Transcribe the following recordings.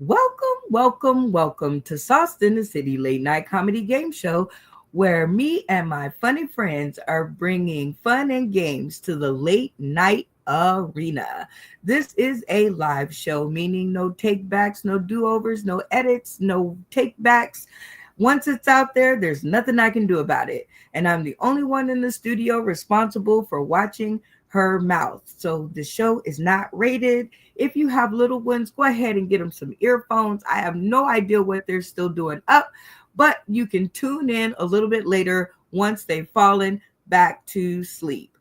Welcome to Sauced in the City late night comedy game show where me and my funny friends are bringing fun and games to the late night arena. This is a live show, meaning no takebacks, no do-overs, no edits, no takebacks. Once it's out there, there's nothing I can do about it. And I'm the only one in the studio responsible for watching her mouth. So the show is not rated. If you have little ones, go ahead and get them some earphones. I have no idea what they're still doing up, but you can tune in a little bit later once they've fallen back to sleep.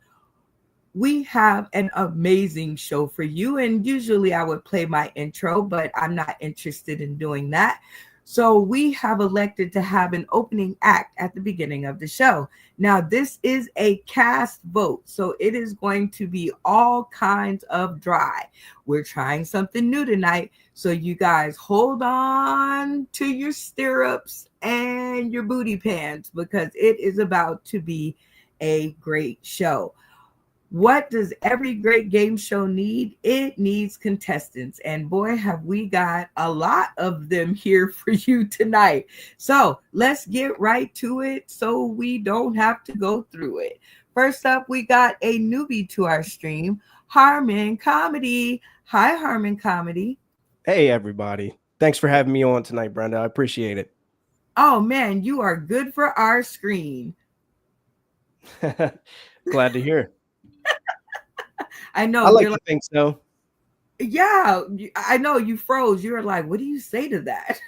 We have an amazing show for you, and usually I would play my intro, but I'm not interested in doing that. So we have elected to have an opening act at the beginning of the show. Now, this is a cast vote, so it is going to be all kinds of dry. We're trying something new tonight, so you guys hold on to your stirrups and your booty pants because it is about to be a great show. What does every great game show need? It needs contestants. And boy, have we got a lot of them here for you tonight. So let's get right to it so we don't have to go through it. First up, we got a newbie to our stream, Harmon Comedy. Hi, Harmon Comedy. Hey, everybody. Thanks for having me on tonight, Brenda. I appreciate it. Oh, man, you are good for our screen. Glad to hear. I know. I like to think so. Yeah, I know you froze. You were like, what do you say to that?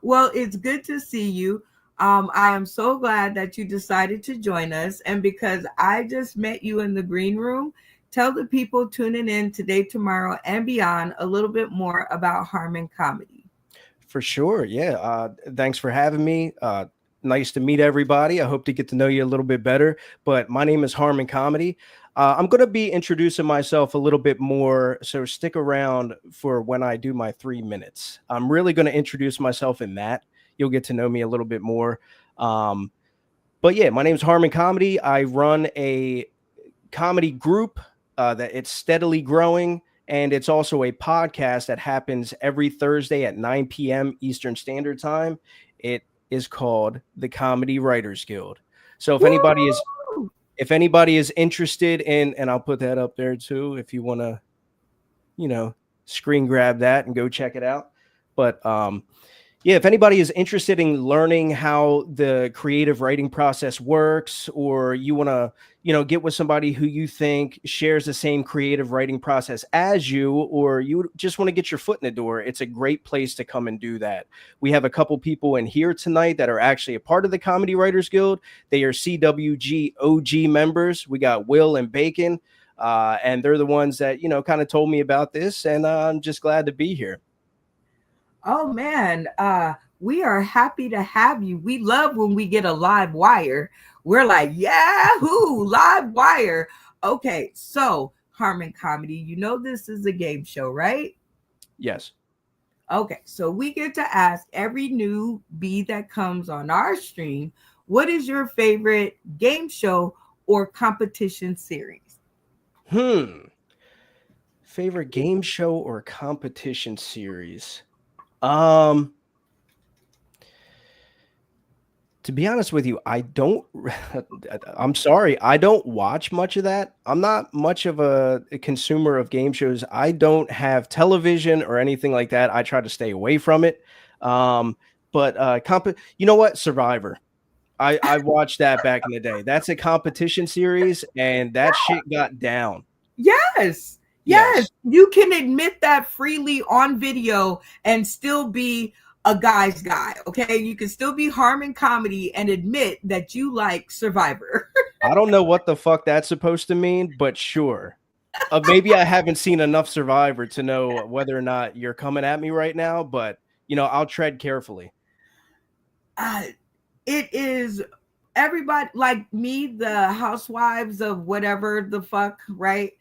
Well, it's good to see you. I am so glad that you decided to join us. And because I just met you in the green room, tell the people tuning in today, tomorrow, and beyond a little bit more about Harmon Comedy. For sure. Yeah. Thanks for having me. Nice to meet everybody. I hope to get to know you a little bit better. But my name is Harmon Comedy. I'm going to be introducing myself a little bit more, so stick around for when I do my 3 minutes. I'm really going to introduce myself in that. You'll get to know me a little bit more. But yeah, my name is Harmon Comedy. I run a comedy group that it's steadily growing. And it's also a podcast that happens every Thursday at 9 p.m. Eastern Standard Time. It is called the Comedy Writers Guild. So if anybody is interested in, and I'll put that up there too, if you want to, screen grab that and go check it out. But yeah, if anybody is interested in learning how the creative writing process works, or you want to, get with somebody who you think shares the same creative writing process as you, or you just want to get your foot in the door, it's a great place to come and do that. We have a couple people in here tonight that are actually a part of the Comedy Writers Guild. They are CWG OG members. We got Will and Bacon, and they're the ones that, kind of told me about this, and I'm just glad to be here. Oh man, we are happy to have you. We love when we get a live wire. We're like, yahoo, live wire. Okay, so Harmon Comedy, this is a game show, right? Yes. Okay, so we get to ask every newbie that comes on our stream, what is your favorite game show or competition series? Favorite game show or competition series? To be honest with you, I'm sorry, I don't watch much of that. I'm not much of a consumer of game shows. I don't have television or anything like that. I try to stay away from it. But you know what? Survivor. I watched that back in the day. That's a competition series, and that shit got down. Yes. You can admit that freely on video and still be a guy's guy. Okay, you can still be Harmon Comedy and admit that you like Survivor. I don't know what the fuck that's supposed to mean, but sure. Maybe I haven't seen enough Survivor to know whether or not you're coming at me right now, but I'll tread carefully. It is everybody like me, the housewives of whatever the fuck, right?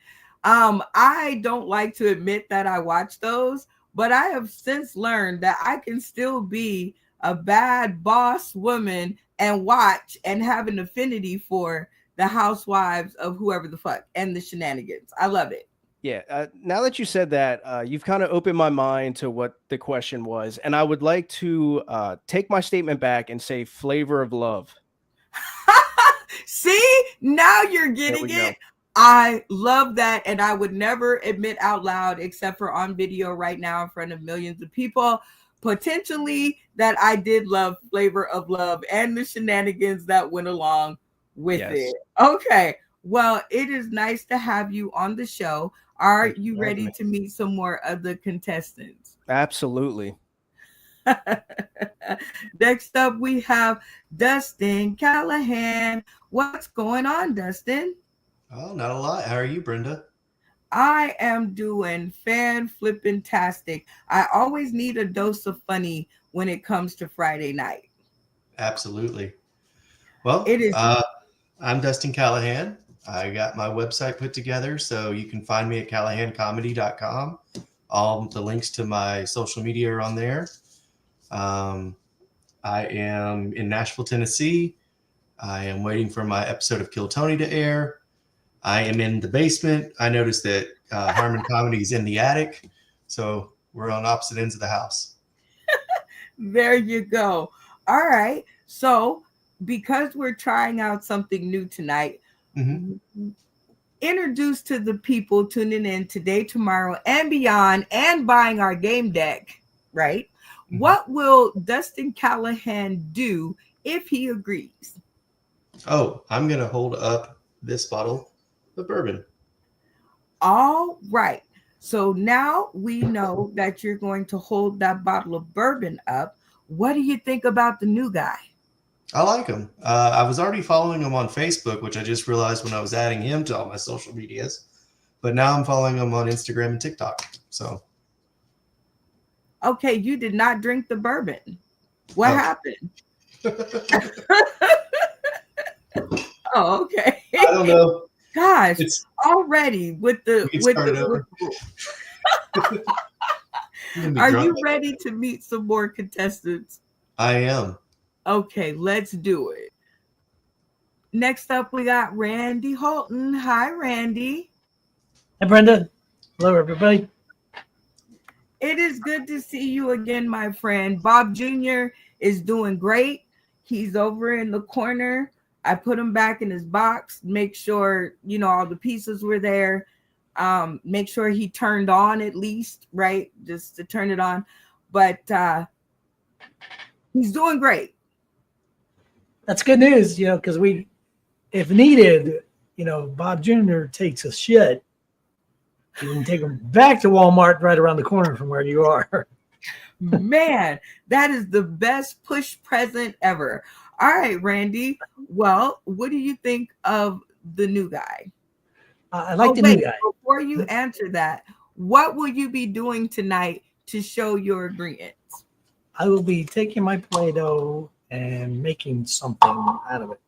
I don't like to admit that I watch those, but I have since learned that I can still be a bad boss woman and watch and have an affinity for the housewives of whoever the fuck and the shenanigans. I love it. Yeah. Now that you said that, you've kind of opened my mind to what the question was, and I would like to take my statement back and say flavor of love. See, now you're There we getting go. it. I love that. And I would never admit out loud, except for on video right now in front of millions of people, potentially that I did love Flavor of Love and the shenanigans that went along with Yes. it. Okay. Well, it is nice to have you on the show. Are Thank you you for having ready me. to meet some more of the contestants? Absolutely. Next up, we have Dustin Callahan. What's going on, Dustin? Oh, not a lot. How are you, Brenda? I am doing fan flipping tastic. I always need a dose of funny when it comes to Friday night. Absolutely. Well, It is I'm Dustin Callahan. I got my website put together, so you can find me at callahancomedy.com. All the links to my social media are on there. I am in Nashville, Tennessee. I am waiting for my episode of Kill Tony to air. I am in the basement. I noticed that Harmon Comedy is in the attic, so we're on opposite ends of the house. there you go. All right. So, because we're trying out something new tonight, introduce to the people tuning in today, tomorrow, and beyond, and buying our game deck, right? What will Dustin Callahan do if he agrees? Oh, I'm going to hold up this bottle of bourbon. All right. So now we know that you're going to hold that bottle of bourbon up. What do you think about the new guy? I like him. I was already following him on Facebook, which I just realized when I was adding him to all my social medias. But now I'm following him on Instagram and TikTok. So, okay, you did not drink the bourbon. What happened? Oh, okay. I don't know. Gosh, already with the Are you ready to meet some more contestants? I am. Okay, let's do it. Next up, we got Randy Holton. Hi, Randy. Hi, Brenda. Hello, everybody. It is good to see you again, my friend. Bob Jr. is doing great. He's over in the corner. I put him back in his box, make sure, all the pieces were there. Make sure he turned on at least, right? Just to turn it on. But he's doing great. That's good news, because if needed, Bob Jr. takes a shit. You can take him back to Walmart right around the corner from where you are. Man, that is the best push present ever. All right, Randy. Well, what do you think of the new guy? I like the new guy. Before you answer that, what will you be doing tonight to show your agreements? I will be taking my Play-Doh and making something out of it.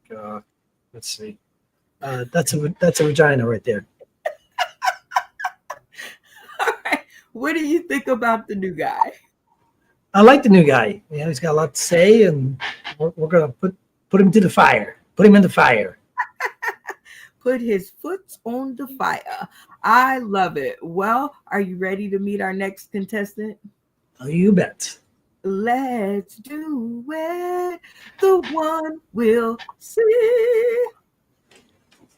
Like, let's see. That's a vagina right there. All right. What do you think about the new guy? I like the new guy. He's got a lot to say, and we're gonna put him to the fire. Put him in the fire. Put his foot on the fire. I love it. Well, are you ready to meet our next contestant? Oh, you bet. Let's do it. The one we'll see.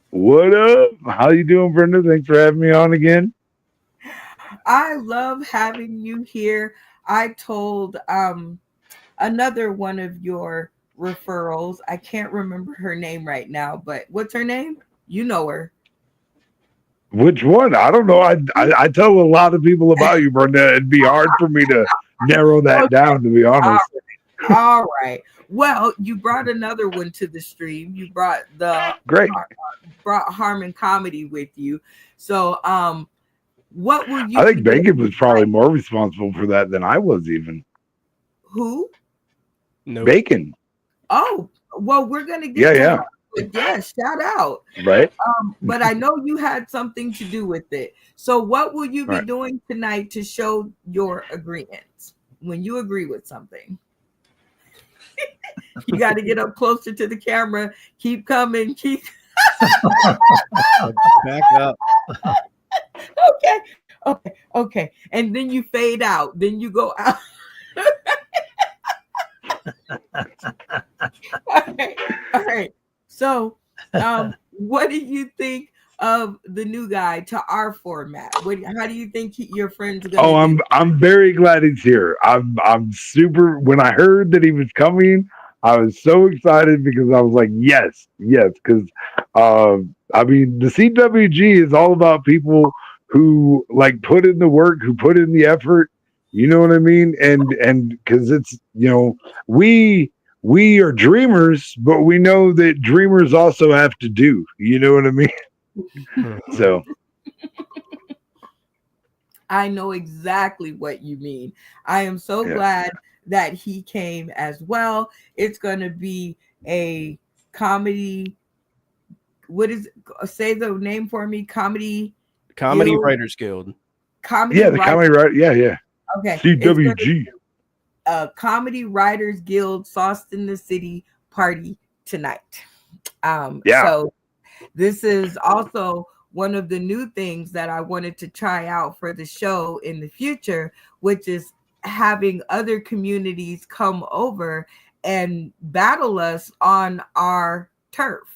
What up? How you doing, Brenda? Thanks for having me on again. I love having you here. I told another one of your referrals. I can't remember her name right now, but what's her name? You know her. Which one? I don't know. I tell a lot of people about you, Brenda. It'd be hard for me to narrow that down, to be honest. All right. Well, you brought another one to the stream. You brought brought Harmon Comedy with you. So, what will you? I think Bacon was probably more responsible for that than I was even. Who? No. Bacon. Oh, well, we're gonna get shout out. Right. But I know you had something to do with it. So what will you be doing tonight to show your agreements when you agree with something? You got to get up closer to the camera. Keep coming. Back up. Okay. And then you fade out. Then you go out. All right. So, what do you think of the new guy to our format? How do you think your friend's gonna Oh, do? I'm very glad he's here. I'm super. When I heard that he was coming, I was so excited because I was like, yes, because I mean, the CWG is all about people who like put in the work, who put in the effort. You know what I mean? And because it's we are dreamers, but we know that dreamers also have to do. You know what I mean? So. I know exactly what you mean. I am so glad that he came as well. It's going to be a comedy. What is say the name for me? Comedy Writers Guild. Comedy. Yeah, the comedy right. Yeah. Okay. CWG. Comedy Writers Guild Sauce in the City party tonight. So this is also one of the new things that I wanted to try out for the show in the future, which is having other communities come over and battle us on our turf.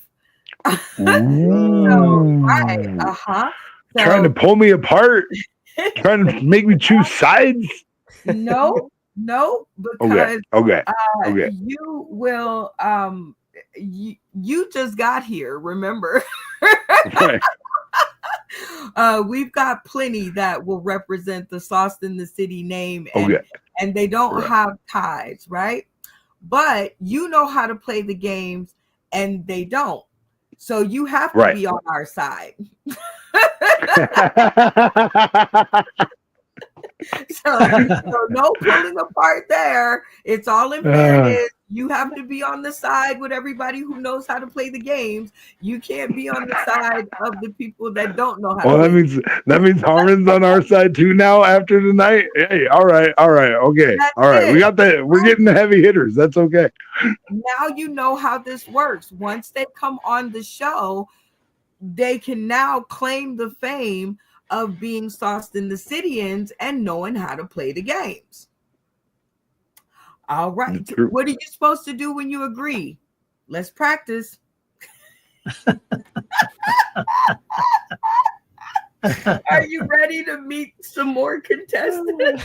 Trying to pull me apart, trying to make me choose sides. No, because okay. You will you just got here, remember? Right. We've got plenty that will represent the Sauce in the City name, and they don't have ties, right? But you know how to play the games, and they don't. So you have to be on our side. So no pulling apart there. It's all in fairness. You have to be on the side with everybody who knows how to play the games. You can't be on the side of the people that don't know how to play. That means Harmon's on our side too now after tonight. Hey, all right, okay. We got that. We're getting the heavy hitters. That's okay. Now you know how this works. Once they come on the show, they can now claim the fame of being Sauced in the Cityans and knowing how to play the games. All right. What are you supposed to do when you agree? Let's practice. Are you ready to meet some more contestants?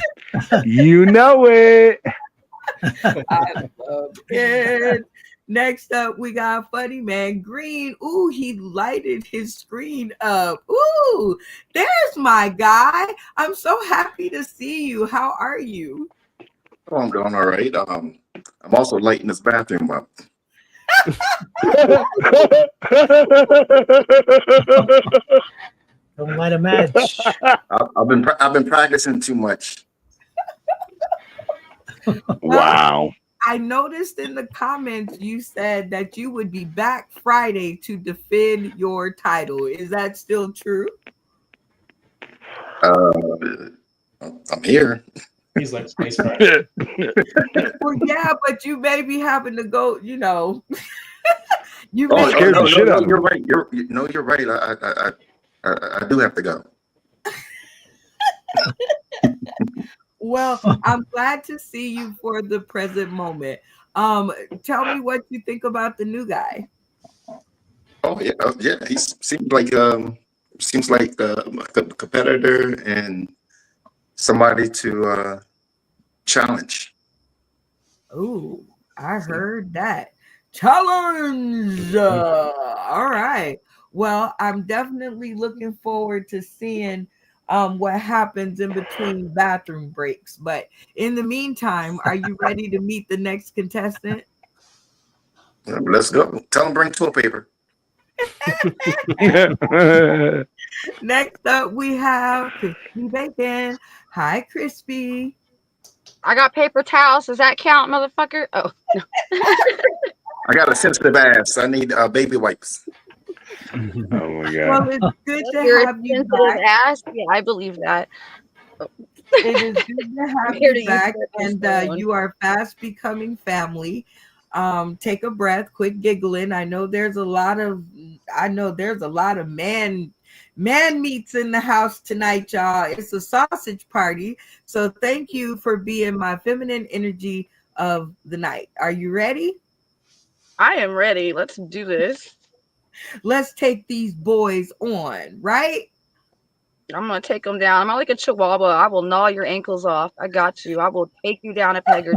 You know it. I love it. Next up, we got Funny Man Green. Ooh, he lighted his screen up. Ooh, there's my guy. I'm so happy to see you. How are you? Oh, I'm doing all right. I'm also lighting this bathroom up. Don't light a match. I've been practicing too much. Wow. I noticed in the comments you said that you would be back Friday to defend your title. Is that still true? I'm here. He's like Space Rider. Well, yeah, but you may be having to go, you know. You're right. You're right. I do have to go. Well, I'm glad to see you for the present moment. Tell me what you think about the new guy. Oh yeah. He seems like a competitor and somebody to challenge. Ooh, I heard that. Challenge. All right. Well, I'm definitely looking forward to seeing what happens in between bathroom breaks. But in the meantime, are you ready to meet the next contestant? Let's go. Tell them bring toilet paper. Next up, we have Crispy Bacon. Hi, Crispy. I got paper towels. Does that count, motherfucker? Oh, no. I got a sensitive ass. I need baby wipes. Oh my God. Well, it's good to have you back. Ass? Yeah, I believe that. It is good to have you back, and you are fast becoming family. Take a breath, quit giggling. I know there's a lot of man Man meets in the house tonight, y'all. It's a sausage party. So thank you for being my feminine energy of the night. Are you ready? I am ready. Let's do this. Let's take these boys on, right? I'm gonna take them down. I'm like a chihuahua. I will gnaw your ankles off. I got you. I will take you down a peg or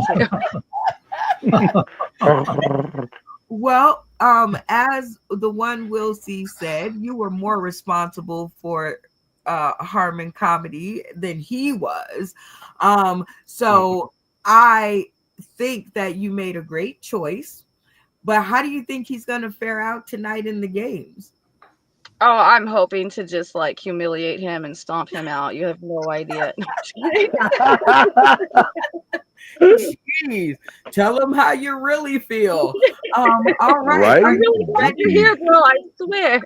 two. Well, as the one Will C said, you were more responsible for Harmon Comedy than he was. So I think that you made a great choice. But how do you think he's going to fare out tonight in the games? Oh, I'm hoping to just like humiliate him and stomp him out. You have no idea. Jeez, tell him how you really feel. All right. I'm really glad you're here, girl. I swear.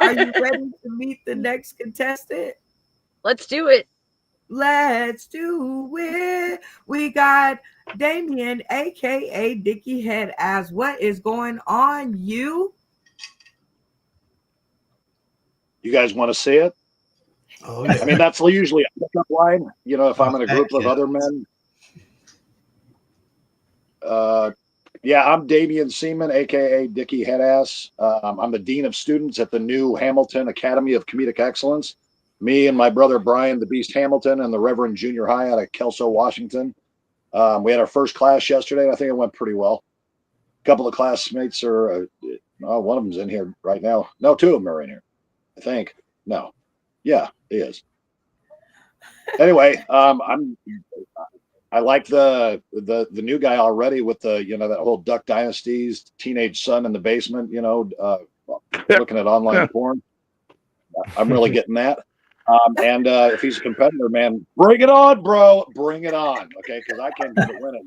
Are you ready to meet the next contestant? Let's do it. Let's do it. We got Damien, aka Dickie Head, as what is going on, you? You guys want to see it? Oh, yeah. I mean, that's usually a pickup line. You know, if I'm in a group of other men. Yeah, I'm Damian Seaman, aka Dickie Headass. I'm the Dean of Students at the new Hamilton Academy of Comedic Excellence. Me and my brother Brian, the Beast Hamilton, and the Reverend Junior High out of Kelso, Washington. We had our first class yesterday, and I think it went pretty well. A couple of classmates are, one of them's in here right now. No, two of them are in here, I think. No. Yeah, he is. Anyway, I like the new guy already with the, that whole Duck Dynasty's teenage son in the basement, looking at online porn. I'm really getting that. And if he's a competitor, man, bring it on, bro. Bring it on. Okay, because I can't win it.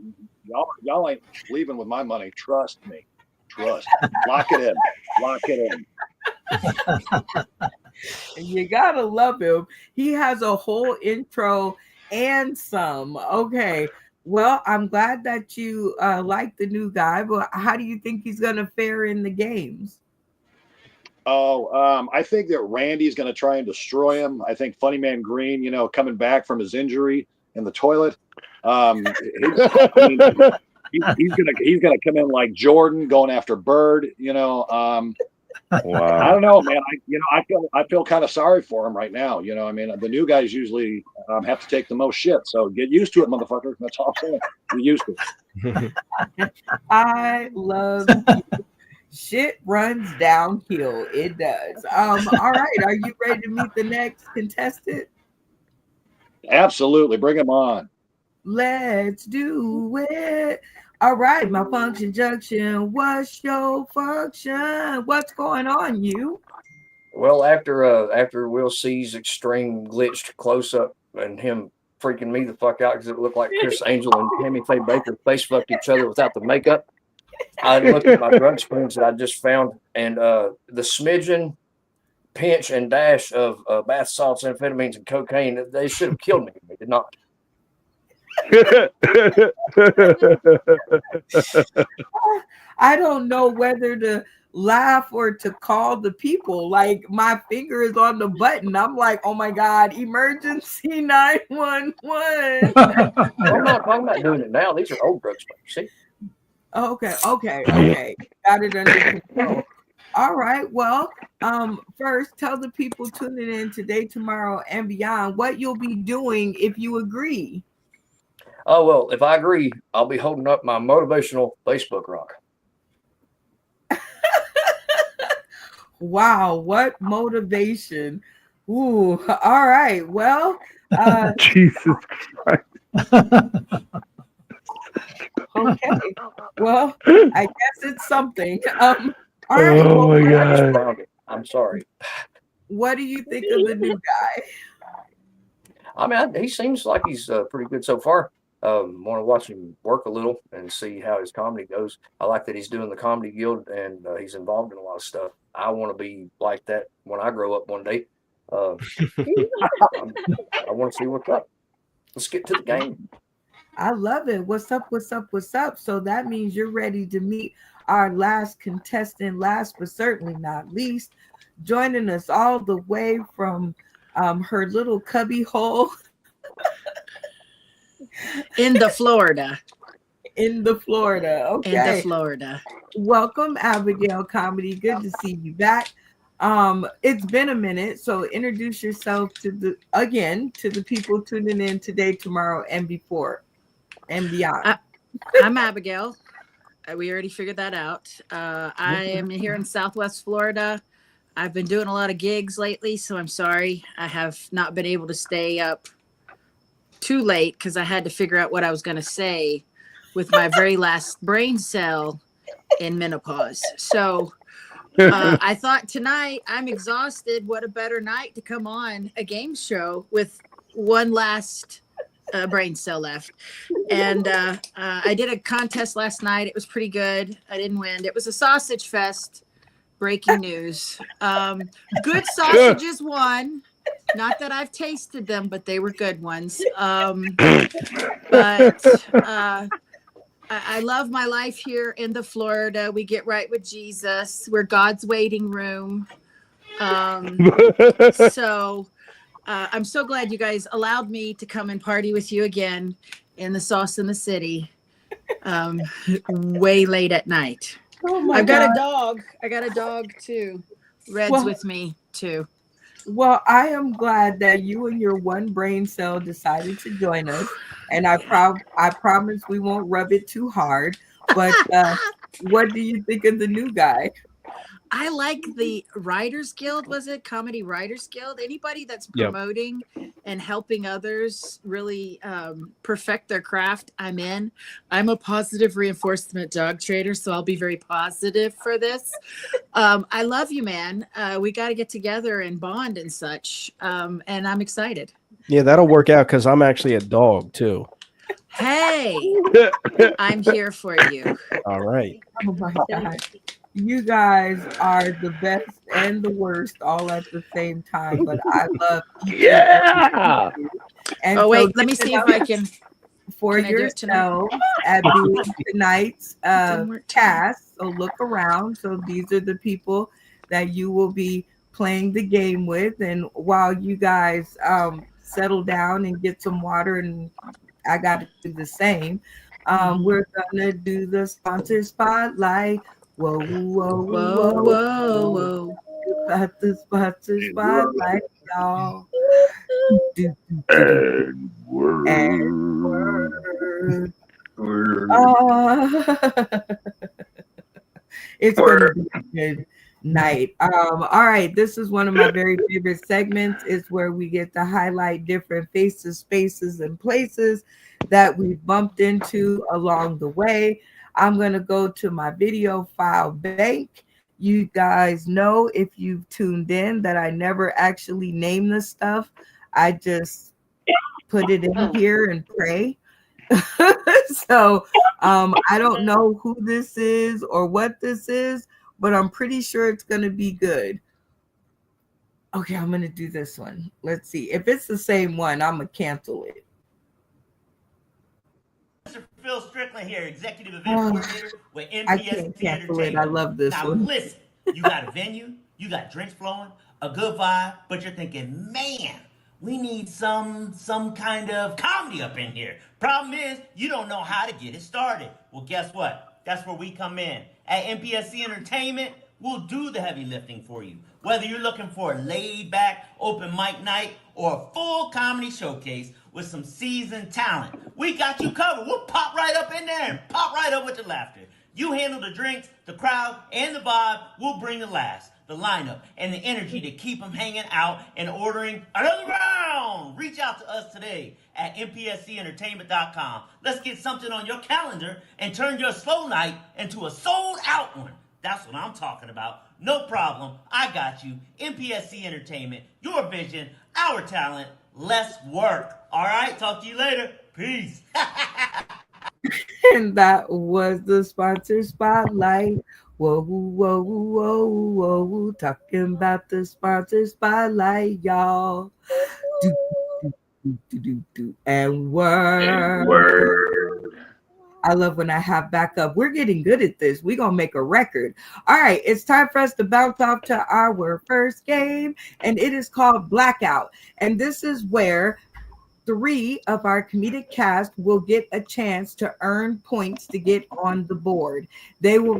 Y'all ain't leaving with my money. Trust me. Trust. Lock it in. Lock it in. You gotta love him. He has a whole intro and some. Okay. Well, I'm glad that you like the new guy, but how do you think he's gonna fare in the games? I think that Randy's going to try and destroy him. I think Funny Man Green, coming back from his injury in the toilet, he's gonna come in like Jordan going after Bird. Wow. I don't know, man. I feel kind of sorry for him right now. I mean, the new guys usually have to take the most shit. So get used to it, motherfucker. That's all I'm saying. Get used to it. I love shit runs downhill. It does. All right. Are you ready to meet the next contestant? Absolutely. Bring him on. Let's do it. All right. My function junction. What's your function? What's going on, you? Well, after Will C's extreme glitched close up and him freaking me the fuck out because it looked like Chris Angel and Tammy Faye Baker face fucked each other without the makeup, I looked at my drug screens that I just found, and the smidgen, pinch, and dash of bath salts, amphetamines, and cocaine, they should have killed me. They did not. I don't know whether to laugh or to call the people. Like, my finger is on the button. I'm like, oh my God, emergency 911. I'm not talking about doing it now. These are old drugs. See? Okay. Got it under control. All right. Well, first, tell the people tuning in today, tomorrow, and beyond what you'll be doing if you agree. Oh, well, if I agree, I'll be holding up my motivational Facebook rock. Wow, what motivation. Ooh, all right. Well, Jesus Christ. Okay. Well, I guess it's something. All right. Oh my God. I'm sorry. What do you think of the new guy? I mean, he seems like he's pretty good so far. Want to watch him work a little and see how his comedy goes. I like that he's doing the Comedy Guild and he's involved in a lot of stuff. I want to be like that when I grow up one day. I want to see what's up. Let's get to the game. I love it. What's up? So that means you're ready to meet our last contestant, last but certainly not least, joining us all the way from her little cubby hole in the Florida. In the Florida. Okay. In the Florida. Welcome, Abigail Comedy. Good to see you back. It's been a minute, so introduce yourself to the people tuning in today, tomorrow, and before and beyond. I'm Abigail. We already figured that out. I am here in Southwest Florida. I've been doing a lot of gigs lately, so I'm sorry. I have not been able to stay up too late because I had to figure out what I was going to say with my very last brain cell in menopause. So I thought tonight, I'm exhausted. What a better night to come on a game show with one last brain cell left. And I did a contest last night. It was pretty good. I didn't win. It was a sausage fest. Breaking news. Good sausages won. Not that I've tasted them, but they were good ones. I love my life here in the Florida. We get right with Jesus. We're God's waiting room. So I'm so glad you guys allowed me to come and party with you again in the Sauce in the City way late at night. Oh I've got a dog. I got a dog too. Red's with me too. Well, I am glad that you and your one brain cell decided to join us, and I promise we won't rub it too hard. But what do you think of the new guy? I like the Writers Guild. Was it Comedy Writers Guild? Anybody that's promoting and helping others really perfect their craft, I'm in. I'm a positive reinforcement dog trader, so I'll be very positive for this. I love you, man. We got to get together and bond and such, and I'm excited. Yeah, that'll work out because I'm actually a dog too. Hey, I'm here for you. All right. Oh my God. You guys are the best and the worst all at the same time, but I love Yeah. And oh, wait, so let me see if I can. For Can I do it tonight? yourselves at doing tonight's cast. So look around. So these are the people that you will be playing the game with. And while you guys settle down and get some water, and I got to do the same, we're gonna do the sponsor spotlight. Whoa, whoa, whoa, whoa, whoa. Got the sponsor spotlight, y'all. And word. It's gonna be a good night. All right, this is one of my very favorite segments. It's where we get to highlight different faces, spaces, and places that we bumped into along the way. I'm gonna go to my video file bank. You guys know, if you've tuned in, that I never actually name this stuff. I just put it in here and pray. So I don't know who this is or what this is, but I'm pretty sure it's going to be good. Okay, I'm going to do this one. Let's see. If it's the same one, I'm going to cancel it. Mr. Phil Strickland here, Executive Event Coordinator with MPS I can't cancel it. I love this now, one. Listen, you got a venue, you got drinks flowing, a good vibe, but you're thinking, man, we need some kind of comedy up in here. Problem is, you don't know how to get it started. Well, guess what? That's where we come in. At MPSC Entertainment, we'll do the heavy lifting for you. Whether you're looking for a laid-back open mic night or a full comedy showcase with some seasoned talent, we got you covered. We'll pop right up in there and pop right up with the laughter. You handle the drinks, the crowd, and the vibe. We'll bring the laughs, the lineup, and the energy to keep them hanging out and ordering another round. Reach out to us today at mpscentertainment.com. Let's get something on your calendar and turn your slow night into a sold-out one. That's what I'm talking about. No problem. I got you. MPSC Entertainment, your vision, our talent. Let's work. All right? Talk to you later. Peace. And that was the sponsor spotlight. Whoa, whoa, whoa, whoa, whoa. Talking about the sponsor spotlight, y'all. Do, do, do, do, do. And word. I love when I have backup. We're getting good at this. We're going to make a record. All right, it's time for us to bounce off to our first game, and it is called Blackout. And this is where 3 of our comedic cast will get a chance to earn points to get on the board. They will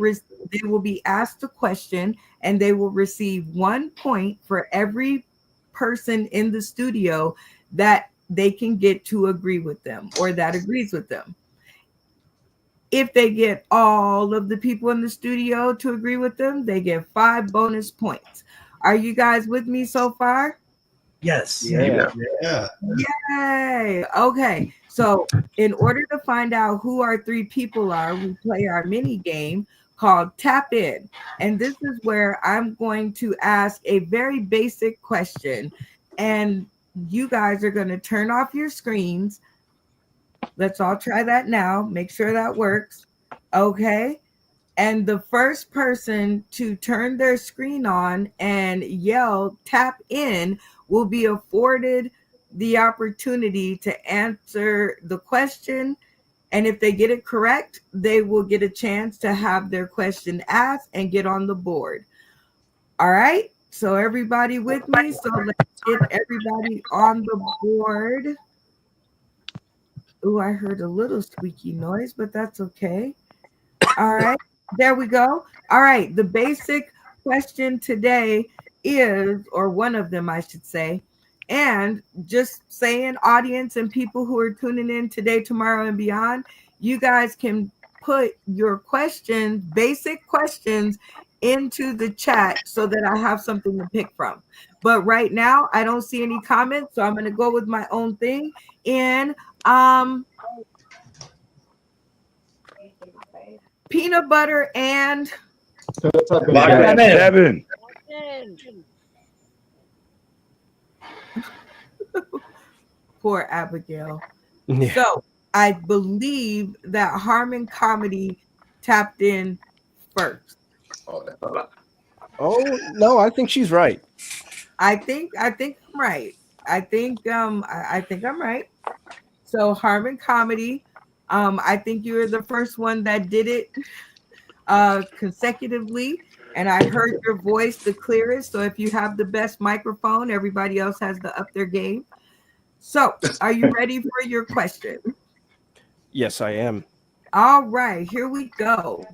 be asked a question, and they will receive 1 point for every person in the studio that they can get to agree with them or that agrees with them. If they get all of the people in the studio to agree with them, they get 5 bonus points. Are you guys with me so far? Yes. Yeah. Yay. Okay. So in order to find out who our 3 people are, we play our mini game called Tap In. And this is where I'm going to ask a very basic question. And you guys are going to turn off your screens. Let's all try that now. Make sure that works. Okay. And the first person to turn their screen on and yell tap in will be afforded the opportunity to answer the question. And if they get it correct, they will get a chance to have their question asked and get on the board. All right. So everybody with me. So let's get everybody on the board. Oh, I heard a little squeaky noise, but that's okay. All right. There we go. All right. The basic question today is, or one of them, I should say, and just saying, audience and people who are tuning in today, tomorrow, and beyond, you guys can put your questions, basic questions, into the chat so that I have something to pick from. But right now, I don't see any comments, so I'm going to go with my own thing. And peanut butter and Seven. Poor Abigail. Yeah. So I believe that Harmon Comedy tapped in first. Oh no, I think she's right. I think I'm right. I think I'm right. So Harmon Comedy, I think you were the first one that did it consecutively, and I heard your voice the clearest. So if you have the best microphone, everybody else has to up their game. So are you ready for your question? Yes, I am. All right, here we go.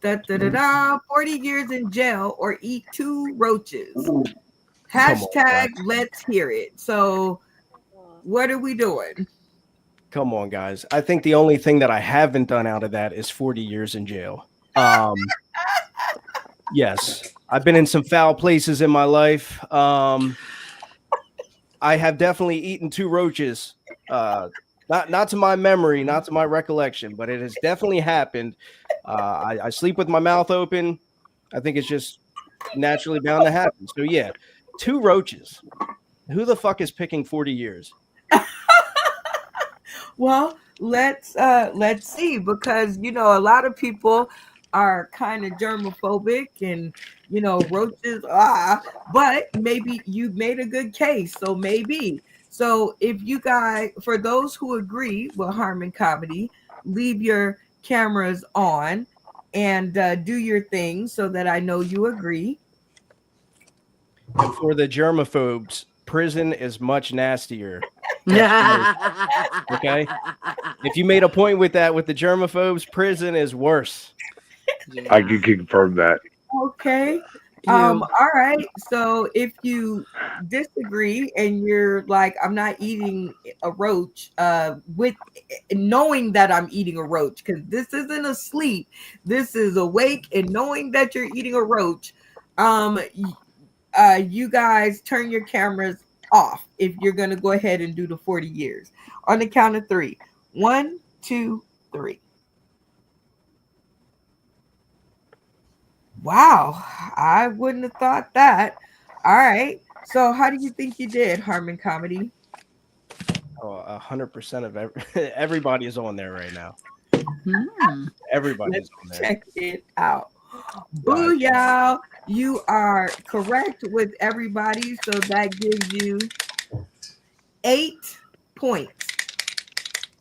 40 years in jail or eat 2 roaches. Hashtag let's hear it. So what are we doing? Come on, guys. I think the only thing that I haven't done out of that is 40 years in jail. Yes, I've been in some foul places in my life. I have definitely eaten 2 roaches. Not to my memory, not to my recollection, but it has definitely happened. I sleep with my mouth open. I think it's just naturally bound to happen. So yeah, 2 roaches. Who the fuck is picking 40 years? Well, let's see, because a lot of people are kind of germophobic and roaches, but maybe you made a good case. So maybe. So if you guys, for those who agree with Harmon Comedy, leave your cameras on and do your thing so that I know you agree. And for the germaphobes, prison is much nastier. Okay? If you made a point with that with the germaphobes, prison is worse. Yeah. I can confirm that. Okay. All right. So if you disagree and you're like, I'm not eating a roach, with knowing that I'm eating a roach, because this isn't asleep, this is awake and knowing that you're eating a roach. You guys turn your cameras off if you're gonna go ahead and do the 40 years. On the count of 3. 1, 2, 3. Wow, I wouldn't have thought that. All right. So how do you think you did, Harmon Comedy? Oh, 100% of everybody is on there right now. Everybody's on there. Check it out. Booyah! You are correct with everybody. So that gives you 8 points.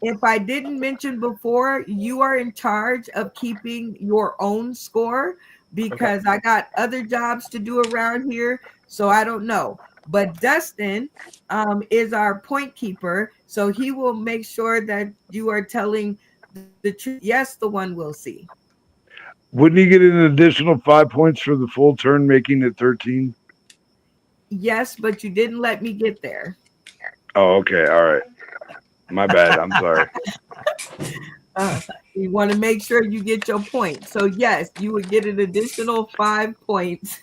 if I didn't mention before, you are in charge of keeping your own score because I got other jobs to do around here, so I don't know. But Dustin is our point keeper, so he will make sure that you are telling the truth. Yes, the one we'll see. Wouldn't he get an additional 5 points for the full turn, making it 13? Yes, but you didn't let me get there. Oh, okay. All right. My bad. I'm sorry. You want to make sure you get your point. So yes, you would get an additional 5 points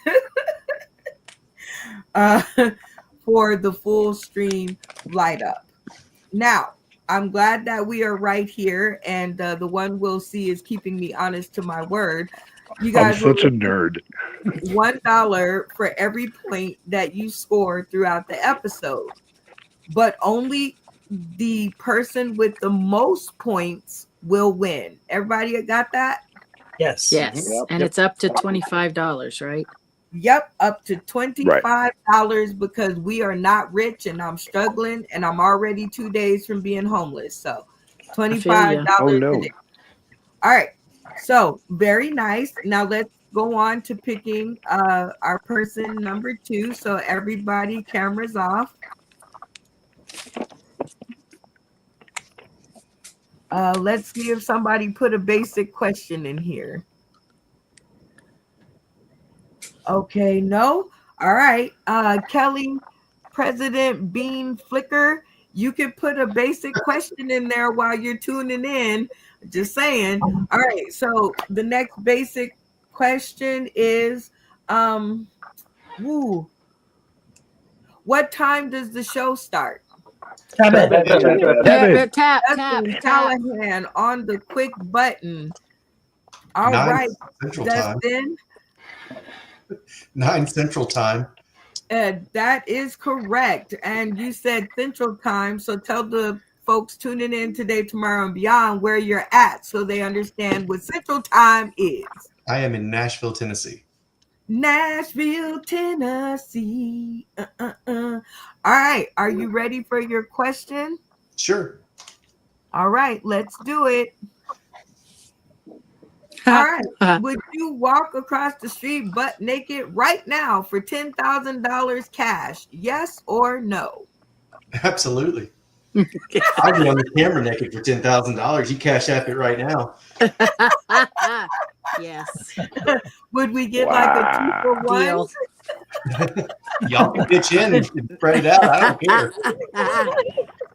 for the full stream light up. Now, I'm glad that we are right here, and the one we'll see is keeping me honest to my word. You guys, I'm such a nerd. $1 for every point that you score throughout the episode, but only the person with the most points will win. Everybody got that? Yes. Yes. And it's up to $25, right? Yep, up to $25 because we are not rich and I'm struggling and I'm already 2 days from being homeless. So $25 today. All right. So very nice. Now let's go on to picking our person number 2. So everybody, cameras off. Let's see if somebody put a basic question in here. Okay, no. All right. Kelly, President Bean Flicker, you can put a basic question in there while you're tuning in. Just saying. All right. So the next basic question is what time does the show start? Tap. Callahan on the quick button. All 9 right, Central Time. Dustin. 9 Central Time. That is correct. And you said Central Time, so tell the folks tuning in today, tomorrow, and beyond where you're at so they understand what Central Time is. I am in Nashville, Tennessee. Nashville, Tennessee. All right, are you ready for your question? Sure. All right, let's do it. All right. Would you walk across the street butt naked right now for $10,000 cash? Yes or no? Absolutely. I'd be on the camera naked for $10,000. You cash app it right now. Yes. Would we get like a 2-for-1? Deal. Y'all can pitch in and spread it out. I don't care.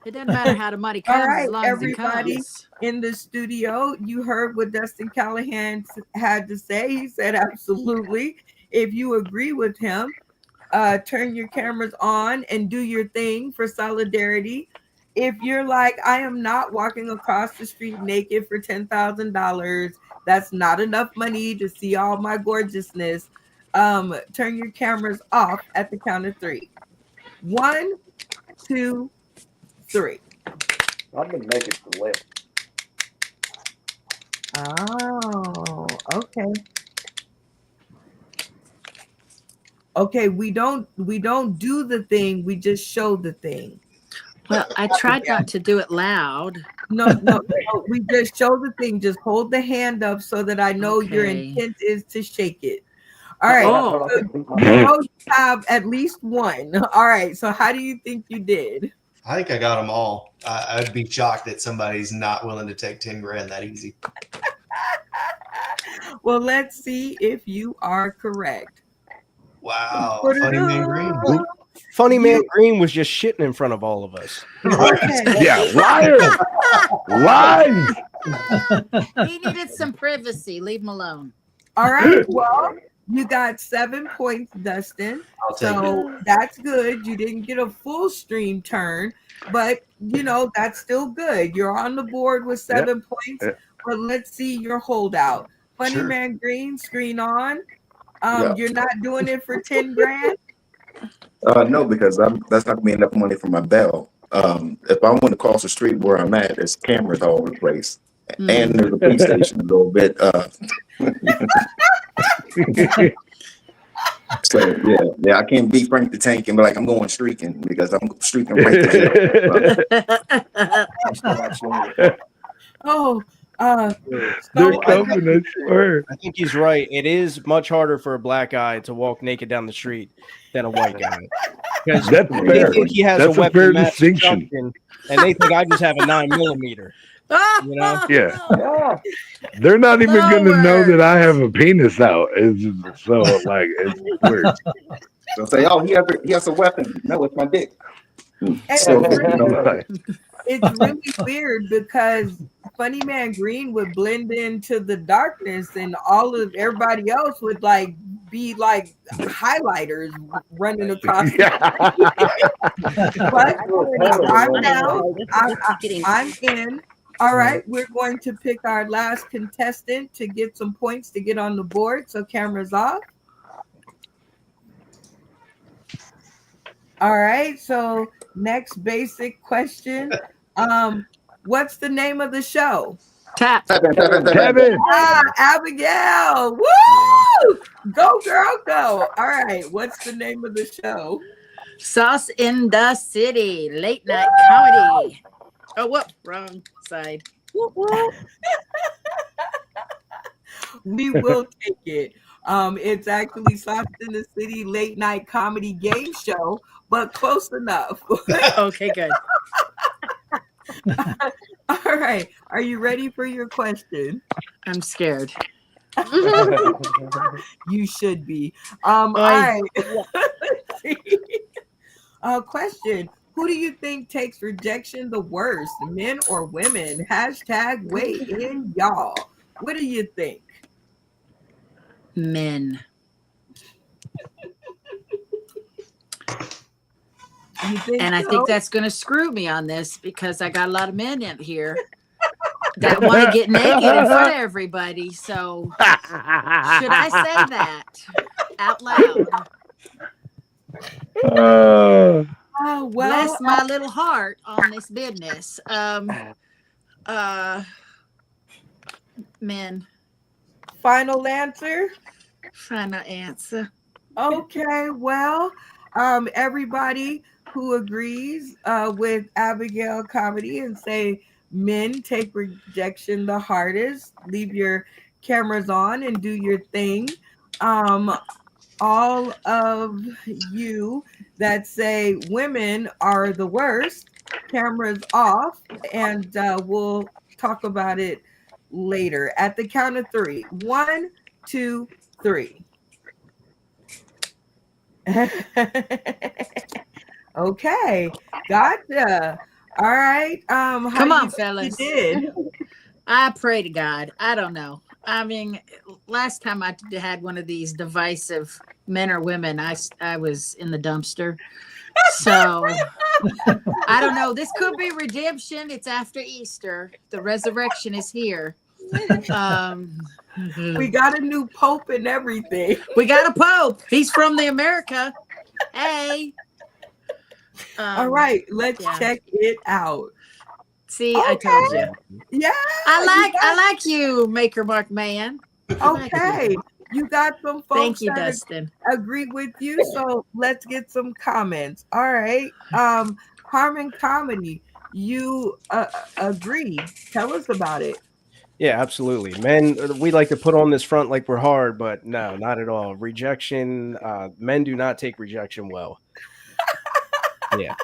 It doesn't matter how the money comes All right, as long everybody as it comes. in the studio, you heard what Dustin Callahan had to say. He said, absolutely. If you agree with him, turn your cameras on and do your thing for solidarity. If you're like, I am not walking across the street naked for $10,000, that's not enough money to see all my gorgeousness, turn your cameras off at the count of 3. 1, 2, 3. I've been naked for less. Oh, okay. Okay, we don't do the thing, we just show the thing. Well, I tried not to do it loud. No, we just show the thing. Just hold the hand up so that I know your intent is to shake it. All right. Oh. So you know you have at least one. All right. So how do you think you did? I think I got them all. I'd be shocked that somebody's not willing to take 10 grand that easy. Well, let's see if you are correct. Wow. Funny Man Green. Funny Man Green was just shitting in front of all of us. Okay. Yeah, liars. Lies. He needed some privacy. Leave him alone. All right. Well, you got 7 points, Dustin. I'll take So that's good. You didn't get a full stream turn, but you know that's still good. You're on the board with 7 points. But let's see your holdout. Funny Sure. Man Green, screen on. Yeah. You're not doing it for 10 grand. No, because that's not gonna be enough money for my bail. If I went across the street where I'm at, there's cameras all over the place, and there's a police station a little bit. So yeah, I can't be Frank the Tank and be like, I'm going streaking because I'm streaking right there. Oh, They're so coming, I swear. I think he's right. It is much harder for a black guy to walk naked down the street than a white guy. Because That's they fair. think he has That's a a weapon fair mass distinction. assumption, and they think I just have a 9mm. You know? Yeah. They're not even going to know that I have a penis out. It's just so like it's weird. They'll say, oh, he has a weapon. No, it's my dick. And So, it's really weird because Funny Man Green would blend into the darkness, and everybody else would like be like highlighters running across. But I'm down. I'm in. All right, we're going to pick our last contestant to get some points to get on the board. So cameras off. All right, so next basic question. What's the name of the show? Tap. Kevin. Abigail. Woo! Go, girl, go. All right, what's the name of the show? Sauce in the City, late night comedy. Oh, whoop, wrong side. We will take it. It's actually Sauce in the City late night comedy game show, but close enough. Okay, good. All right. Are you ready for your question? I'm scared. You should be. All right. Let's see. Question. Who do you think takes rejection the worst, men or women? Hashtag weigh in, y'all. What do you think? Men. And I think that's going to screw me on this because I got a lot of men in here that want to get naked in front of everybody. So should I say that out loud? Well, bless my little heart on this business. Men. Final answer? Final answer. Okay, well, everybody who agrees with Abigail Comedy and say men take rejection the hardest, leave your cameras on and do your thing. All of you that say women are the worst, cameras off, and we'll talk about it later at the count of 3. 1, 2, 3. Okay, gotcha. All right. Come on, fellas. You did? I pray to God. I don't know. I mean, last time I had one of these divisive men or women, I was in the dumpster. So I don't know. This could be redemption. It's after Easter. The resurrection is here. We got a new pope and everything. We got a pope. He's from the America. Hey. All right, let's check it out. See, okay. I told you. Yeah. I like you, Maker Mark Man. Okay. You got some folks Thank you, Dustin. Agree with you. So let's get some comments. All right. Harmon Comedy, you agree. Tell us about it. Yeah, absolutely. Men, we like to put on this front like we're hard, but no, not at all. Rejection, men do not take rejection well. Yeah.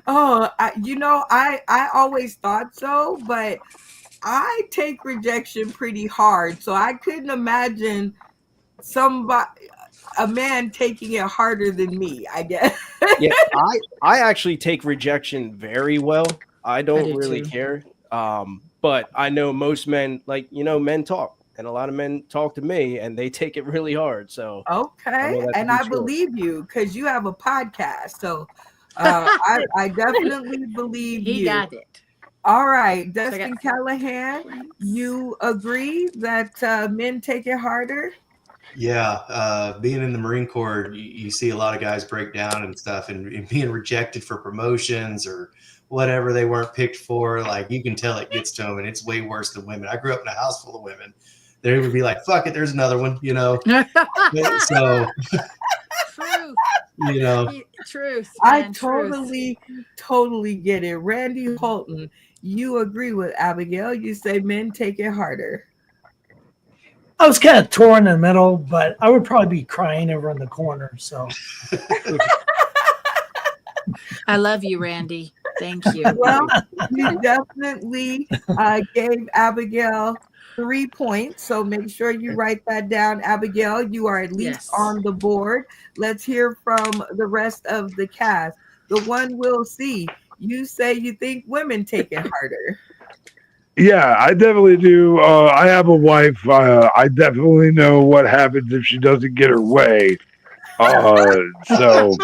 Oh, I always thought so, but I take rejection pretty hard. So I couldn't imagine a man taking it harder than me, I guess. Yeah, I actually take rejection very well. I don't really care. But I know most men, men talk, and a lot of men talk to me and they take it really hard. So okay. I believe you because you have a podcast. So I definitely believe you. He got it. All right. Dustin Callahan, you agree that men take it harder? Yeah, being in the Marine Corps, you see a lot of guys break down and stuff, and being rejected for promotions or whatever they weren't picked for. Like, you can tell it gets to them, and it's way worse than women. I grew up in a house full of women they would be like, "Fuck it, there's another one," you know. So, Truth. you know, Truth. I Man, truth. totally get it. Randy Holton, you agree with Abigail. You say men take it harder. I was kind of torn in the middle, but I would probably be crying over in the corner. So I love you, Randy. Thank you. Well, you definitely gave Abigail 3 points. So make sure you write that down, Abigail. You are at least Yes. on the board. Let's hear from the rest of the cast. The one we'll see. You say you think women take it harder. Yeah, I definitely do. I have a wife. I definitely know what happens if she doesn't get her way. So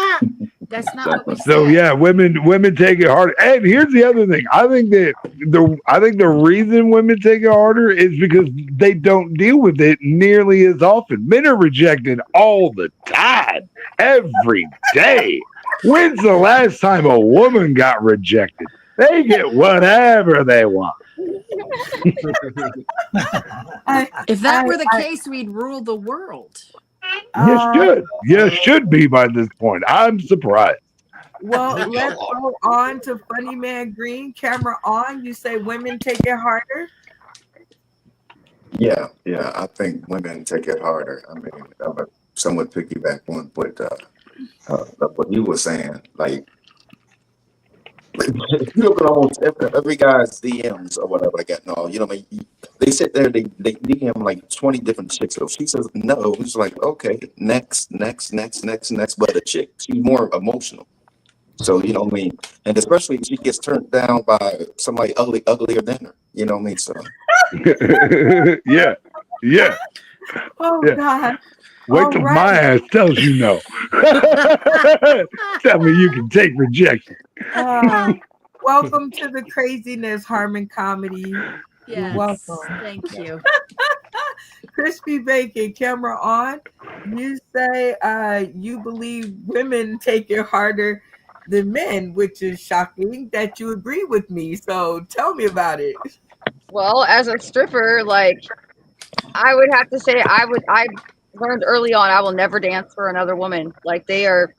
That's not what we said. So yeah, women take it hard. And here's the other thing. I think the reason women take it harder is because they don't deal with it nearly as often. Men are rejected all the time, every day. When's the last time a woman got rejected? They get whatever they want. If that were the case, we'd rule the world. You should be by this point. I'm surprised. Well, let's go on to Funny Man Green. Camera on. You say women take it harder. Yeah, I think women take it harder. I mean, I'm a somewhat piggyback on what you were saying. Like if you look at almost every guy's DMs or whatever they got, no, you know, I mean, they sit there, they DM like 20 different chicks. So she says no, it's like, okay, next. But the chick, she's more emotional. So, you know what I mean? And especially if she gets turned down by somebody uglier than her, you know what I mean? So yeah. Oh Yeah. God. Wait till All my right. ass tells you no. Tell me you can take rejection. Welcome to the craziness, Harmon Comedy. Yes. Welcome. Thank you. Crispy Bacon, camera on. You say you believe women take it harder than men, which is shocking that you agree with me. So tell me about it. Well, as a stripper, like I would have to say I learned early on I will never dance for another woman. Like they're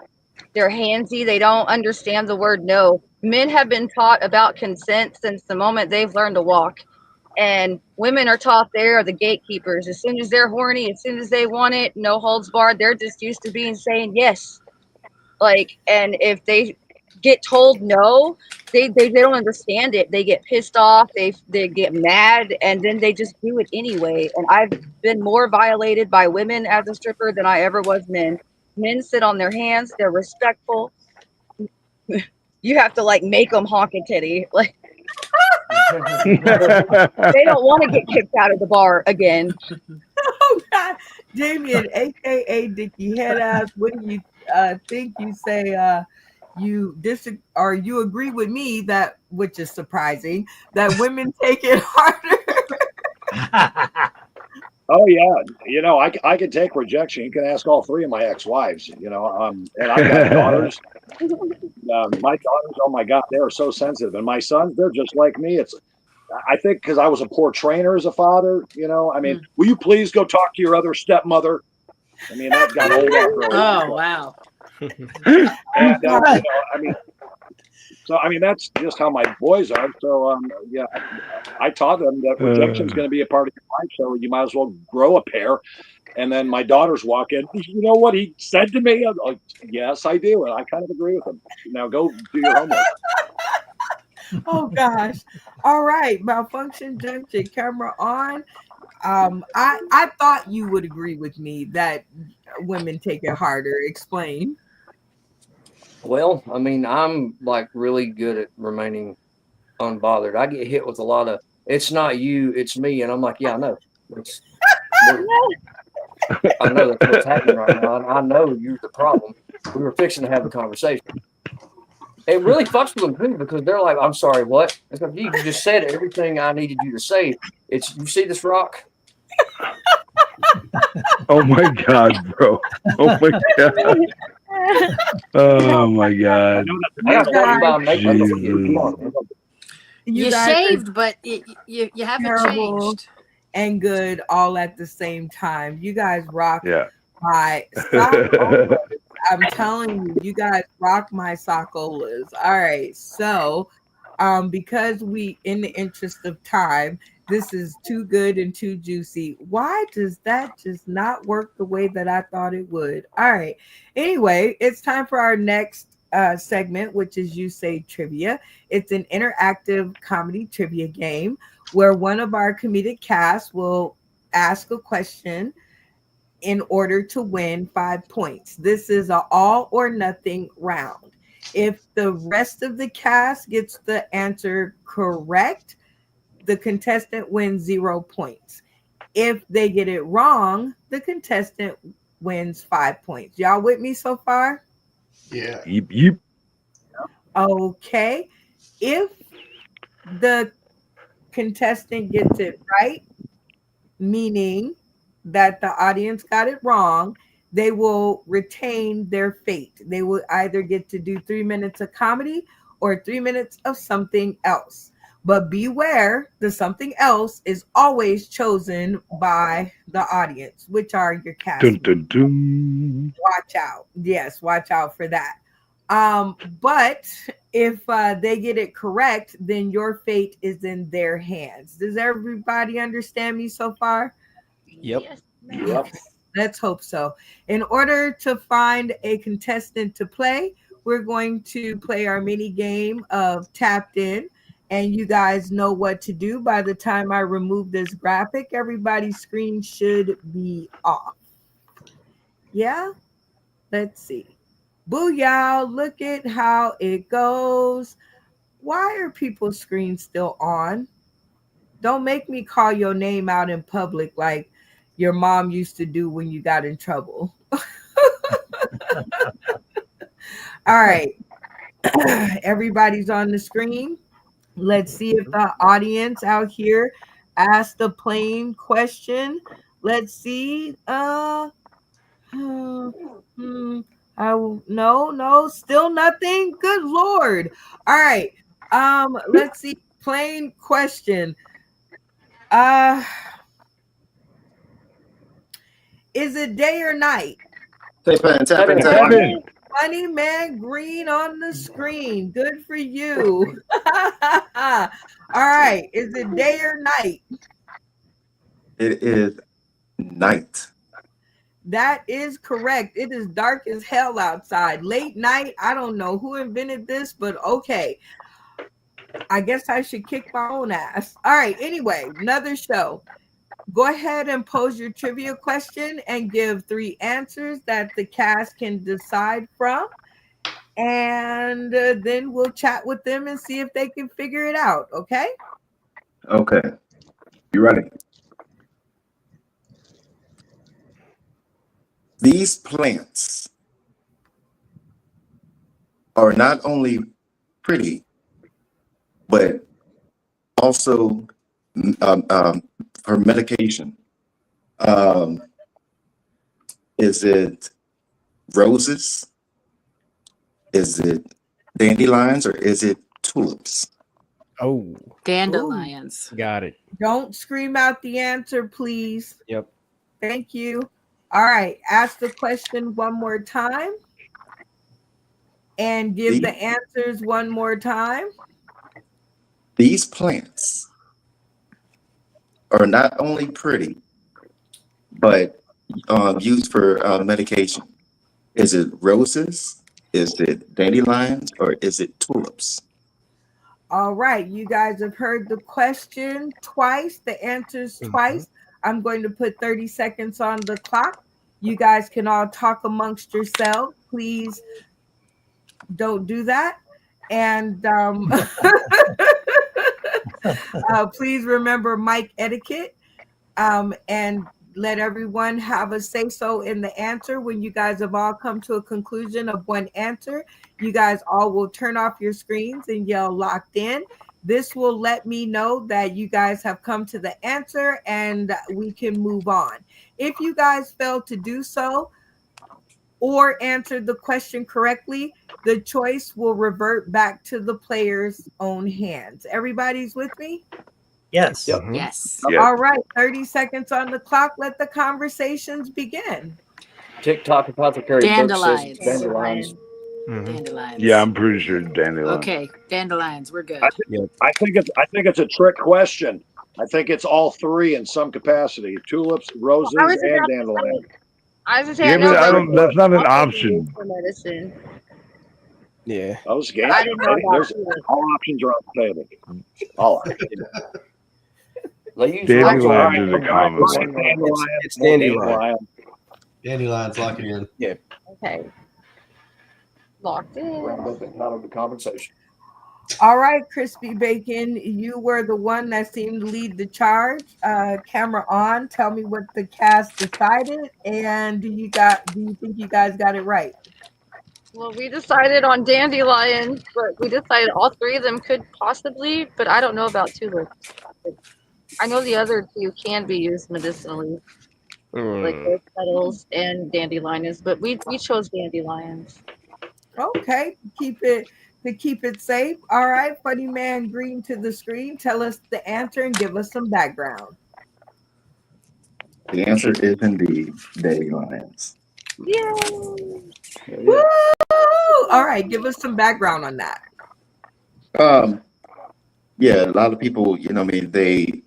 handsy, they don't understand the word no. Men have been taught about consent since the moment they've learned to walk. And women are taught they are the gatekeepers. As soon as they're horny, as soon as they want it, no holds barred, they're just used to saying yes. Like, and if they get told no, they don't understand it. They get pissed off, they get mad, and then they just do it anyway. And I've been more violated by women as a stripper than I ever was men. Men sit on their hands, they're respectful. You have to like make them honk a titty. Like they don't want to get kicked out of the bar again. Oh God. Damien, aka Dickie Headass, what do you think? You say you agree with me that, which is surprising, that women take it harder. Oh yeah, you know, I can take rejection. You can ask all three of my ex-wives. You know, and I've got daughters. My daughters, oh my God, they are so sensitive, and my sons, they're just like me. I think because I was a poor trainer as a father. You know, I mean, will you please go talk to your other stepmother? I mean, that got old after a while. Oh wow. And, you know, I mean, that's just how my boys are. So, yeah, I taught them that rejection is going to be a part of your life. So you might as well grow a pair. And then my daughters walk in. You know what he said to me? I'm like, yes, I do, and I kind of agree with him. Now go do your homework. Oh gosh. All right, Malfunction Junction, camera on. I thought you would agree with me that women take it harder. Explain. Well, I mean, I'm like really good at remaining unbothered. I get hit with a lot of, it's not you, it's me. And I'm like, yeah, I know. I know that's what's happening right now. I know you're the problem. We were fixing to have a conversation. It really fucks with them too because they're like, I'm sorry, what? It's like, you just said everything I needed you to say. It's, you see this rock? Oh my God, bro. Oh my God. Oh my God. You guys shaved, but you haven't terrible. changed. and good all at the same time. You guys rock Yeah. my sockolas. I'm telling you, you guys rock my sockolas. All right. So, because we, in the interest of time, this is too good and too juicy. Why does that just not work the way that I thought it would? All right. Anyway, it's time for our next segment, which is You Say Trivia. It's an interactive comedy trivia game where one of our comedic cast will ask a question in order to win 5 points. This is an all or nothing round. If the rest of the cast gets the answer correct, the contestant wins 0 points. If they get it wrong, the contestant wins 5 points. Y'all with me so far? Yeah. Yep. Okay. If the contestant gets it right, meaning that the audience got it wrong, they will retain their fate. They will either get to do 3 minutes of comedy or 3 minutes of something else. But beware, the something else is always chosen by the audience, which are your cast. Dun, dun, dun. Watch out. Yes, watch out for that. But if they get it correct, then your fate is in their hands. Does everybody understand me so far? Yep. Yes, Yep. Let's hope so. In order to find a contestant to play, we're going to play our mini game of Tapped In, and you guys know what to do. By the time I remove this graphic, everybody's screen should be off. Yeah? Let's see. Booyah, look at how it goes. Why are people's screens still on? Don't make me call your name out in public like your mom used to do when you got in trouble. All right. Everybody's on the screen. Let's see if the audience out here asked a plain question. Let's see. No, still nothing. Good Lord. All right. Let's see. Plain question. Is it day or night? Tap in. Kevin. Funny Man Green on the screen. Good for you. All right. Is it day or night? It is night. That is correct. It is dark as hell outside. Late night. I don't know who invented this, but okay. I guess I should kick my own ass. All right. Anyway, another show. Go ahead and pose your trivia question and give 3 answers that the cast can decide from. And then we'll chat with them and see if they can figure it out. Okay? Okay. You ready? These plants are not only pretty, but also for medication. Is it roses? Is it dandelions or is it tulips? Oh, Dandelions. got it. Don't scream out the answer, please. Yep. Thank you. All right. Ask the question one more time and give the answers one more time. These plants are not only pretty, but used for medication. Is it roses? Is it dandelions? Or is it tulips? All right. You guys have heard the question twice, the answers twice. I'm going to put 30 seconds on the clock. You guys can all talk amongst yourselves. Please don't do that. And please remember mic etiquette, and let everyone have a say-so in the answer. When you guys have all come to a conclusion of one answer, you guys all will turn off your screens and yell locked in. This will let me know that you guys have come to the answer and we can move on. If you guys fail to do so or answer the question correctly, the choice will revert back to the player's own hands. Everybody's with me? Yes. Yep. Yes. Yeah. All right, 30 seconds on the clock. Let the conversations begin. TikTok apothecary book says Dandelions. dandelions. Dandelions. Yeah, I'm pretty sure it's dandelion. Okay, dandelions. We're good. I think it's a trick question. I think it's all three in some capacity: tulips, roses, I was and about to dandelion. say, I was gonna say, Yeah, I know but I roses don't. That's not an also option. used for medicine. Yeah. Those games. I didn't know about There's tulips. all options are on the table. All options. They use Dandelions is a common It's one. dandelion. It's dandelion. Dandelions, lock it in. Yeah. Okay. Locked in. Round up and out of the conversation. All right, Crispy Bacon, you were the one that seemed to lead the charge. Camera on. Tell me what the cast decided, and do you think you guys got it right? Well, we decided on dandelions, but we decided all three of them could possibly, but I don't know about tulips. I know the other two can be used medicinally, like rose petals and dandelions, but we chose dandelions. Okay, keep it safe. All right, Funny Man Green to the screen. Tell us the answer and give us some background. The answer is indeed dandelions. Yay! Woo! All right, give us some background on that. Yeah, a lot of people, you know, what I mean, they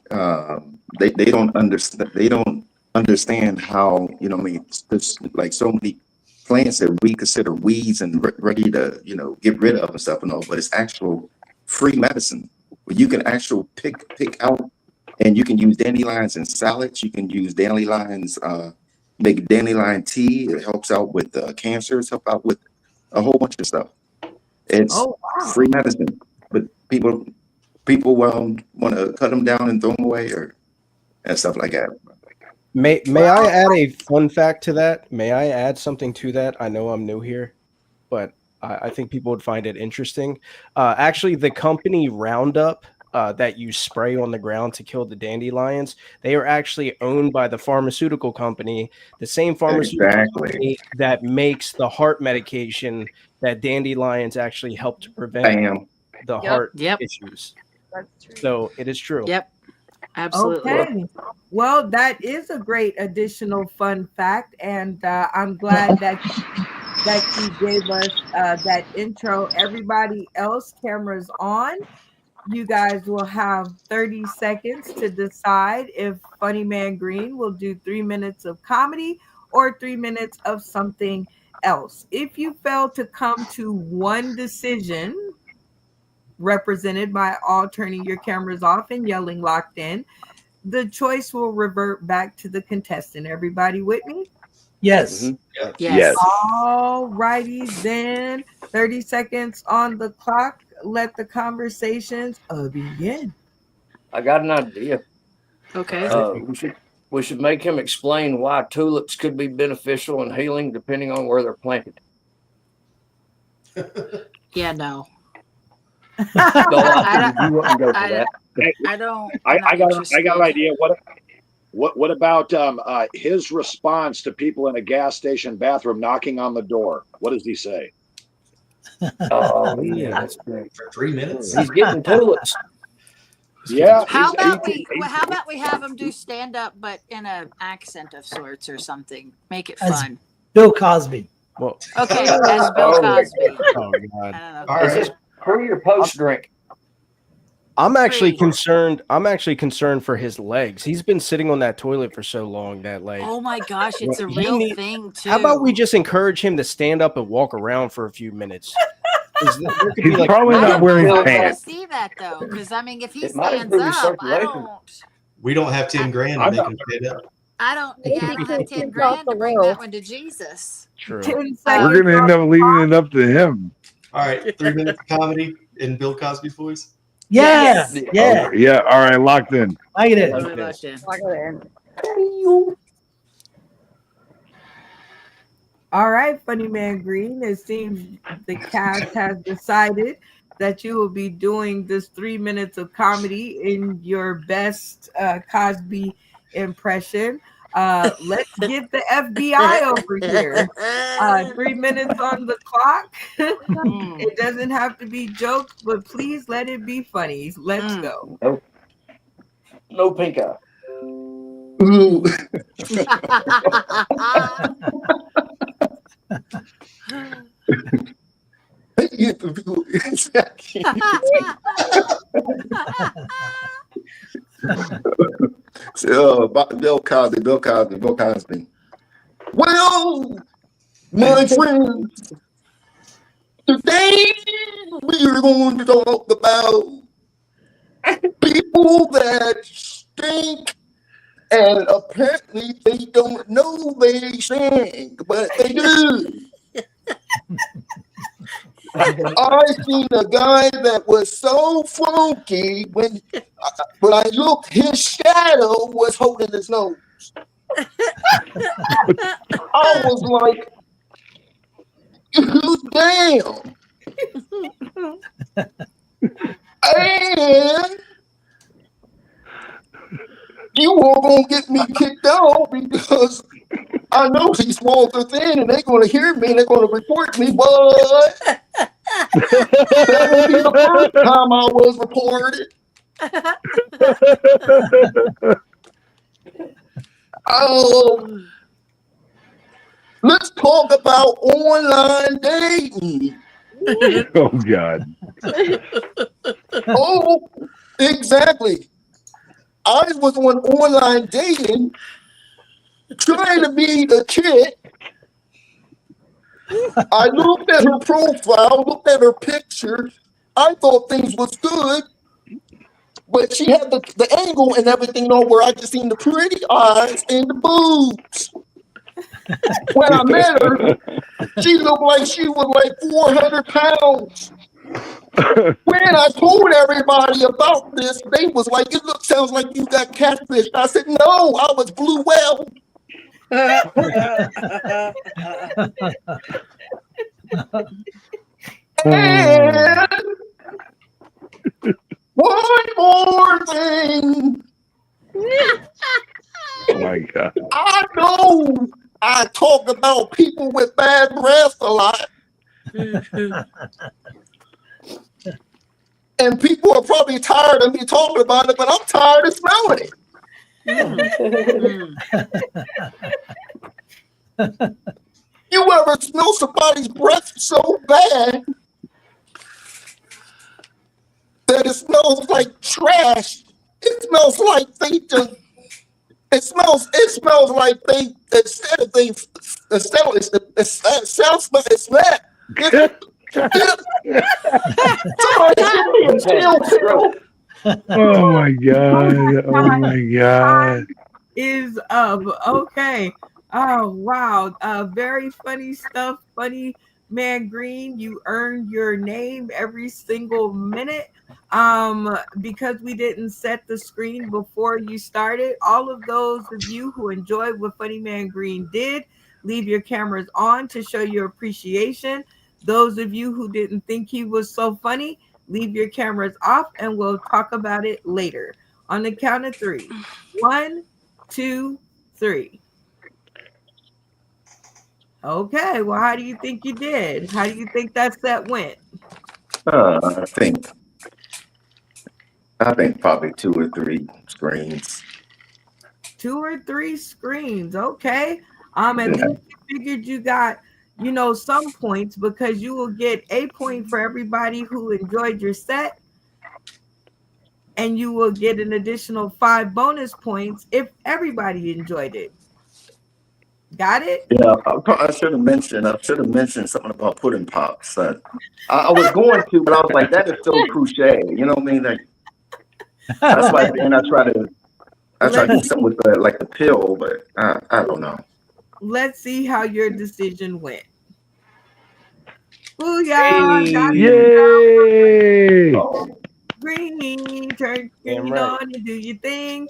don't understand. They don't understand how, you know, what I mean, there's like so many plants that we consider weeds and ready to, you know, get rid of and stuff and all, but it's actual free medicine where you can actually pick out, and you can use dandelions in salads. You can use dandelions, make dandelion tea. It helps out with cancers, help out with a whole bunch of stuff. It's free medicine, but people want to cut them down and throw them away and stuff like that. May I add a fun fact to that? May I add something to that? I know I'm new here, but I think people would find it interesting. Actually, the company Roundup that you spray on the ground to kill the dandelions, they are actually owned by the pharmaceutical company, the same pharmaceutical company that makes the heart medication that dandelions actually help to prevent the heart issues. So it is true. Yep. Absolutely. Okay. Well, that is a great additional fun fact, and I'm glad that you gave us that intro. Everybody else, cameras on. You guys will have 30 seconds to decide if Funny Man Green will do 3 minutes of comedy or 3 minutes of something else. If you fail to come to one decision, represented by all turning your cameras off and yelling locked in, the choice will revert back to the contestant. Everybody with me? Yes. Mm-hmm. Yes. All righty then. 30 seconds on the clock. Let the conversations begin. I got an idea. Okay. We should make him explain why tulips could be beneficial and healing depending on where they're planted. Yeah, no. I got an idea. What about his response to people in a gas station bathroom knocking on the door? What does he say? Oh yeah, that's great. For 3 minutes, he's getting tulips. Yeah. How about we have him do stand up, but in an accent of sorts or something? Make it As fun. Bill Cosby. Well, okay, as Bill Cosby. Oh God. all right. Pre or post drink? I'm actually concerned. I'm actually concerned for his legs. He's been sitting on that toilet for so long that, like, Oh my gosh, it's a real thing too. how about we just encourage him to stand up and walk around for a few minutes? He's probably not wearing I pants. see that though, because I mean, if he It might stands improve his up, I circulation. don't. We don't have 10 grand to make him stand up. I don't have 10 grand to bring that one to Jesus. True. 10 seconds. We're gonna end up leaving it up to him. All right, 3 minutes of comedy in Bill Cosby's voice. Yeah. Yes. Yeah. Yeah. All right. Locked in. I get it. Totally locked in. Lock it in. All right, Funny Man Green. It seems the cast has decided that you will be doing this 3 minutes of comedy in your best Cosby impression. Let's get the FBI over here. 3 minutes on the clock. It doesn't have to be jokes, but please let it be funny. Let's go. No pink eye. Ooh. So, Bill Cosby. Well, my friends, today we're going to talk about people that stink, and apparently they don't know they stink, but they do. I seen a guy that was so funky when I looked, his shadow was holding his nose. I was like, damn. And you all gonna get me kicked out because I know he's Walter Thin and they're gonna hear me and they're gonna report me, but that won't be the first time I was reported. Let's talk about online dating. Oh God. Oh, exactly. I was on online dating, trying to be the chick. I looked at her profile, looked at her picture. I thought things was good, but she had the angle and everything on where I just seen the pretty eyes and the boobs. When I met her, she looked like she was like 400 pounds. When I told everybody about this, they was like, sounds like you got catfish. I said, no, I was blue whale. And one more thing. Oh my God. I know I talk about people with bad breath a lot. And people are probably tired of me talking about it, but I'm tired of smelling it. You ever smell somebody's breath so bad that it smells like trash? It smells like they just. It smells like they instead of they Oh my God. Oh my God. Is up. Okay. Oh wow. Very funny stuff. Funny Man Green. You earned your name every single minute. Because we didn't set the screen before you started. All of those of you who enjoyed what Funny Man Green did, leave your cameras on to show your appreciation. Those of you who didn't think he was so funny, leave your cameras off and we'll talk about it later. On the count of 3. 1, 2, 3. Okay, well, how do you think you did? How do you think that set went? I think probably 2 or 3 screens. 2 or 3 screens. Okay. At least you figured you got, some points because you will get a point for everybody who enjoyed your set. And you will get an additional 5 bonus points if everybody enjoyed it. Got it? Yeah, I should have mentioned something about pudding pops. I was going to, but I was like, that is so cliche. You know what I mean? Like, that's why at the end I try to do something with the pill, but I don't know. Let's see how your decision went. Booyah! Yay! Green, turn on and do your thing.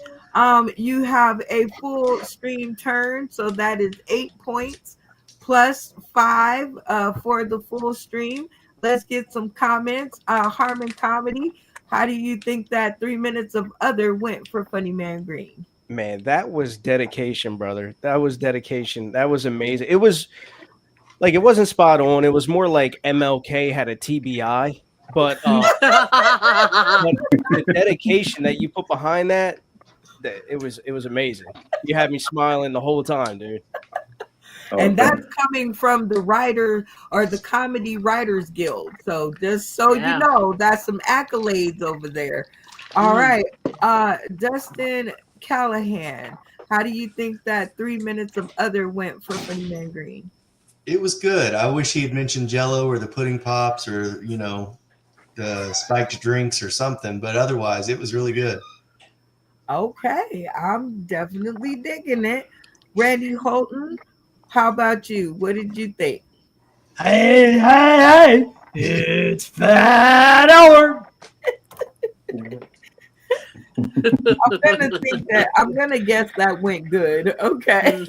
You have a full stream turn, so that is 8 points plus 5 for the full stream. Let's get some comments. Harmon Comedy, how do you think that 3 minutes of other went for Funny Man Green? Man, that was dedication, brother. That was dedication. That was amazing. It was like, it wasn't spot on. It was more like MLK had a TBI, but the dedication that you put behind that, it was amazing. You had me smiling the whole time, dude. And that's coming from the writer or the Comedy Writers Guild. So just so you know, that's some accolades over there. All right. Dustin Callahan, how do you think that 3 minutes of other went for Funny Man Green? It was good. I wish he had mentioned Jello or the pudding pops or, the spiked drinks or something, but otherwise it was really good. Okay. I'm definitely digging it. Randy Holton, how about you? What did you think? Hey, it's Fat Hour. I'm gonna guess that went good. Okay.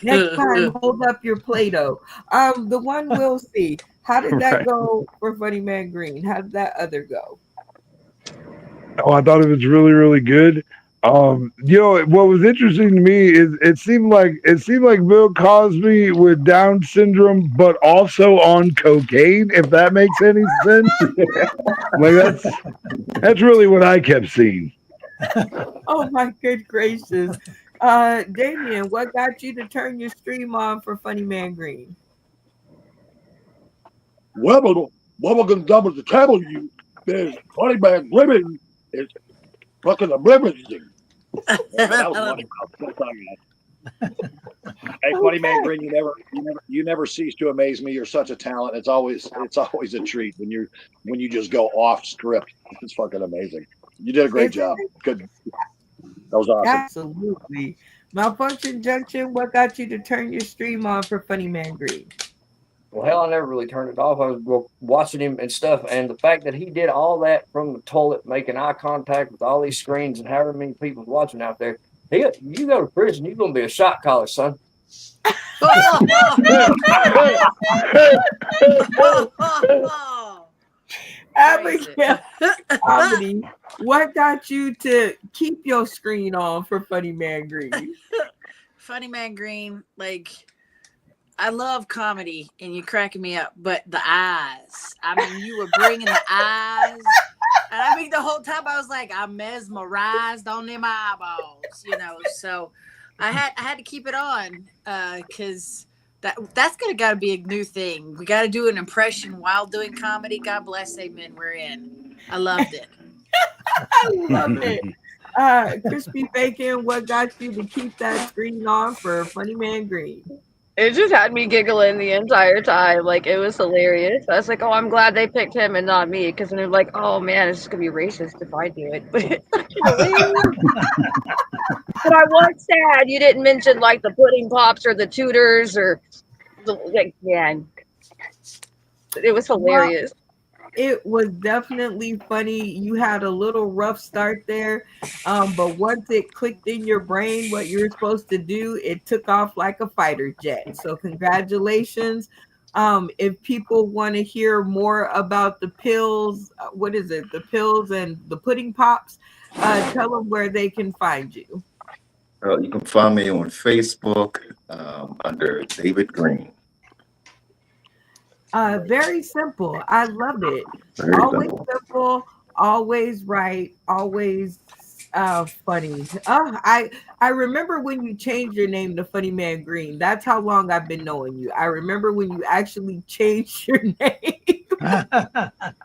Next time, hold up your Play-Doh. The one we'll see. How did that go for Funny Man Green? How did that other go? Oh, I thought it was really, really good. What was interesting to me is it seemed like Bill Cosby with Down syndrome, but also on cocaine. If that makes any sense, that's really what I kept seeing. Oh my good gracious, Damien, what got you to turn your stream on for Funny Man Green? Well, what we're gonna double to tell you is Funny Man Green is fucking amazing. That was funny. Hey, Funny Man Green, you never cease to amaze me. You're such a talent. It's always a treat when you just go off script. It's fucking amazing. You did a great job. Good. That was awesome. Absolutely. Malfunction Junction, what got you to turn your stream on for Funny Man Green? Well, hell, I never really turned it off. I was watching him and stuff, and the fact that he did all that from the toilet, making eye contact with all these screens and however many people watching out there. You go to prison, you're gonna be a shot caller, son. Abigail Comedy, what got you to keep your screen on for Funny Man Green? Funny Man Green, I love comedy and you cracking me up, but the eyes. I mean, you were bringing the eyes. And I mean, the whole time I was like, I'm mesmerized on them eyeballs, So I had to keep it on because that's got to be a new thing. We got to do an impression while doing comedy. God bless, amen. We're in. I loved it. I love it. Crispy Bacon, what got you to keep that screen on for Funny Man Green? It just had me giggling the entire time. It was hilarious. I was like, oh, I'm glad they picked him and not me. Because then they're like, oh, man, it's just going to be racist if I do it. But but I was sad you didn't mention, the pudding pops or the tutors or, man. It was hilarious. Well, it was definitely funny. You had a little rough start there, but once it clicked in your brain what you're supposed to do, it took off like a fighter jet. So congratulations. If people want to hear more about the pills, what is it? The pills and the pudding pops, tell them where they can find you. You can find me on Facebook under David Green. Very simple. I love it. Always simple, always right, always funny. I remember when you changed your name to Funny Man Green. That's how long I've been knowing you. I remember when you actually changed your name.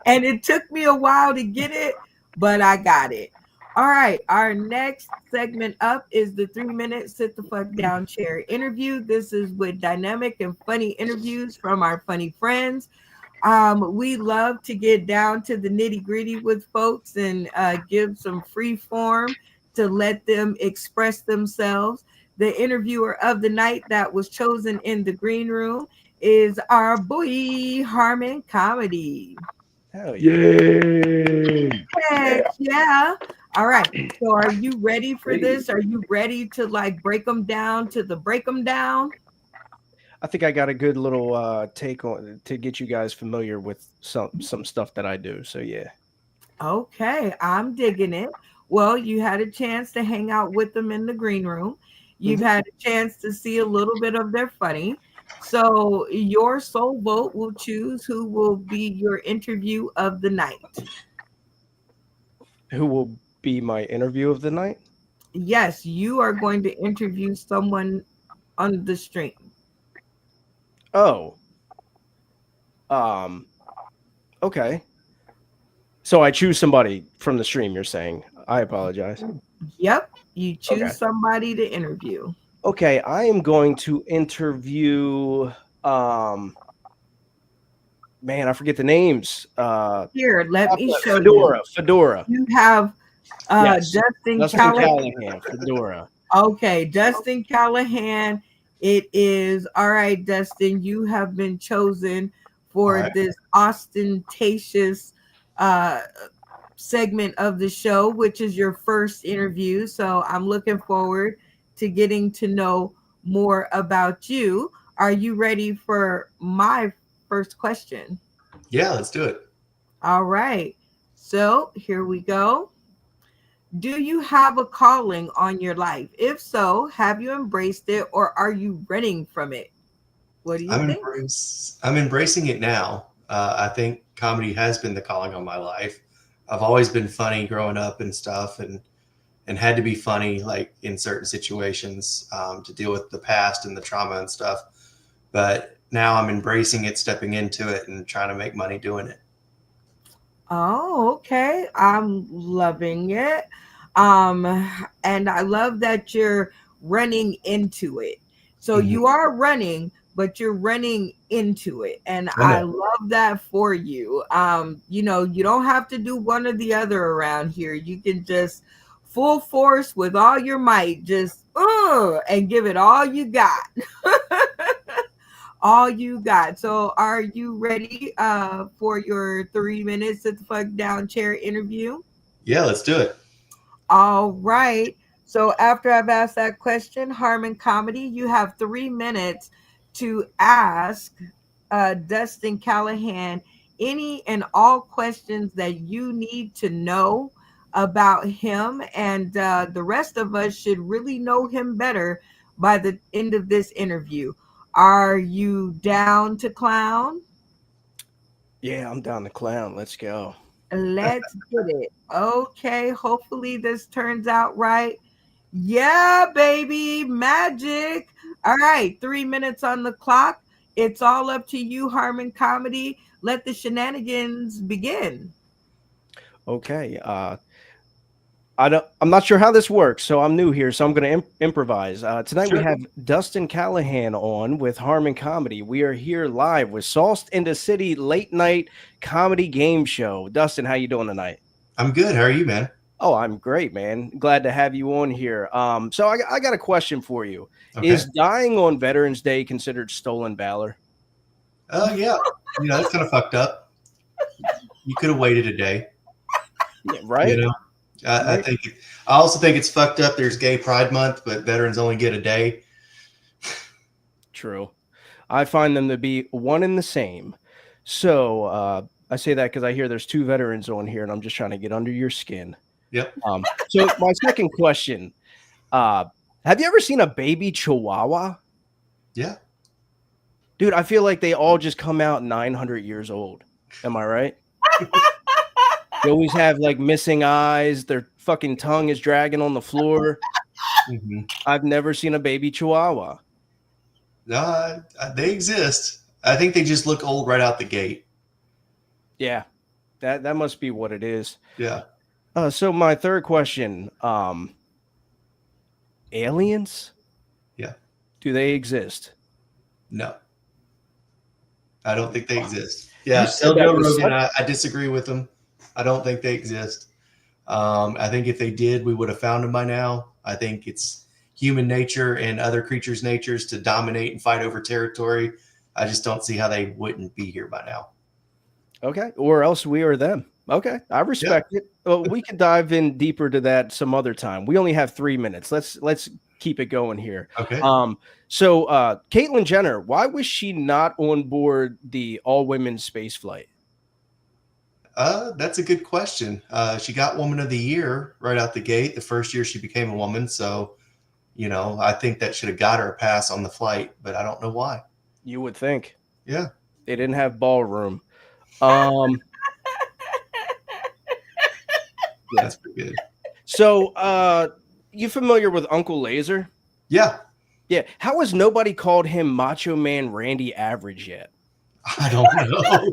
And it took me a while to get it, but I got it. All right, our next segment up is the 3-minute sit the fuck down chair interview. This is with dynamic and funny interviews from our funny friends. We love to get down to the nitty gritty with folks and give some free form to let them express themselves. The interviewer of the night that was chosen in the green room is our boy Harmon Comedy. Hell yeah. Heck yeah. All right. So are you ready for this? Are you ready to break them down to the break them down? I think I got a good little take on to get you guys familiar with some stuff that I do. So yeah. Okay, I'm digging it. Well, you had a chance to hang out with them in the green room. You've had a chance to see a little bit of their funny. So your sole vote will choose who will be your interview of the night. Who will be my interview of the night? Yes, you are going to interview someone on the stream. Oh. Okay. So I choose somebody from the stream, you're saying. I apologize. Yep. You choose Okay. somebody to interview. Okay, I am going to interview man, I forget the names. Here, let me show Fedora. you. You have Yes. Dustin Callahan, Fedora. Okay, Dustin Callahan. It is all right, Dustin. You have been chosen for this ostentatious segment of the show, which is your first interview. So I'm looking forward to getting to know more about you. Are you ready for my first question? Yeah, let's do it. All right. So here we go. Do you have a calling on your life? If so, have you embraced it or are you running from it? What do you think? I'm embracing it now. I think comedy has been the calling on my life. I've always been funny growing up and stuff, and had to be funny like in certain situations to deal with the past and the trauma and stuff. But now I'm embracing it, stepping into it, and trying to make money doing it. Oh, okay. I'm loving it. And I love that you're running into it. So you are running, but you're running into it. And I love that for you. You know, you don't have to do one or the other around here. You can just full force with all your might, just and give it all you got. All you got. So are you ready for your 3 minutes at the fuck down chair interview? Yeah, let's do it. All right. So after I've asked that question, Harmon Comedy, you have 3 minutes to ask Dustin Callahan any and all questions that you need to know about him. And the rest of us should really know him better by the end of this interview. Are you down to clown? Yeah, I'm down to clown. Let's go. Let's get it. Okay, hopefully this turns out right. Yeah, baby, magic. All right, 3 minutes on the clock. It's all up to you, Harmon Comedy. Let the shenanigans begin. Okay. I'm not sure how this works, so I'm new here, so I'm going to improvise. Tonight we have Dustin Callahan on with Harmon Comedy. We are here live with Sauced in the City late night comedy game show. Dustin, how you doing tonight? I'm good. How are you, man? Oh, I'm great, man. Glad to have you on here. So I got a question for you. Okay. Is dying on Veterans Day considered stolen valor? Yeah. You know, it's kind of fucked up. You could have waited a day. Yeah, right? You know? I also think it's fucked up. There's Gay Pride Month, but veterans only get a day. True. I find them to be one and the same. So I say that because I hear there's 2 veterans on here, and I'm just trying to get under your skin. Yep. So my second question, have you ever seen a baby Chihuahua? Yeah. Dude, I feel like they all just come out 900 years old. Am I right? They always have like missing eyes. Their fucking tongue is dragging on the floor. I've never seen a baby Chihuahua. No, they exist. I think they just look old right out the gate. Yeah, that must be what it is. Yeah. So my third question, aliens? Yeah. Do they exist? No. I don't think they exist. Yeah, You said tell that Joe was Rogan I disagree with him. I don't think they exist. I think if they did, we would have found them by now. I think it's human nature and other creatures' natures to dominate and fight over territory. I just don't see how they wouldn't be here by now. Okay, or else we are them. Okay, I respect it. Well, we can dive in deeper to that some other time. We only have 3 minutes. Let's keep it going here. Okay. So Caitlyn Jenner, why was she not on board the all-women space flight? That's a good question. She got Woman of the Year right out the gate the first year she became a woman. So, you know, I think that should have got her a pass on the flight, but I don't know why. You would think. Yeah. They didn't have ballroom. That's pretty good. So, you familiar with Uncle Laser? Yeah. Yeah. How has nobody called him Macho Man Randy Average yet? I don't know.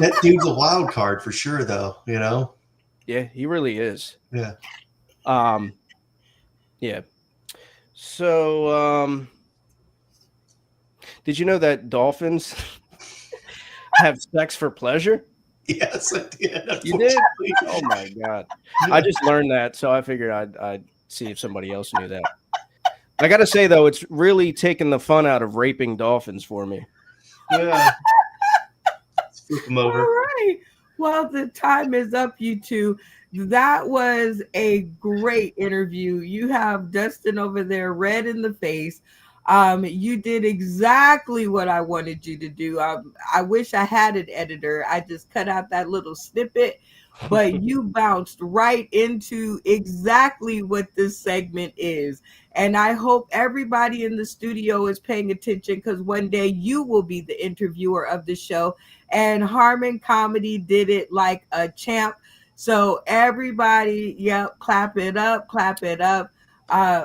That dude's a wild card for sure, though. You know. Yeah, he really is. Yeah. Yeah. So, did you know that dolphins have sex for pleasure? Yes, I did. You did? Oh my god! I just learned that, so I figured I'd see if somebody else knew that. I got to say though, it's really taken the fun out of raping dolphins for me. Yeah. Let's flip them over. All right. Well, the time is up, you two. That was a great interview. You have Dustin over there red in the face. You did exactly what I wanted you to do. I wish I had an editor. I just cut out that little snippet, but you bounced right into exactly what this segment is. And I hope everybody in the studio is paying attention, because one day you will be the interviewer of the show. And Harmon Comedy did it like a champ. So everybody, yep, clap it up, clap it up.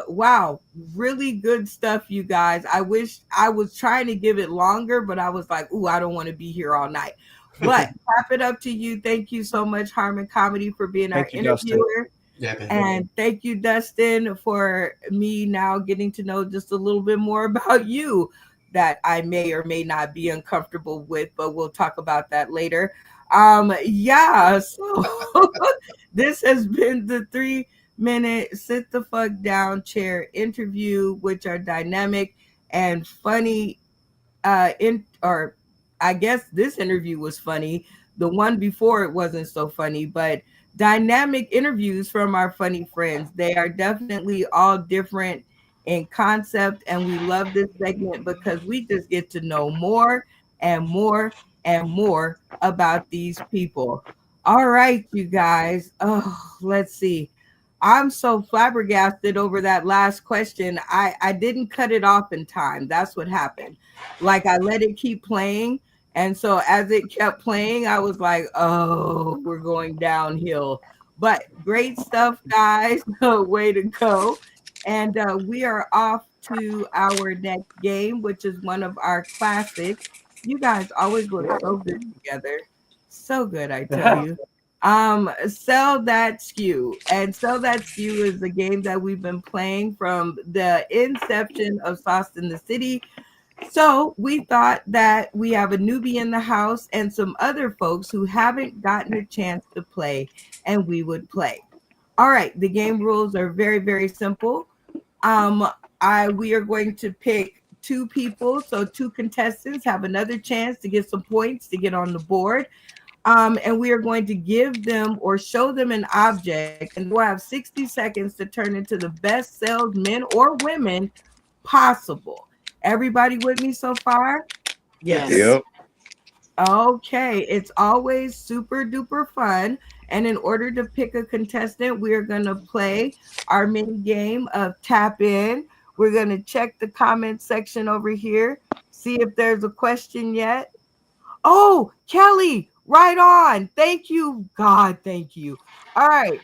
Wow, really good stuff, you guys. I wish I was trying to give it longer, but I was like, ooh, I don't want to be here all night. But clap it up to you. Thank you so much, Harmon Comedy, for being our interviewer. Yeah, and thank you, Dustin, for me now getting to know just a little bit more about you that I may or may not be uncomfortable with, but we'll talk about that later. Yeah, so this has been the 3-minute sit the fuck down chair interview, which are dynamic and funny. Or I guess this interview was funny. The one before it wasn't so funny, but dynamic interviews from our funny friends. They are definitely all different in concept, and we love this segment because we just get to know more and more and more about these people. All right, you guys. Oh, let's see. I'm so flabbergasted over that last question. I didn't cut it off in time. That's what happened. Like, I let it keep playing. And so as it kept playing, I was like, oh, we're going downhill. But great stuff, guys. Way to go. And we are off to our next game, which is one of our classics. You guys always look so good together. So good, I tell you. Sell That Skew. And Sell That Skew is the game that we've been playing from the inception of Sauce in the City. So we thought that we have a newbie in the house and some other folks who haven't gotten a chance to play, and we would play. All right, the game rules are very, very simple. We are going to pick 2 people, so 2 contestants have another chance to get some points to get on the board. And we are going to give them or show them an object, and we'll have 60 seconds to turn into the best salesmen or women possible. Everybody with me so far? Yes. Yep. Okay, it's always super duper fun. And in order to pick a contestant, we are going to play our mini game of Tap In. We're going to check the comment section over here, see if there's a question yet. Oh, Kelly, right on. Thank you. God, thank you. All right.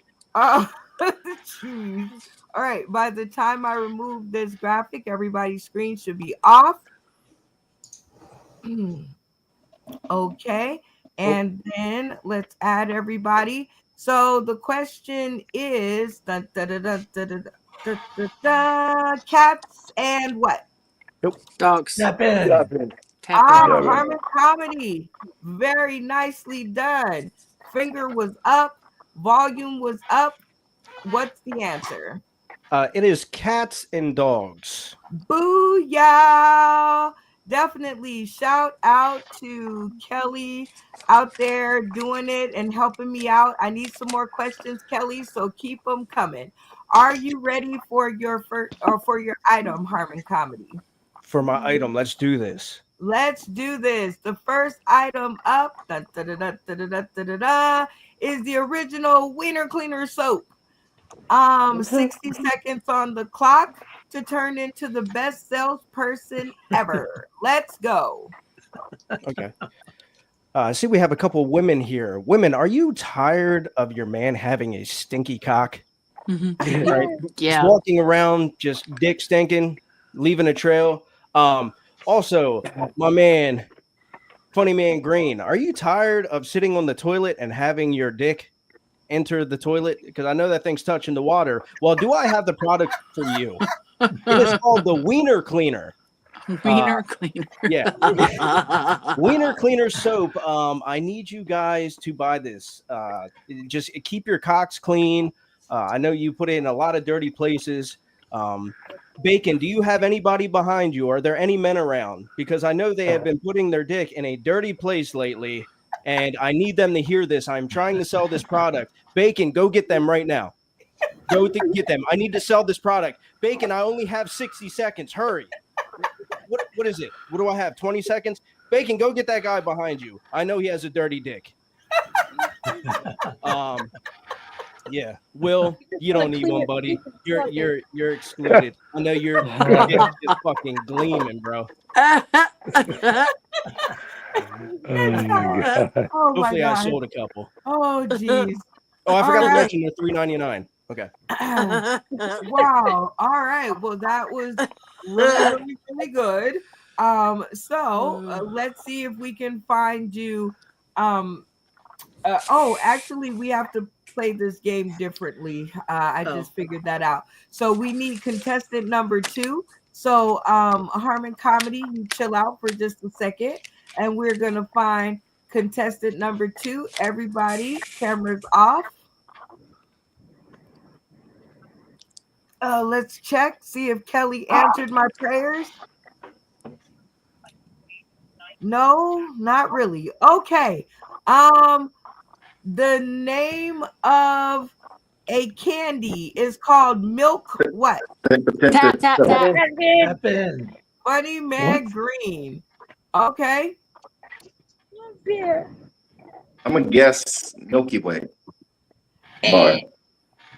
Jeez. All right. By the time I remove this graphic, everybody's screen should be off. Okay. And then let's add everybody. So the question is cats and what? Dogs. Step in. Harmon Comedy. Very nicely done. Finger was up. Volume was up. What's the answer? It is cats and dogs. Booyah! Definitely shout out to Kelly out there doing it and helping me out. I need some more questions, Kelly, so keep them coming. Are you ready for your item, Harmon Comedy? For my item, let's do this. Let's do this. The first item up is the original Wiener Cleaner soap. 60 seconds on the clock to turn into the best salesperson ever. Let's go. Okay. I see we have a couple women here. Women, are you tired of your man having a stinky cock? Right? Yeah. Just walking around, just dick stinking, leaving a trail. Also, my man, Funny Man Green, are you tired of sitting on the toilet and having your dick enter the toilet? Because I know that thing's touching the water. Well, do I have the product for you? It is called the Wiener Cleaner. Wiener Cleaner. Yeah. Wiener Cleaner soap. I need you guys to buy this. Just keep your cocks clean. I know you put it in a lot of dirty places. Bacon, do you have anybody behind you? Are there any men around? Because I know they have been putting their dick in a dirty place lately, and I need them to hear this. I'm trying to sell this product. Bacon, go get them right now. Go get them. I need to sell this product. Bacon, I only have 60 seconds. Hurry. What is it? What do I have? 20 seconds? Bacon, go get that guy behind you. I know he has a dirty dick. Yeah, Will, you don't need one, buddy. You're excluded. I know your dick is fucking gleaming, bro. Oh my god. Oh my Hopefully, I God. sold a couple. Oh jeez. Oh, I forgot to All right. mention they're $3.99. Okay. Wow. All right. Well, that was really good. Let's see if we can find you. Actually, we have to play this game differently. I just figured that out. So we need contestant number 2. So Harmon Comedy, you chill out for just a second, and we're gonna find contestant number 2. Everybody, cameras off. Let's check, see if Kelly answered my prayers. No, not really. Okay. The name of a candy is called Milk what? Tap, tap, tap. Tap in. Funny Man Green. Okay. I'm gonna guess Milky Way. Bar.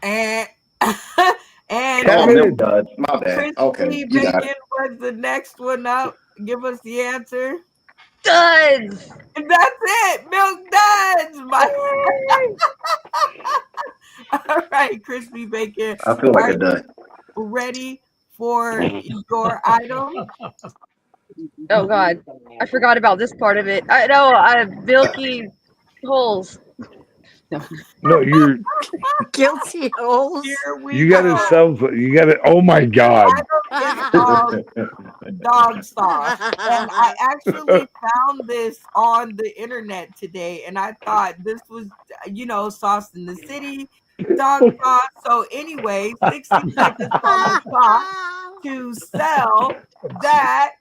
And Oh, and Milk Dud. My bad. Christy Okay, you got Bacon it. was the next one up. Give us the answer. Duds. And that's it. Milk Duds. All right, Crispy Bacon. I feel like Are a dud. you ready for your item? Oh God, I forgot about this part of it. I know. Vilky holes. No, you're Guilty holes. Here we you gotta go. sell. You gotta. Oh my god. It's called dog sauce. And I actually found this on the internet today, and I thought this was, Sauce in the City, dog sauce. So anyway, 60 seconds on the clock to sell that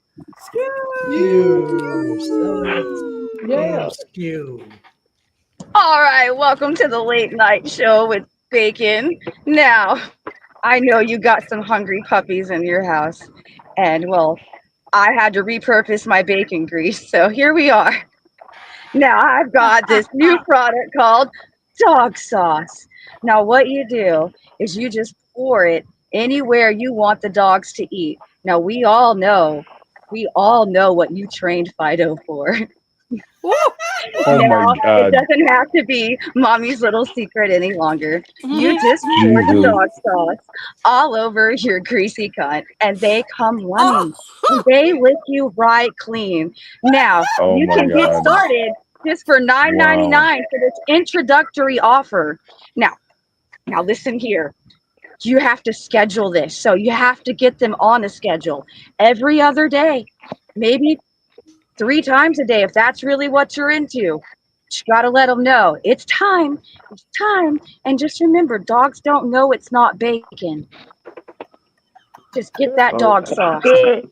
Yeah. Skew. All right, welcome to the late night show with Bacon. Now, I know you got some hungry puppies in your house, and well, I had to repurpose my bacon grease, so here we are. Now, I've got this new product called dog sauce. Now, what you do is you just pour it anywhere you want the dogs to eat. Now, we all know what you trained Fido for. Oh Now, my it god. doesn't have to be mommy's little secret any longer. You just pour the Jesus. dog sauce all over your greasy cunt, and they come running. They lick you right clean. Now, Oh you my can get god. started just for $9.99 for this introductory offer. Now listen here. You have to schedule this. So you have to get them on a schedule every other day, maybe 3 times a day if that's really what you're into. You gotta let them know it's time. It's time. And just remember, dogs don't know it's not bacon. Just get that dog sauce. Dog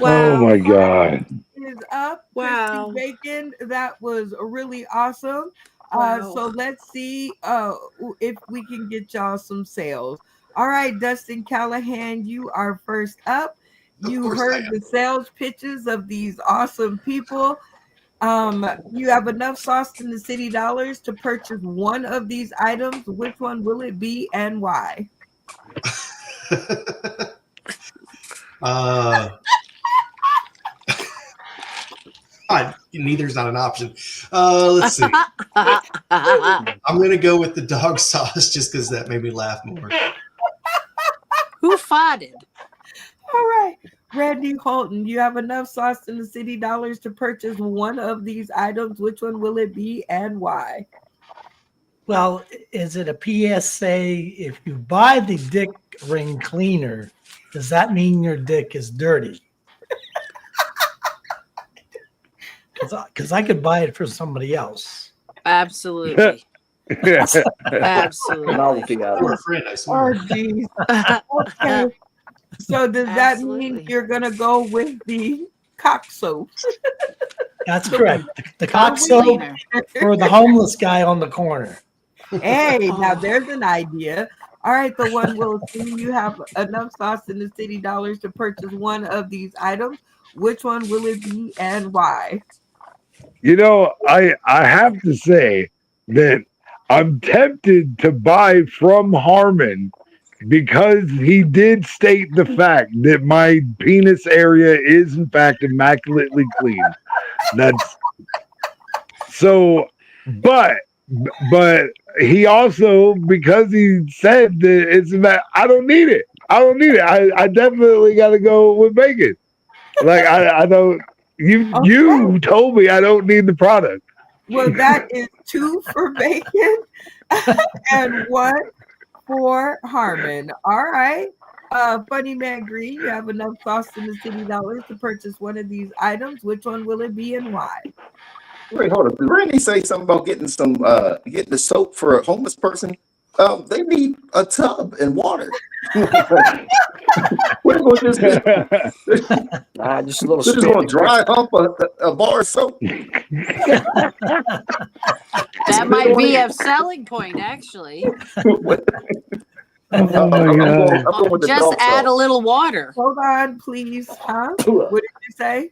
Oh my god. is up. Wow. Crispy Bacon. That was really awesome. Wow. So let's see if we can get y'all some sales. All right, Dustin Callahan, you are first up. You heard the sales pitches of these awesome people. You have enough Sauce in the City dollars to purchase one of these items. Which one will it be and why? Neither's not an option. Let's see. I'm gonna go with the dog sauce just because that made me laugh more. Who farted? All right. Randy Holton, you have enough sauce in the city dollars to purchase one of these items. Which one will it be and why? Well, is it a PSA? If you buy the dick ring cleaner, does that mean your dick is dirty? Because I could buy it for somebody else. Absolutely. Absolutely. Novelty You're item. a friend, I Oh, swear. geez. Okay. So does that mean Absolutely. you're going to go with the cock soap? That's correct. The Dog cock soap cleaner. for the homeless guy on the corner. Hey, now Oh. there's an idea. All right, the one will see you have enough sauce in the city dollars to purchase one of these items. Which one will it be and why? You know, I have to say that I'm tempted to buy from Harmon because he did state the fact that my penis area is in fact immaculately clean. That's so, but he also, because he said that it's about, I don't need it. I definitely got to go with bacon. Like I don't. You told me I don't need the product. Well, that is 2 for bacon and 1 for Harmon. All right. Funny Man Green, you have enough sauce in the city dollars to purchase one of these items. Which one will it be and why? Wait, hold on. Did Randy say something about getting some getting the soap for a homeless person? They need a tub and water. We're going to just Nah, just a little they're just spit. going to dry hump a bar of soap. That might be a selling point, actually. Oh my I'm god! going with the Just dog add a sauce. little water. Hold on, please. Huh? What did you say?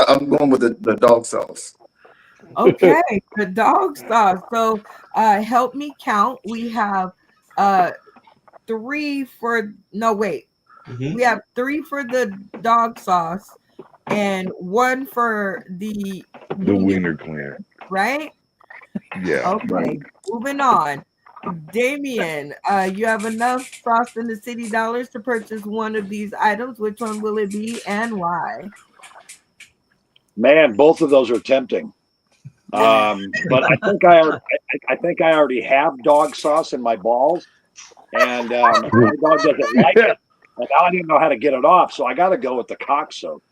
I'm going with the dog sauce. Okay, the dog sauce. So help me count. We have 3 for wait. Mhm. We have 3 for the dog sauce and 1 for the The wiener cleaner. right? Yeah. Okay, moving on. Damien, you have enough sauce in the city dollars to purchase one of these items. Which one will it be and why? Man, both of those are tempting. But I think I already have dog sauce in my balls, and my dog doesn't like it. And now I didn't know how to get it off, so I got to go with the cock soap.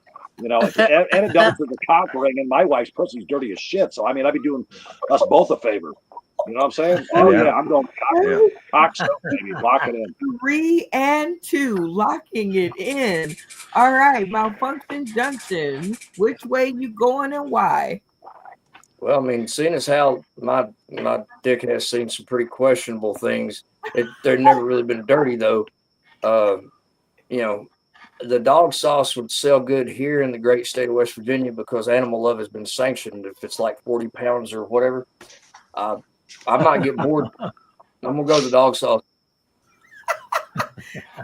You know, and it does with the cock ring, and my wife's pussy's dirty as shit. So I mean, I'd be doing us both a favor. You know what I'm saying? Oh Yeah. yeah, I'm going cock soap, baby. Lock it in. 3 and 2, locking it in. All right, Malfunction Junction. Which way you going and why? Well, I mean, seeing as how my dick has seen some pretty questionable things, they've never really been dirty though. You know, the dog sauce would sell good here in the great state of West Virginia because Animal Love has been sanctioned. If it's like 40 pounds or whatever, I might get bored. I'm gonna go with the dog sauce.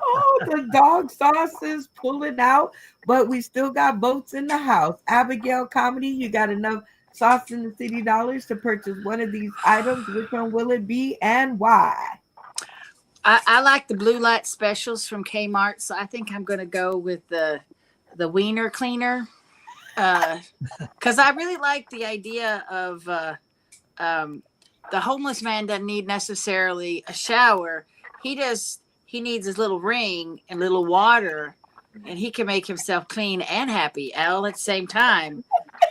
Oh, the dog sauce is pulling out, but we still got votes in the house. Abigail Comedy, you got enough sauce in the city dollars to purchase one of these items. Which one will it be and why? I like the blue light specials from Kmart, so I think I'm going to go with the wiener cleaner because I really like the idea of the homeless man doesn't need necessarily a shower. He needs his little ring and little water, and he can make himself clean and happy all at the same time.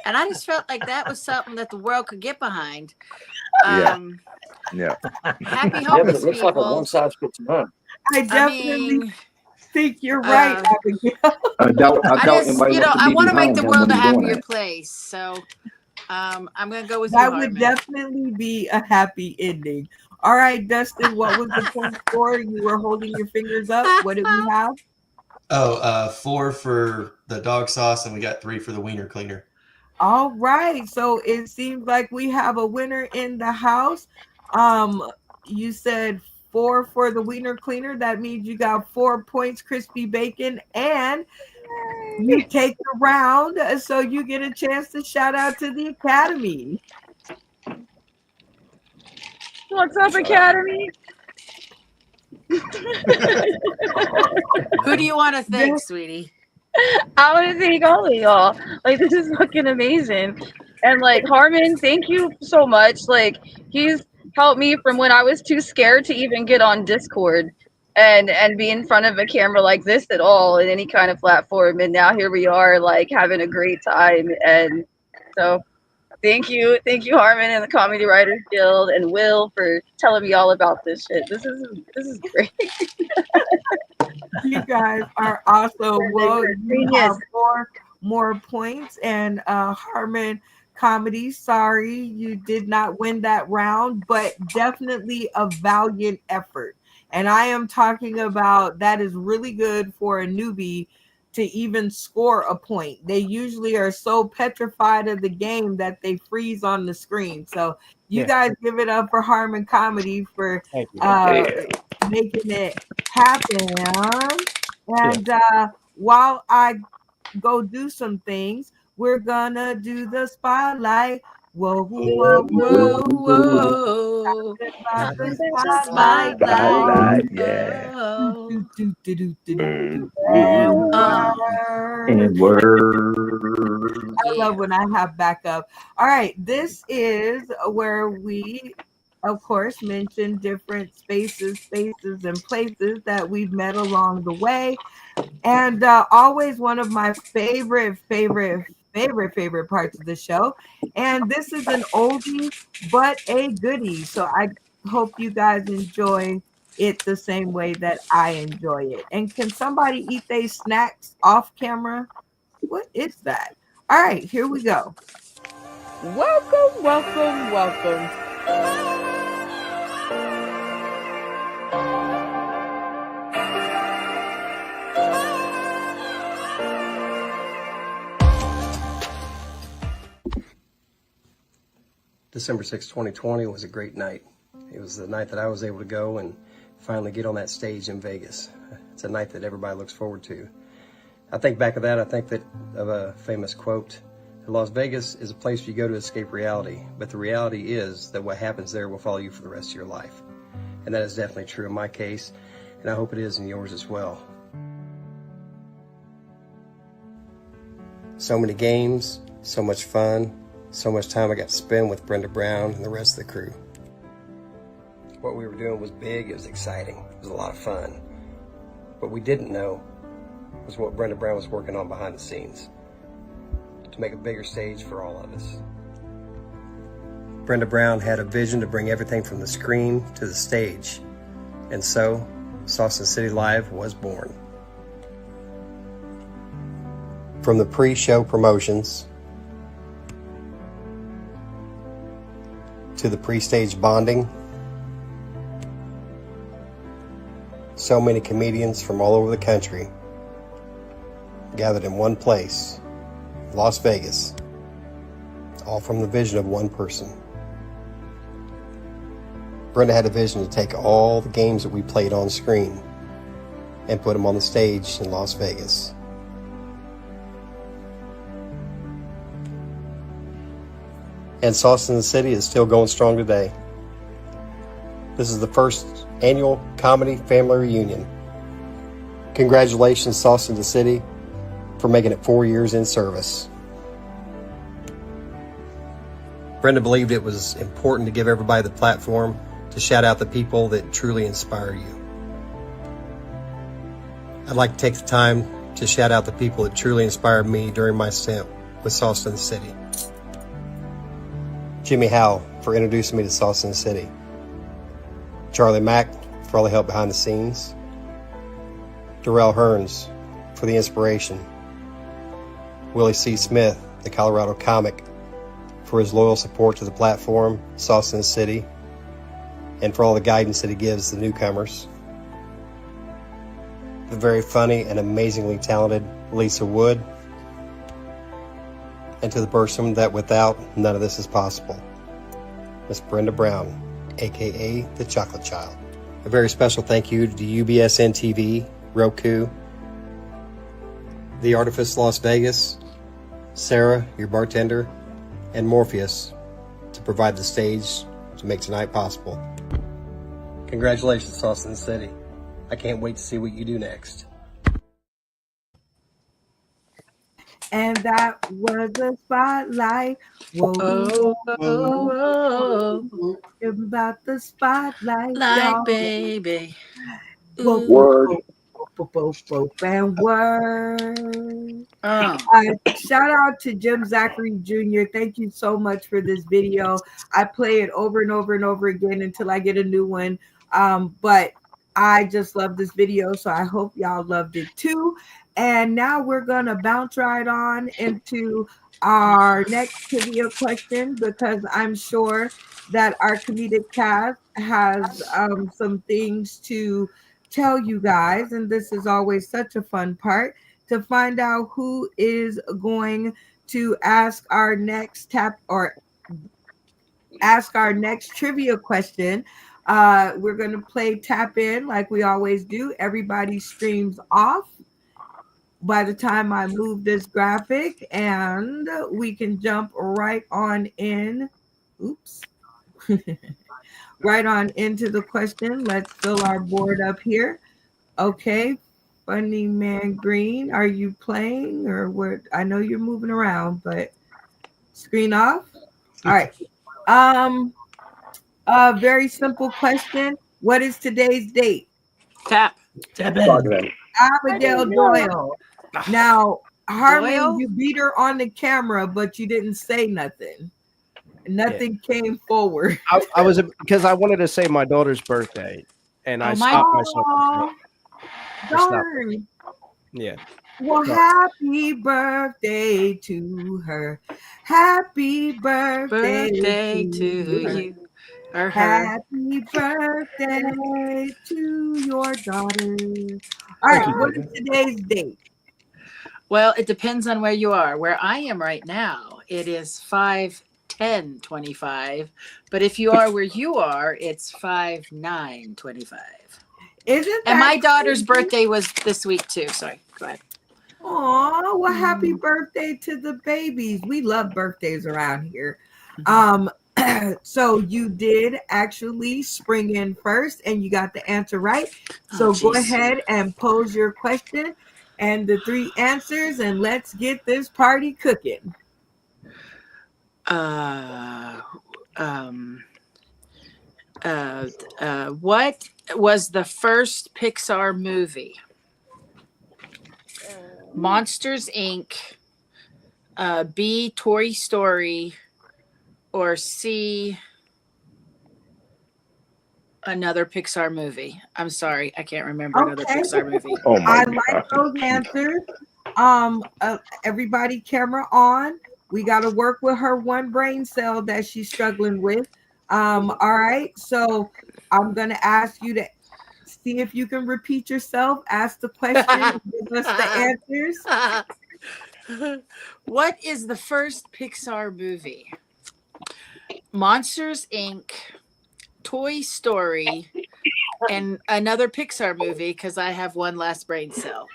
And I just felt like that was something that the world could get behind. Yeah. Yeah. Happy Yeah, but homeless it looks like a people. one size fits none. I definitely mean, think you're right, Abigail. I doubt I anybody just, wants to I be want to make behind the him world a when he's doing happier that. place. So I'm going to go with you, That would Harmon. definitely be a happy ending. All right, Dustin, what was the point score? You were holding your fingers up. What did we have? 4 for the dog sauce, and we got 3 for the wiener cleaner. All right. So it seems like we have a winner in the house. You said 4 for the wiener cleaner. That means you got 4 points, crispy bacon, and you take the round, so you get a chance to shout out to the Academy. What's up, Academy? Who do you want to thank, sweetie? I want to thank all of y'all. Like, this is fucking amazing. And like, Harmon, thank you so much. Like, he's helped me from when I was too scared to even get on Discord and be in front of a camera like this at all in any kind of platform. And now here we are, like, having a great time. And so thank you, Harmon and the Comedy Writers Guild and Will for telling me all about this shit. This is great. You guys are awesome. Well, you have more points, and Harmon Comedy, sorry you did not win that round, but definitely a valiant effort. And I am talking about that is really good for a newbie to even score a point. They usually are so petrified of the game that they freeze on the screen. So you guys give it up for Harmon Comedy for making it happen. And while I go do some things, we're gonna do the spotlight. Whoa, whoa, whoa, whoa. Spotlight. And word. I love when I have backup. All right, this is where we, of course, mention different spaces, and places that we've met along the way. And always one of my favorite parts of the show. And this is an oldie but a goodie. So I hope you guys enjoy it the same way that I enjoy it. And can somebody eat their snacks off camera? What is that? All right, here we go. Welcome. December 6, 2020 was a great night. It was the night that I was able to go and finally get on that stage in Vegas. It's a night that everybody looks forward to. I think back of that, I think that of a famous quote, Las Vegas is a place you go to escape reality, but the reality is that what happens there will follow you for the rest of your life. And that is definitely true in my case, and I hope it is in yours as well. So many games, so much fun, so much time I got to spend with Brenda Brown and the rest of the crew. What we were doing was big, it was exciting, it was a lot of fun. What we didn't know was what Brenda Brown was working on behind the scenes to make a bigger stage for all of us. Brenda Brown had a vision to bring everything from the screen to the stage, and so Sauce and City Live was born. From the pre-show promotions to the pre-stage bonding, so many comedians from all over the country gathered in one place, Las Vegas, all from the vision of one person. Brenda had a vision to take all the games that we played on screen and put them on the stage in Las Vegas. And Sauce in the City is still going strong today. This is the first annual comedy family reunion. Congratulations, Sauce in the City, for making it 4 years in service. Brenda believed it was important to give everybody the platform to shout out the people that truly inspire you. I'd like to take the time to shout out the people that truly inspired me during my stint with Sauce in the City. Jimmy Howe for introducing me to Sauce in the City. Charlie Mack for all the help behind the scenes. Darrell Hearns for the inspiration. Willie C. Smith, the Colorado comic, for his loyal support to the platform, Sauce in the City, and for all the guidance that he gives the newcomers. The very funny and amazingly talented Lisa Wood, and to the person that without none of this is possible, Miss Brenda Brown, aka the Chocolate Child. A very special thank you to UBSN TV, Roku, The Artifice Las Vegas, Sarah, your bartender, and Morpheus to provide the stage to make tonight possible. Congratulations, Austin City. I can't wait to see what you do next. And that was a spotlight. Whoa, Oh, about the spotlight, like y'all. baby. Whoa, Word. and word. Oh. Shout out to Jim Zachary Jr. Thank you so much for this video. I play it over and over and over again until I get a new one. But I just love this video, so I hope y'all loved it too. And now we're gonna bounce right on into our next trivia question, because I'm sure that our comedic cast has some things to tell you guys, and this is always such a fun part to find out who is going to ask our next trivia question. We're going to play tap in like we always do. Everybody streams off by the time I move this graphic, and we can jump right on in. Oops. Right on into the question. Let's fill our board up here. Okay. Funny Man Green, are you playing or what? I know you're moving around, but screen off. All right. A very simple question. What is today's date? Tap in. Abigail Doyle. Now, Harmon, Doyle? you beat her on the camera, but you didn't say nothing. Nothing came forward. I was because I wanted to say my daughter's birthday, and I stopped myself. Darn. Yeah. Well, happy birthday to her. Happy birthday to you. Or her. Happy birthday to your daughter. All right, what is today's date? Well, it depends on where you are. Where I am right now, it is 5:10:25. But if you are where you are, it's 5:09:25. Isn't and that my daughter's crazy? birthday was this week too. Sorry, go ahead. Oh, well, happy birthday to the babies. We love birthdays around here. So you did actually spring in first and you got the answer right. So go ahead and pose your question and the 3 answers, and let's get this party cooking. What was the first Pixar movie? Monsters Inc., B, Toy Story, or C, another Pixar movie? I'm sorry, I can't remember another Pixar movie. Oh my I like those answers. Everybody, camera on. We got to work with her one brain cell that she's struggling with. All right, so I'm gonna ask you to see if you can repeat yourself. Ask the question. Give us the answers. What is the first Pixar movie? Monsters Inc., Toy Story, and another Pixar movie, because I have one last brain cell.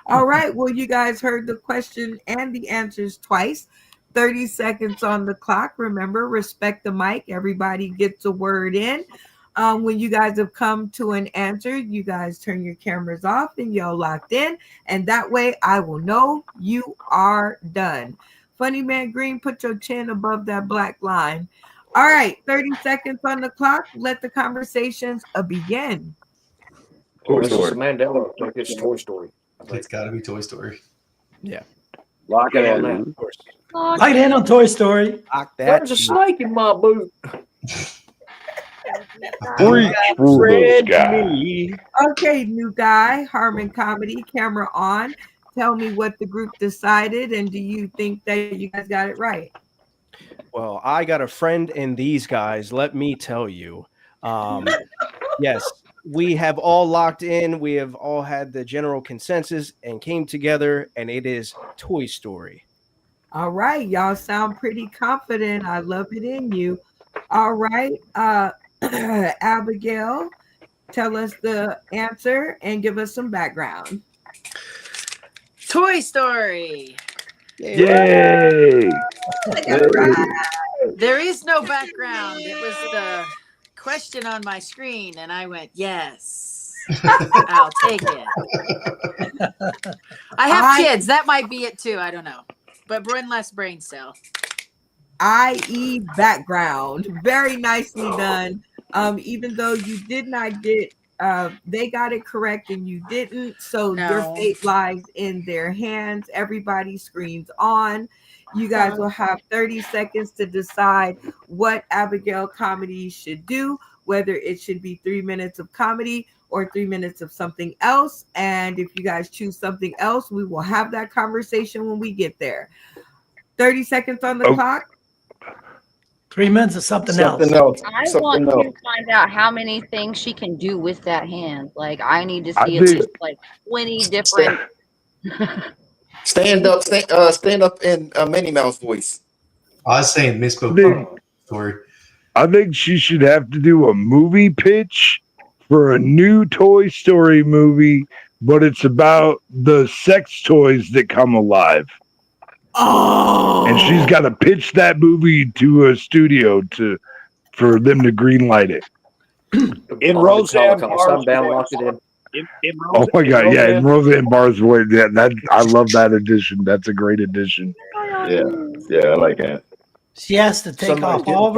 All right. Well, you guys heard the question and the answers twice. 30 seconds on the clock. Remember, respect the mic. Everybody gets a word in. When you guys have come to an answer, you guys turn your cameras off and you're locked in. And that way I will know you are done. Funny Man Green, put your chin above that black line. All right, 30 seconds on the clock. Let the conversations begin. This is Mandela. I think it's Toy Story. It's got to be Toy Story. Yeah. Lock it on in. that. Lock it in on Toy Story. Lock that. There's a snake in my boot. Preach for this guy. Okay, new guy, Harmon Comedy, camera on. Tell me what the group decided, and do you think that you guys got it right? Well, I got a friend in these guys. Let me tell you. Yes, we have all locked in. We have all had the general consensus and came together, and it is Toy Story. All right, y'all sound pretty confident. I love it in you. All right, Abigail, tell us the answer and give us some background. Toy Story. Yay! There is no background. It was the question on my screen, and I went, yes, I'll take it. I have kids. That might be it too. I don't know. But one less brain cell. I.e. background. Very nicely done. Even though you did not get, they got it correct and you didn't. So your fate lies in their hands. Everybody's screens on. You guys will have 30 seconds to decide what Abigail Comedy should do, whether it should be 3 minutes of comedy or 3 minutes of something else. And if you guys choose something else, we will have that conversation when we get there. 30 seconds on the clock. 3 minutes of something else. I want to find out how many things she can do with that hand. Like, I need to see at least like 20 different. Stand up in Minnie Mouse voice. I was saying misspoke. Story. I think she should have to do a movie pitch for a new Toy Story movie, but it's about the sex toys that come alive. Oh, and she's got to pitch that movie to a studio for them to greenlight it. In Roseanne Barr's Oh my God! Yeah, in Roseanne Barr's voice. Yeah, I love that addition. That's a great addition. Yeah, I like that. She has to take off all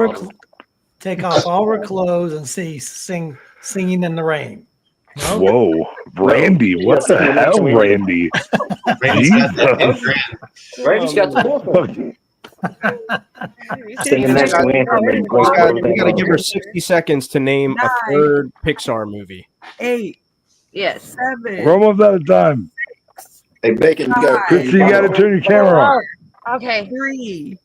her clothes and singing in the rain. No? Whoa, Randy! What the hell, Randy? Randy's got the We got to give her 60 seconds to name a third Pixar movie. 8. Yes. 7. We're almost out of time. Hey, Bacon, you got to turn your camera on. Okay. 3.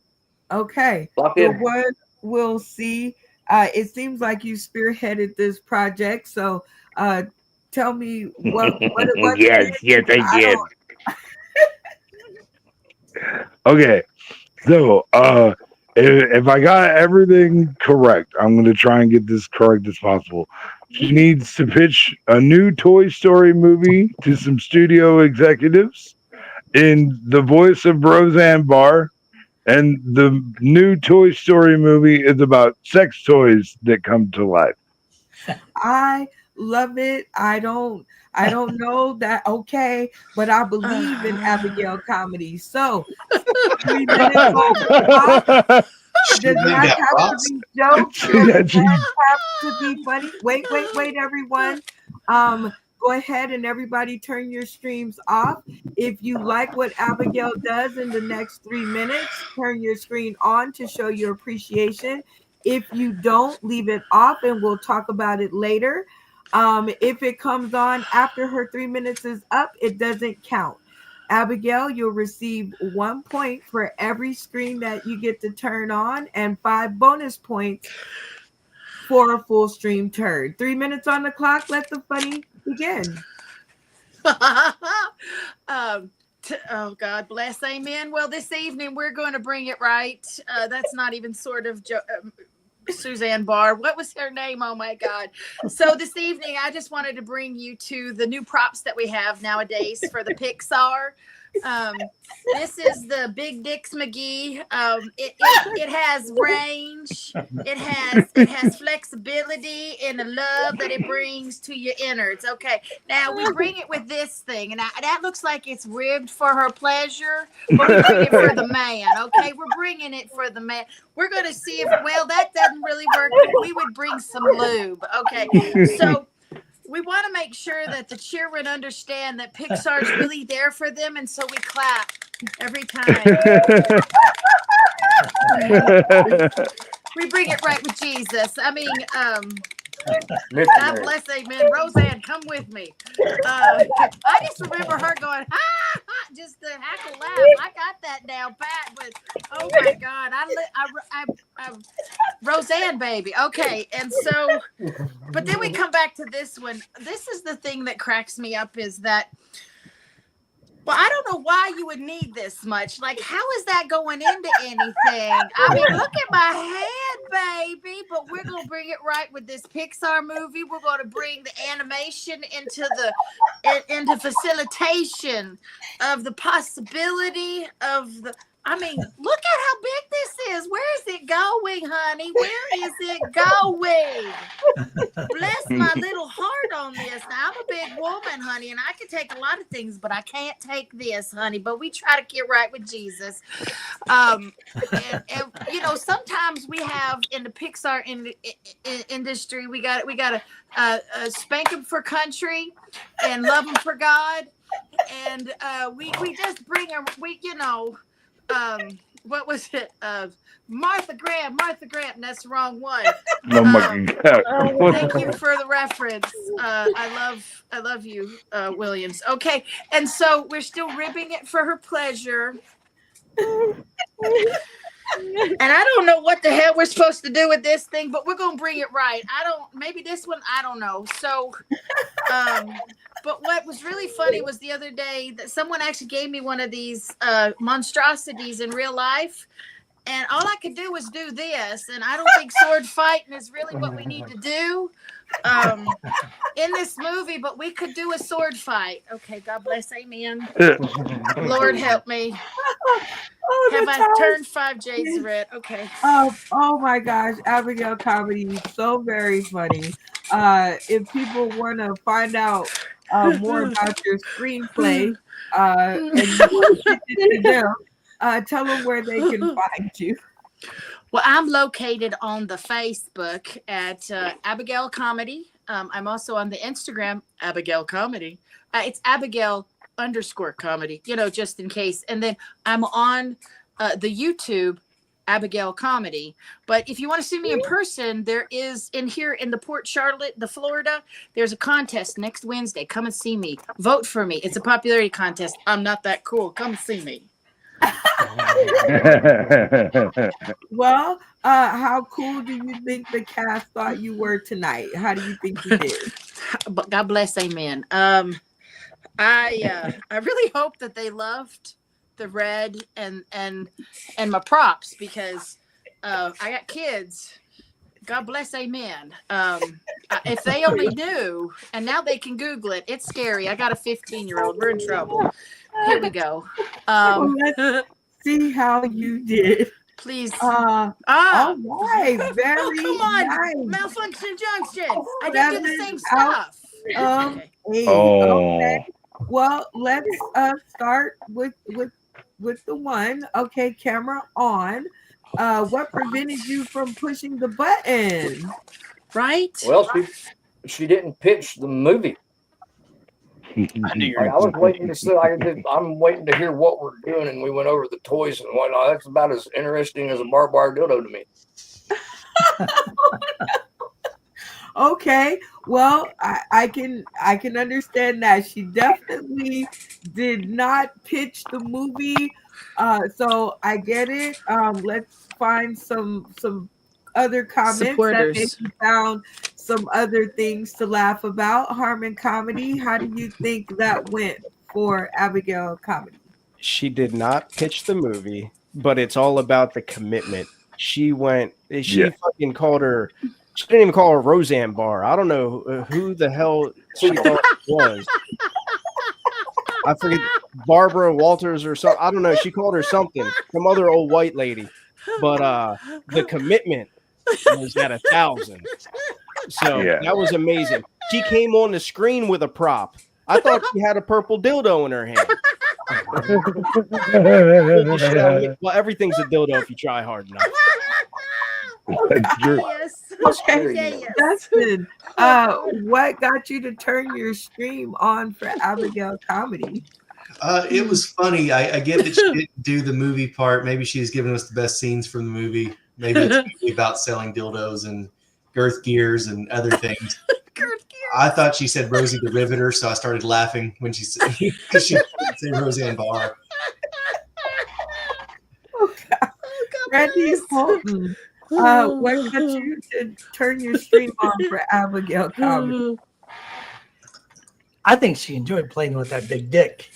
Okay. Lock So in. what we'll see. It seems like you spearheaded this project. So tell me what it was. Yes, I did. Okay. So if I got everything correct, I'm going to try and get this correct as possible. She needs to pitch a new Toy Story movie to some studio executives in the voice of Roseanne Barr. And the new Toy Story movie is about sex toys that come to life. I love it. I don't know that. Okay, but I believe in Abigail Comedy. So 3 minutes on the clock. Does not have to be jokes. Does not have to be funny. Wait, everyone. Go ahead and everybody turn your streams off. If you like what Abigail does in the next 3 minutes, turn your screen on to show your appreciation. If you don't, leave it off and we'll talk about it later. If it comes on after her 3 minutes is up, it doesn't count. Abigail, you'll receive 1 point for every screen that you get to turn on and 5 bonus points for a full stream turn. 3 minutes on the clock. Let the funny begin. Oh, God bless. Amen. Well, this evening we're going to bring it right. That's not even sort of Suzanne Barr. What was her name? Oh, my God. So this evening, I just wanted to bring you to the new props that we have nowadays for the Pixar. This is the Big Dicks McGee. It has range. It has flexibility and the love that it brings to your innards. Okay, now we bring it with this thing, and that looks like it's ribbed for her pleasure, but we bring it for the man. Okay, we're bringing it for the man. We're going to see if that doesn't really work. We would bring some lube. Okay, so. We want to make sure that the children understand that Pixar's really there for them, and so we clap every time. We bring it right with Jesus. I mean, God bless, amen. Roseanne, come with me. I just remember her going, ha, ha, just the hackle laugh. I got that down pat, but oh my God, I Roseanne, baby. Okay, and so, but then we come back to this one. This is the thing that cracks me up is that, well, I don't know why you would need this much. Like, how is that going into anything? I mean, look at my head, baby, but we're gonna bring it right with this Pixar movie. We're gonna bring the animation into facilitation of the possibility of the. I mean, look at how big this is. Where is it going, honey? Where is it going? Bless my little heart on this. Now, I'm a big woman, honey, and I can take a lot of things, but I can't take this, honey. But we try to get right with Jesus. And you know, sometimes we have in the Pixar industry, we got to spank them for country and love them for God. And we just bring them, what was it? Martha Graham, and that's the wrong one. Oh my God. Thank you for the reference. I love you, Williams. Okay, and so we're still ribbing it for her pleasure. And I don't know what the hell we're supposed to do with this thing, but we're gonna bring it right. Maybe this one, I don't know. So but what was really funny was the other day that someone actually gave me one of these monstrosities in real life. And all I could do was do this. And I don't think sword fighting is really what we need to do in this movie, but we could do a sword fight. Okay, God bless, amen. Lord help me. Have I turned 5 J's red? Okay. Oh my gosh, Abigail Comedy, so very funny. If people want to find out more about your screenplay and you want to pitch it to them, tell them where they can find you. Well, I'm located on the Facebook at Abigail Comedy. I'm also on the Instagram, Abigail Comedy. It's Abigail_comedy, just in case. And then I'm on the YouTube, Abigail Comedy. But if you want to see me in person, there is in the Port Charlotte, Florida, there's a contest next Wednesday. Come and see me. Vote for me. It's a popularity contest. I'm not that cool. Come see me. Well, how cool do you think the cast thought you were tonight? How do you think you did? God bless, amen. I really hope that they loved the red and my props, because I got kids. God bless, amen. If they only knew, and now they can Google it. It's scary. I got a 15-year-old. We're in trouble. Here we go. Let's see how you did. Please. All right. Very come on. nice. Malfunction Junction. I didn't do the same stuff. Okay. Well, let's start with the one. Okay, camera on. What prevented you from pushing the button? Right? Well, she didn't pitch the movie. I was waiting to see. I'm waiting to hear what we're doing, and we went over the toys and whatnot. That's about as interesting as a barbed wire dildo to me. Okay, well, I can understand that. She definitely did not pitch the movie, so I get it. Let's find some other comments supporters. That maybe found some other things to laugh about. Harmon Comedy, how do you think that went for Abigail Comedy? She did not pitch the movie, but it's all about the commitment. She fucking called her. She didn't even call her Roseanne Barr. I don't know who the hell she thought it was. I forget, Barbara Walters or something. I don't know. She called her something, some other old white lady. But the commitment was at 1,000. So that was amazing. She came on the screen with a prop. I thought she had a purple dildo in her hand. Well, everything's a dildo if you try hard enough. That's true. Okay, Dustin, what got you to turn your stream on for Abigail Comedy? It was funny. I get that she didn't do the movie part. Maybe she's giving us the best scenes from the movie. Maybe it's about selling dildos and girth gears and other things. I thought she said Rosie the Riveter, so I started laughing when she said said Roseanne Barr. Randy Holton, what got you to turn your stream on for Abigail Comedy? I think she enjoyed playing with that big dick.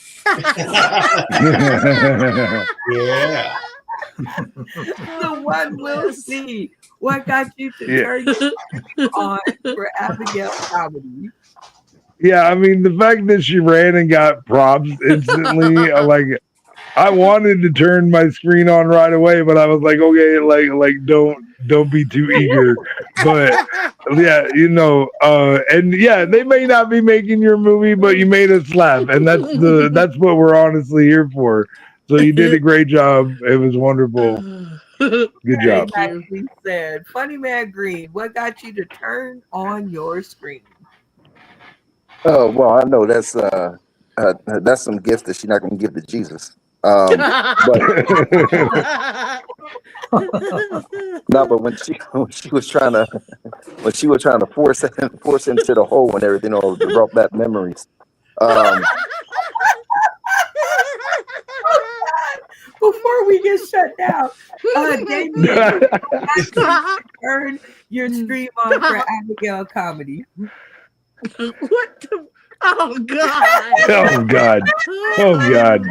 Yeah. The one will Yes. see. What got you to Yeah. turn on for Abigail comedy? Yeah, I mean the fact that she ran and got props instantly, like I wanted to turn my screen on right away, but I was like, okay, like don't be too eager. But yeah, and yeah, they may not be making your movie, but you made us laugh, and that's what we're honestly here for. So you did a great job. It was wonderful. Good Very job. nicely said. Funny Man Green, what got you to turn on your screen? Oh well, I know that's some gifts that she's not going to give to Jesus. But no, but when she was trying to force into the hole and everything, it brought back memories. Before we get shut down, Damien, turn your screen on for Abigail comedy. What the? Oh God! Oh God! Oh God!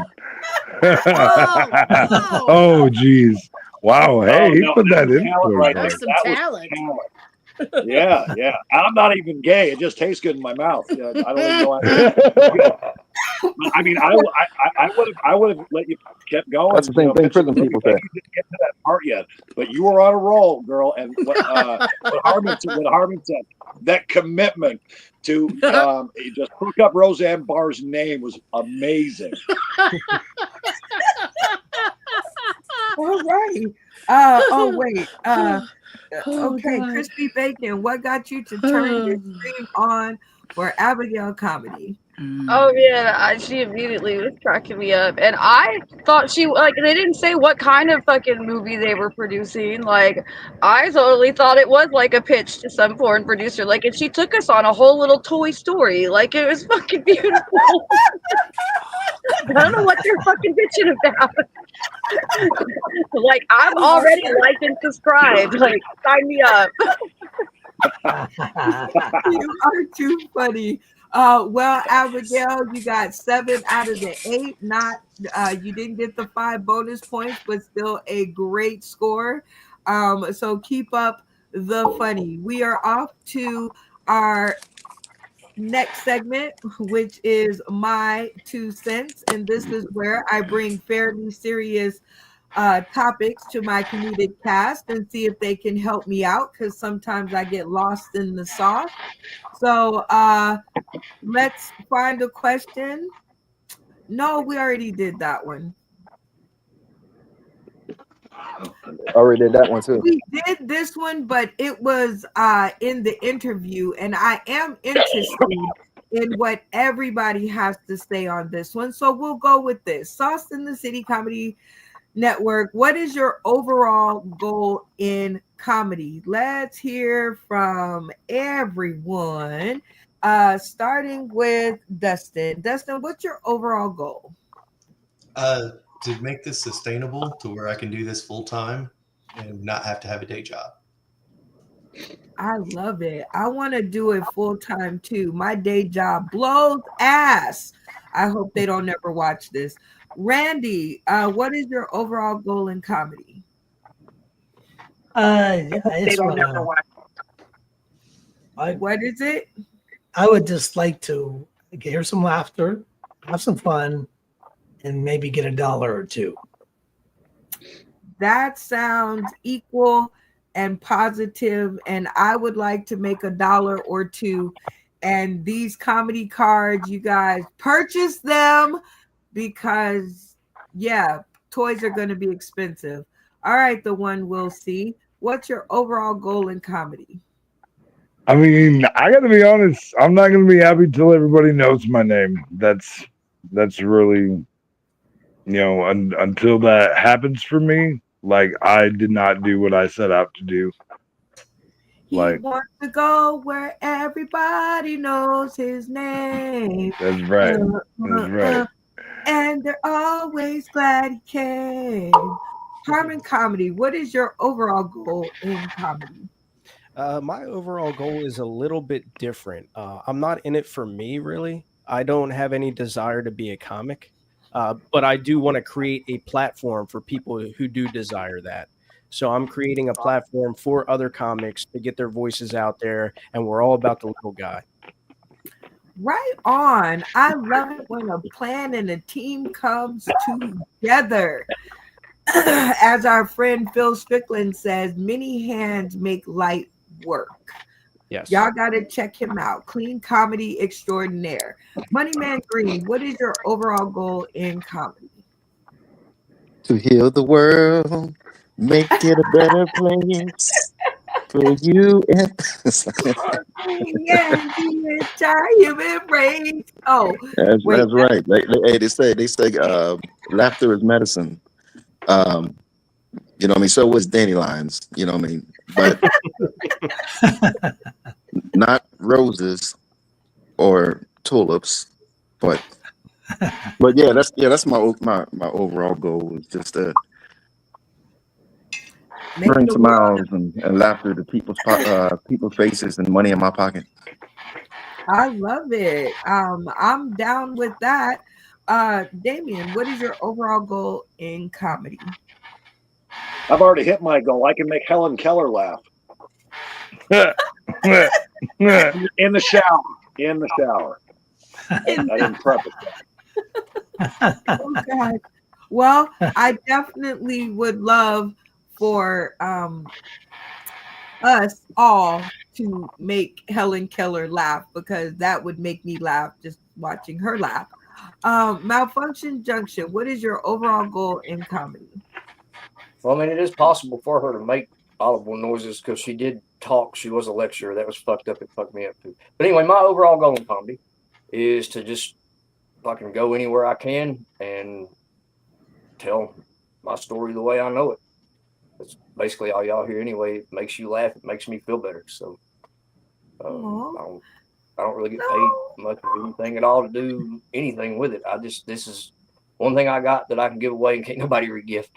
Oh geez! Wow! Hey, he no, put that in talent for right us. That's there. some That was talent. talent. Yeah. I'm not even gay. It just tastes good in my mouth. I don't even know. I mean, I would have let you kept going. That's the same thing prison people say. You didn't get to that part yet, but you were on a roll, girl. And what Harmon said, that commitment to just hook up Roseanne Barr's name was amazing. All right. Wait. Okay, God. Crispy Bacon, what got you to turn your screen on for Abigail comedy? Oh yeah, she immediately was cracking me up, and I thought they didn't say what kind of fucking movie they were producing. Like, I totally thought it was like a pitch to some foreign producer. Like, and she took us on a whole little Toy Story. Like, it was fucking beautiful. I don't know what they're fucking bitching about. Like, I'm already liked and subscribed. Like, sign me up. You are too funny. Well, Abigail, you got 7 out of the 8. Not you didn't get the 5 bonus points, but still a great score. So keep up the funny. We are off to our next segment, which is my 2 cents, and this is where I bring fairly serious topics to my comedic cast and see if they can help me out, because sometimes I get lost in the sauce. So let's find a question. No, we already did that one. Already did that one too. We did this one, but it was in the interview, and I am interested in what everybody has to say on this one. So we'll go with this. Sauce in the City Comedy Network, what is your overall goal in comedy? Let's hear from everyone. Starting with Dustin. Dustin, what's your overall goal? To make this sustainable to where I can do this full time and not have to have a day job. I love it. I want to do it full time too. My day job blows ass. I hope they don't ever watch this. Randy, what is your overall goal in comedy? It's what is it? I would just like to hear some laughter, have some fun, and maybe get $1 or $2. That sounds equal and positive, and I would like to make $1 or $2. And these comedy cards, you guys purchase them, because toys are going to be expensive. All right, the one we'll see. What's your overall goal in comedy? I mean, I got to be honest. I'm not going to be happy till everybody knows my name. That's really, until that happens for me. Like, I did not do what I set out to do. He wants to go where everybody knows his name. That's right. That's right. And they're always glad he came. Harmon Comedy, what is your overall goal in comedy? My overall goal is a little bit different. I'm not in it for me, really. I don't have any desire to be a comic. But I do want to create a platform for people who do desire that. So I'm creating a platform for other comics to get their voices out there, and we're all about the little guy. Right on. I love it when a plan and a team comes together. As our friend Phil Strickland says, many hands make light work. Yes. Y'all got to check him out. Clean comedy extraordinaire. Moneyman Green, what is your overall goal in comedy? To heal the world, make it a better place for you and Yeah, human brain. Oh, that's wait. right. They say laughter is medicine. You know what I mean? So was dandelions, you know what I mean? But not roses or tulips, but that's my overall goal is just to bring smiles and laughter to people's faces and money in my pocket. I love it. I'm down with that. Damien, what is your overall goal in comedy? I've already hit my goal. I can make Helen Keller laugh. In the shower. In the shower. I didn't prep it. Oh God. Well, I definitely would love for us all to make Helen Keller laugh, because that would make me laugh just watching her laugh. Malfunction Junction, what is your overall goal in comedy? Well, I mean, it is possible for her to make audible noises because she did talk. She was a lecturer. That was fucked up. It fucked me up too. But anyway, my overall goal in comedy is to just fucking go anywhere I can and tell my story the way I know it. That's basically all y'all hear anyway. It makes you laugh. It makes me feel better. So I don't really get paid much of anything at all to do anything with it. This is one thing I got that I can give away and can't nobody regift.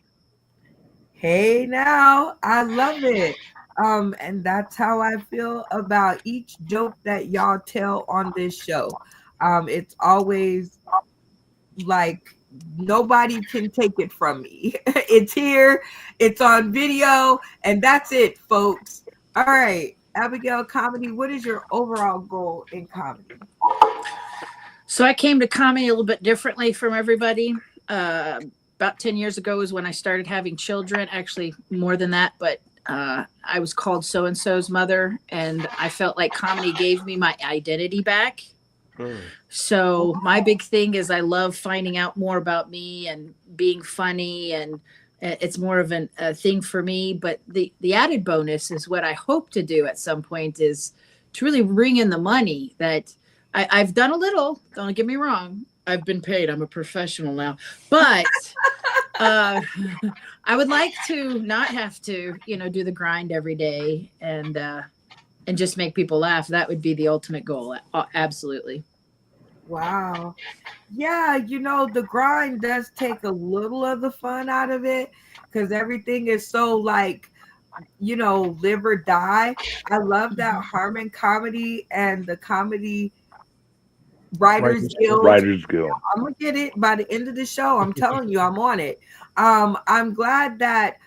Hey now, I love it. And that's how I feel about each joke that y'all tell on this show. It's always like nobody can take it from me. It's here, it's on video, and that's it, folks. All right, Abigail Comedy, what is your overall goal in comedy? So I came to comedy a little bit differently from everybody. About 10 years ago is when I started having children, actually more than that, but I was called so-and-so's mother, and I felt like comedy gave me my identity back. So my big thing is I love finding out more about me and being funny, and it's more of a thing for me. But the added bonus is what I hope to do at some point is to really bring in the money that I've done a little. Don't get me wrong. I've been paid. I'm a professional now, but I would like to not have to, do the grind every day and just make people laugh. That would be the ultimate goal. Absolutely. Wow. Yeah, the grind does take a little of the fun out of it because everything is so like, live or die. I love that Harmon Comedy and the Comedy Writers Guild. I'm gonna get it by the end of the show. I'm telling you, I'm on it. I'm glad that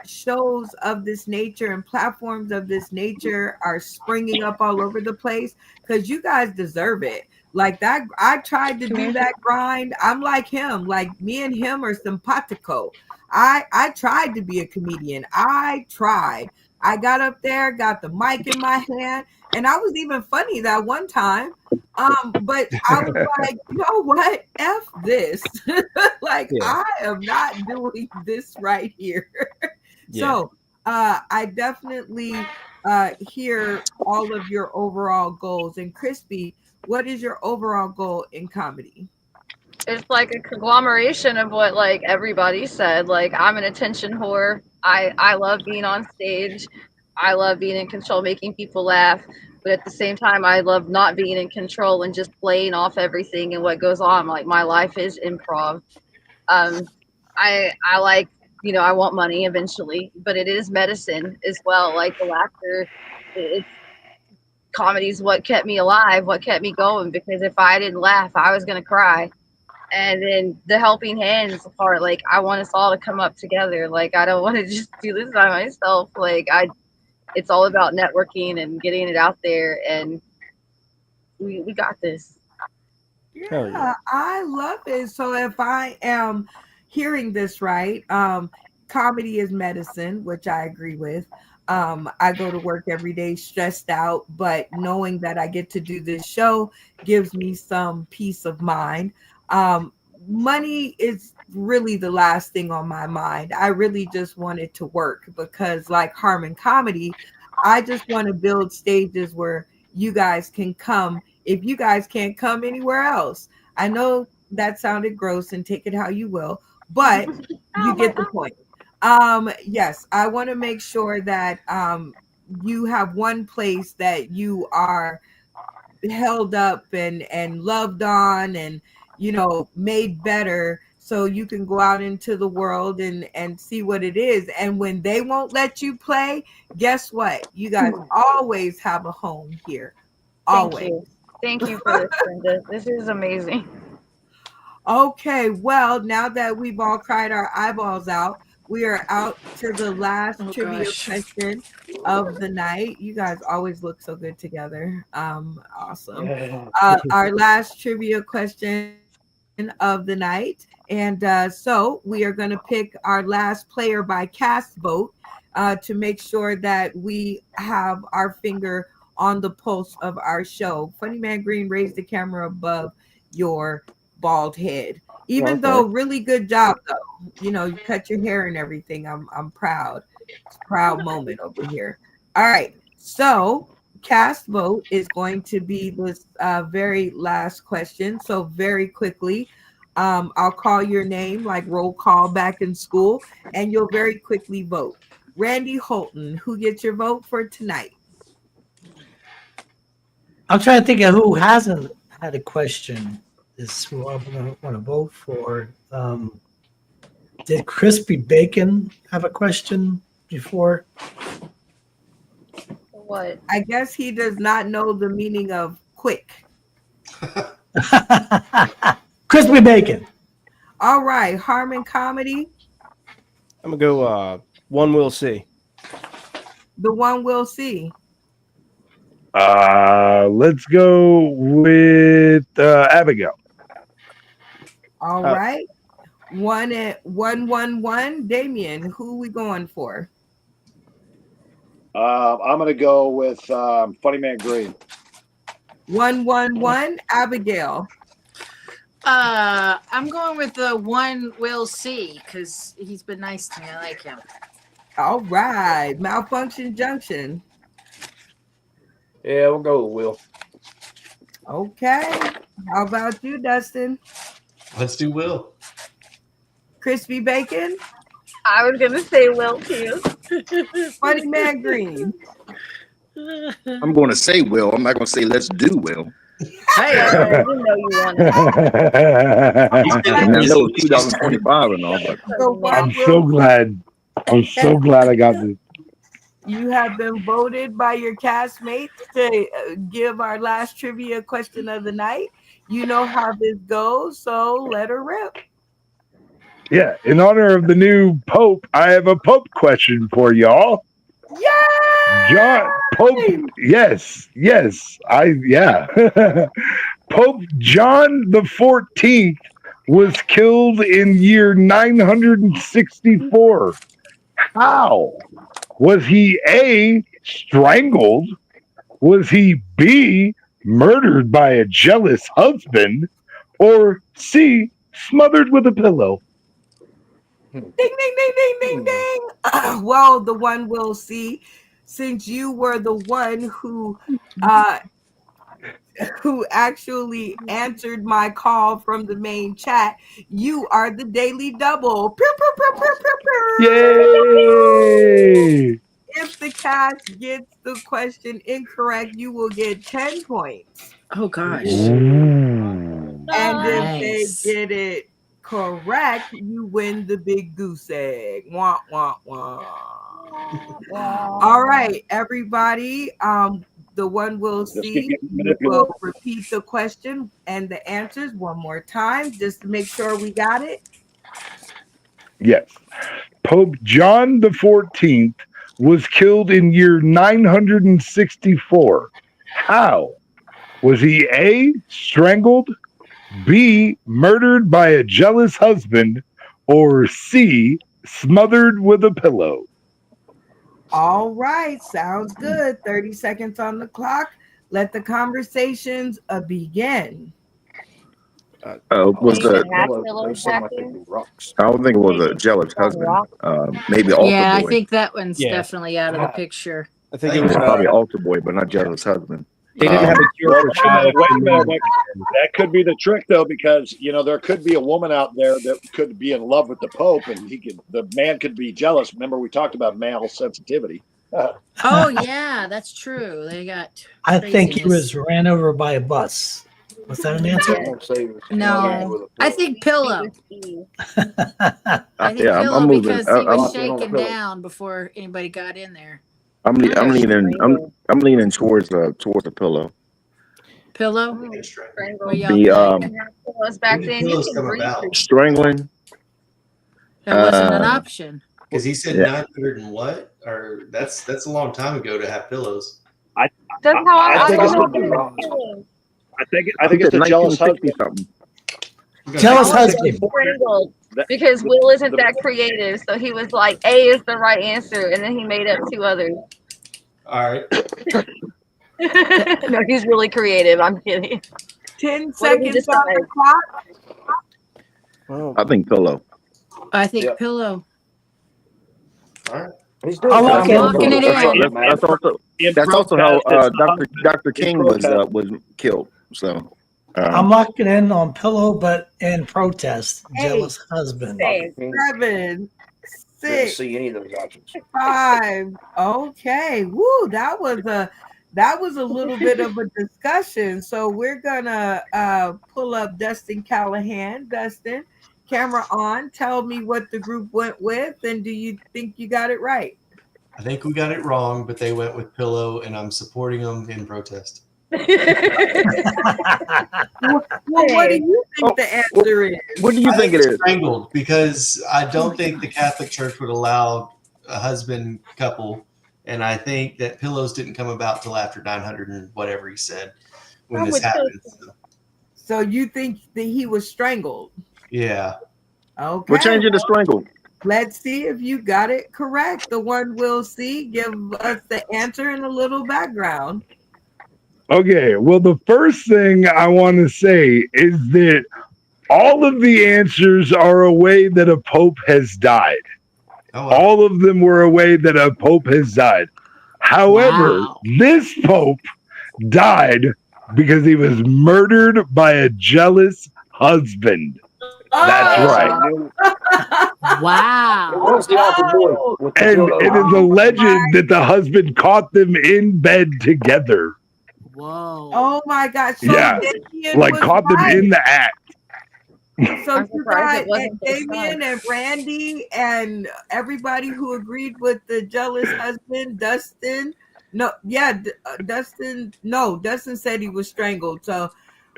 shows of this nature and platforms of this nature are springing up all over the place because you guys deserve it. Like that, I tried to do that grind. I'm like him. Like me and him are simpatico. I tried to be a comedian. I tried. I got up there, got the mic in my hand, and I was even funny that one time. But I was like, you know what? F this. Like, I am not doing this right here. So I definitely hear all of your overall goals. And Crispy, what is your overall goal in comedy? It's like a conglomeration of what like everybody said. Like I'm an attention whore. I love being on stage. I love being in control, making people laugh. But at the same time, I love not being in control and just playing off everything and what goes on. Like my life is improv. I like, I want money eventually, but it is medicine as well. Like the laughter, comedy's what kept me alive, what kept me going. Because if I didn't laugh, I was gonna cry. And then the helping hands part, like I want us all to come up together. Like I don't want to just do this by myself. It's all about networking and getting it out there, and we got this. Hell yeah. Yeah, I love it. So if I am hearing this right, comedy is medicine, which I agree with. I go to work every day stressed out, but knowing that I get to do this show gives me some peace of mind. Money is really the last thing on my mind. I really just want it to work because, like Harmon Comedy, I just want to build stages where you guys can come if you guys can't come anywhere else. I know that sounded gross and take it how you will, but you get the point. Yes, I want to make sure that you have one place that you are held up and loved on and made better so you can go out into the world and see what it is. And when they won't let you play, guess what? You guys always have a home here. Always. Thank you for this, Brenda. This is amazing. Okay, well, now that we've all cried our eyeballs out, we are out to the last trivia question of the night. You guys always look so good together. Awesome. Our last trivia question of the night. And so we are going to pick our last player by cast vote to make sure that we have our finger on the pulse of our show. Funny Man Green, raise the camera above your bald head. Even though really good job though. You cut your hair and everything. I'm proud. It's a proud moment over here. All right. So cast vote is going to be this very last question. So very quickly, I'll call your name like roll call back in school, and you'll very quickly vote. Randy Holton, who gets your vote for tonight? I'm trying to think of who hasn't had a question. Is who I'm going to want to vote for. Did Crispy Bacon have a question before? What? I guess he does not know the meaning of quick. Crispy Bacon. All right, Harmon Comedy. I'm gonna go. One we'll see. The one we'll see. Let's go with Abigail. All right. 1-1-1. Damien, who we going for? I'm going to go with Funny Man Green. 1-1-1. Abigail. I'm going with the one we'll see because he's been nice to me. I like him. All right. Malfunction Junction. Yeah, we'll go with Will. Okay. How about you, Dustin? Let's do Will. Crispy Bacon. I was gonna say Will too. Funny Man Green. I'm going to say Will. I'm not going to say let's do Will. Hey, I didn't know you wanted. I know it's 2025 and all, but I'm so glad. I'm so glad I got this. You have been voted by your castmates to give our last trivia question of the night. You know how this goes, so let her rip. Yeah, in honor of the new Pope, I have a Pope question for y'all. Yeah, John Pope. Yes. Pope John the 14th was killed in year 964. How? Was he A, strangled? Was he B, murdered by a jealous husband? Or C, smothered with a pillow? Ding, ding, ding, ding, ding, ding. Well, the one we'll see, since you were the one who actually answered my call from the main chat, you are the Daily Double. Pew, pew, pew, pew, pew, pew. Yay! If the cast gets the question incorrect, you will get 10 points. Oh gosh. And Nice. if they get it correct, you win the big goose egg. Wah, wah, wah. All right, everybody. the one will Just see. get You manipulated. will repeat the question and the answers one more time just to make sure we got it. Yes. Pope John the 14th was killed in year 964. How? Was he A, strangled, B, murdered by a jealous husband, or C, smothered with a pillow? All right, sounds good. 30 seconds on the clock. Let the conversations begin. Was Maybe the the hat pillows back there. I don't think it was a jealous husband. Maybe altar Yeah, I boy. think that one's Yeah. definitely out of the picture. I think it was Probably altar boy, but not jealous husband. they didn't have a cure Well, for wait a child. minute. That could be the trick, though, because there could be a woman out there that could be in love with the Pope, and the man could be jealous. Remember, we talked about male sensitivity. Oh yeah, that's true. They got. I think he craziness. was ran over by a bus. Was that an answer? No, I think pillow. I think Yeah, pillow I'm moving. because he was shaken down before anybody got in there. I'm leaning towards the pillow. Pillow. Strangled. What y'all The think? Pillows back then. You Pillows can come breathe about? through. strangling. That wasn't an option. Because he said Yeah. 900 and what? Or that's a long time ago to have pillows. That's how I think it's know the- about pillows. I think it's the jealous husband. Something. Jealous I want to be husband. strangled because Will isn't that creative, so he was like, A is the right answer, and then he made up two others. All right. No, he's really creative. I'm kidding. 10 What did we seconds on the clock. I think pillow. I think pillow. All right. I'm locking it in. That's also how Dr. King was killed. So I'm locking in on pillow, but in protest, jealous husband. 7, Didn't 6, see any of those options. 5. Okay. Woo, that was a little bit of a discussion. So we're gonna pull up Dustin Callahan. Dustin, camera on. Tell me what the group went with, and do you think you got it right? I think we got it wrong, but they went with pillow, and I'm supporting them in protest. Well, what do you think the answer is? What do you think it is? Strangled, because I don't think the Catholic Church would allow a husband couple, and I think that pillows didn't come about till after 900 and whatever he said when this happened. So you think that he was strangled? Yeah. Okay. We're changing to strangled. Let's see if you got it correct. The one we'll see. Give us the answer and a little background. Okay, well, the first thing I want to say is that all of the answers are a way that a pope has died. Oh, wow. All of them were a way that a pope has died. However, this pope died because he was murdered by a jealous husband. That's right. Wow. And it is alleged that the husband caught them in bed together. Whoa. Oh my gosh. So Yeah, Damien like was caught them right. in the act. So I'm you surprised got it wasn't his Damien son. and Randy and everybody who agreed with the jealous husband, Dustin. No, yeah, Dustin. No, Dustin said he was strangled. So,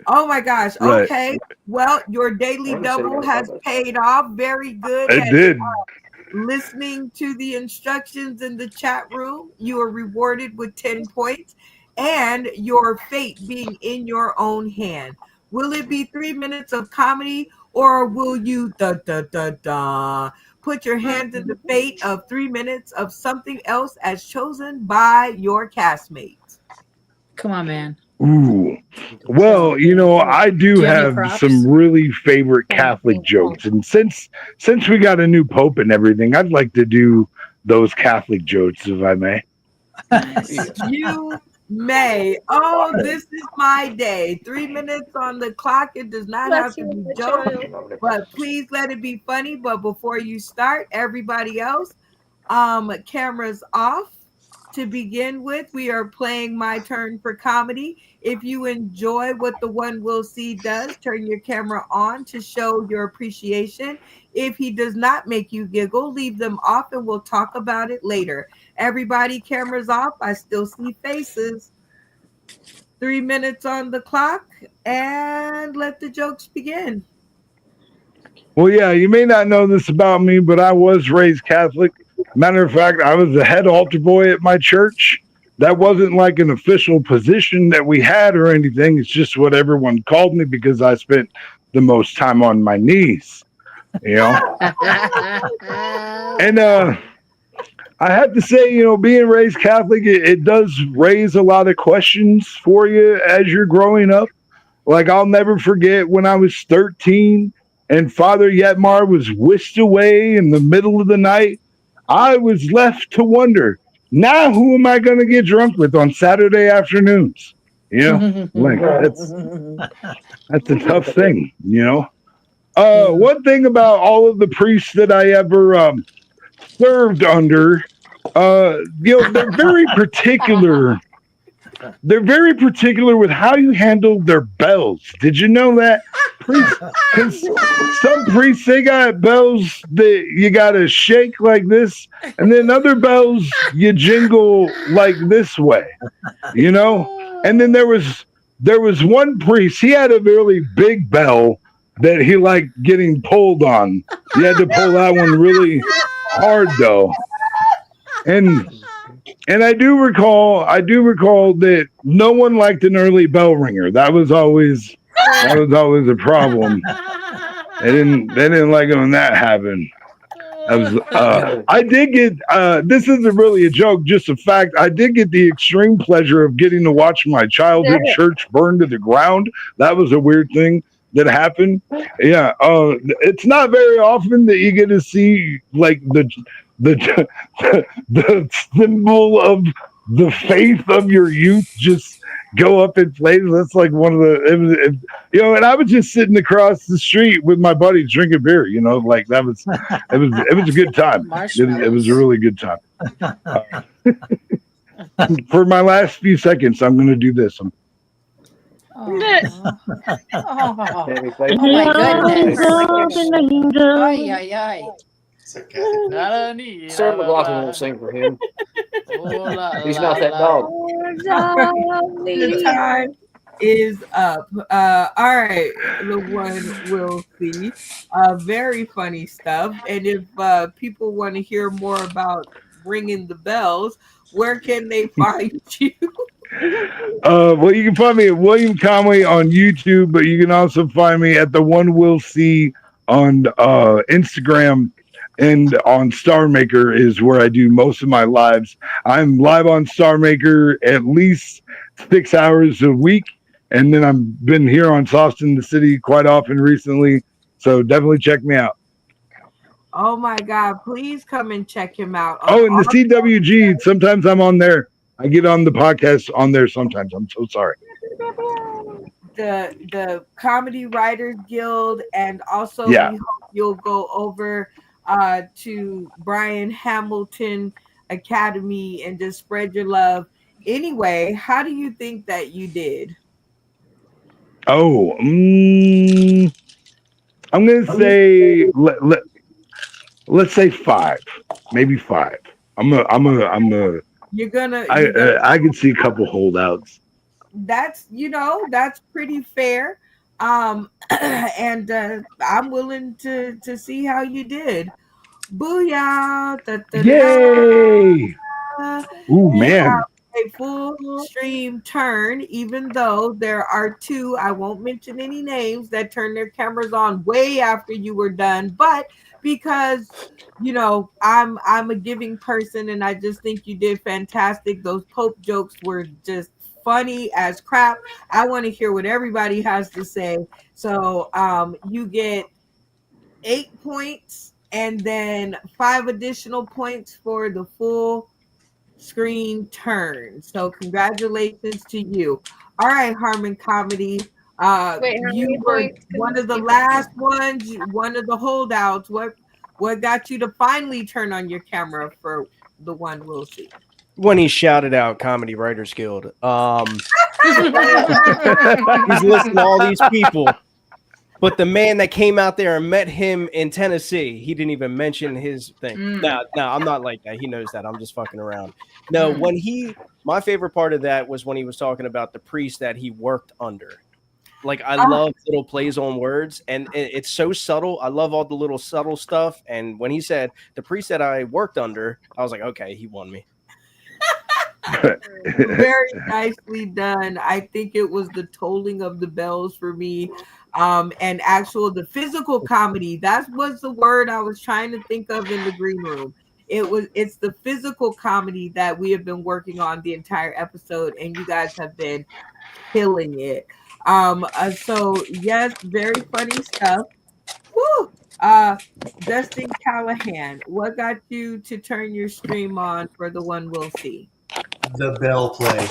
oh my gosh. Right. Okay. Well, your daily Randy said he double got has that. paid off. Very good. It at, did. listening to the instructions in the chat room. You are rewarded with 10 points and your fate being in your own hand. Will it be 3 minutes of comedy or will you put your hands in the fate of 3 minutes of something else as chosen by your castmates? Come on, man. Ooh. Well, I do Do you have any have props? some really favorite Catholic jokes. And since we got a new pope and everything, I'd like to do those Catholic jokes, if I may. You may. Oh, this is my day. 3 minutes on the clock. It does not have to be jokes, but please let it be funny. But before you start, everybody else, cameras off. To begin with, we are playing My Turn for Comedy. If you enjoy what the one we'll see does, turn your camera on to show your appreciation. If he does not make you giggle, leave them off and we'll talk about it later. Everybody, cameras off. I still see faces. 3 minutes on the clock, and let the jokes begin. Well, yeah, you may not know this about me, but I was raised Catholic. Matter of fact, I was the head altar boy at my church. That wasn't like an official position that we had or anything. It's just what everyone called me because I spent the most time on my knees, you know. And I have to say, you know, being raised Catholic, it does raise a lot of questions for you as you're growing up. Like, I'll never forget when I was 13 and Father Yetmar was whisked away in the middle of the night. I was left to wonder, now who am I going to get drunk with on Saturday afternoons? You know, like that's a tough thing, you know. One thing about all of the priests that I ever served under, you know, they're very particular. They're very particular with how you handle their bells. Did you know that? Because some priests, they got bells that you got to shake like this, and then other bells you jingle like this way, you know? And then there was one priest, he had a really big bell that he liked getting pulled on. You had to pull that one really hard, though. And I do recall that no one liked an early bell ringer. That was always a problem. They didn't like it when that happened. I did get this isn't really a joke, just a fact. I did get the extreme pleasure of getting to watch my childhood church burn to the ground. That was a weird thing that happened. Yeah, it's not very often that you get to see like the symbol of the faith of your youth just go up in flames. That's like one of the, you know, and I was just sitting across the street with my buddies drinking beer, you know, like it was a good time. It was a really good time. For my last few seconds, I'm going to do this. Oh my goodness. Ay, ay, ay. Sarah McLaughlin won't sing for him. He's not that dog. The time is up. All right, the one will see. Very funny stuff. And if people want to hear more about ringing the bells, where can they find you? Well, you can find me at William Conway on YouTube, but you can also find me at the One Will See on Instagram. And on Star Maker is where I do most of my lives. I'm live on Star Maker at least 6 hours a week. And then I've been here on Sauce in the City quite often recently. So definitely check me out. Oh my God, please come and check him out. Oh, and the CWG, sometimes I'm on there. I get on the podcast on there sometimes. I'm so sorry. The Comedy Writers Guild, and also Yeah. we hope you'll go over to Brian Hamilton Academy and just spread your love. Anyway, how do you think that you did? Oh, I'm gonna say let's say 5, maybe 5. You're gonna I can see a couple holdouts. that's pretty fair. And I'm willing to see how you did. Booyah! Yay! Ooh, man. A full stream turn, even though there are 2, I won't mention any names, that turned their cameras on way after you were done. But because I'm a giving person, and I just think you did fantastic. Those Pope jokes were just funny as crap. I want to hear what everybody has to say. So you get 8 points and then 5 additional points for the full screen turn. So congratulations to you. All right, Harmon Comedy. You were one of the last ones, one of the holdouts. What got you to finally turn on your camera for the One Will See? When he shouted out Comedy Writers Guild. He's listing all these people. But the man that came out there and met him in Tennessee, he didn't even mention his thing. No, I'm not like that. He knows that. I'm just fucking around. No, my favorite part of that was when he was talking about the priest that he worked under. Like, I love little plays on words, and it's so subtle. I love all the little subtle stuff. And when he said the priest that I worked under, I was like, okay, he won me. Very nicely done. I think it was the tolling of the bells for me. And the physical comedy. That was the word I was trying to think of in the green room. It's the physical comedy that we have been working on the entire episode, and you guys have been killing it. So yes, very funny stuff. Woo! Dustin Callahan, what got you to turn your stream on for the one we'll see? The bell play,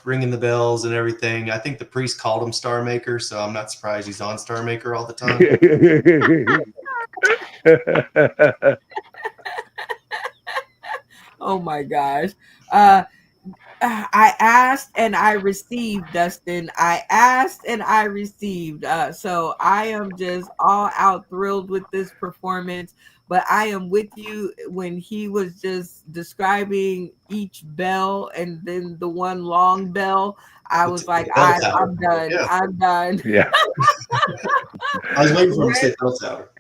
ringing the bells and everything. I think the priest called him Star Maker, so I'm not surprised he's on Star Maker all the time. Oh my gosh. I asked and I received, Dustin. I asked and I received. So I am just all out thrilled with this performance. But I am with you when he was just describing each bell and then the one long bell. I was like, I'm done. Yeah. I'm done. Yeah. I was waiting for him to say bell tower.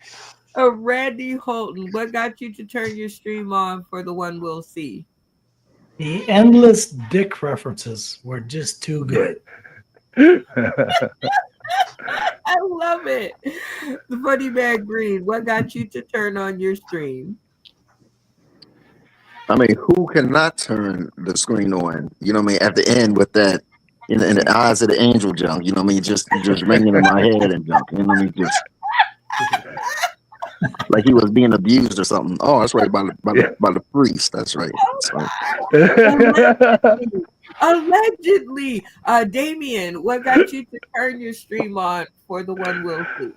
Randy Holton, what got you to turn your stream on for the one we'll see? The endless dick references were just too good. I love it. The Funny Man Green, what got you to turn on your stream? I mean, who cannot turn the screen on? You know what I mean? At the end with that, in the eyes of the angel junk. You know what I mean? Just ringing in my head and junk. You know what I mean? Just like he was being abused or something. Oh, that's right, by the priest. That's right. Allegedly. Damien, what got you to turn your stream on for the one we'll see?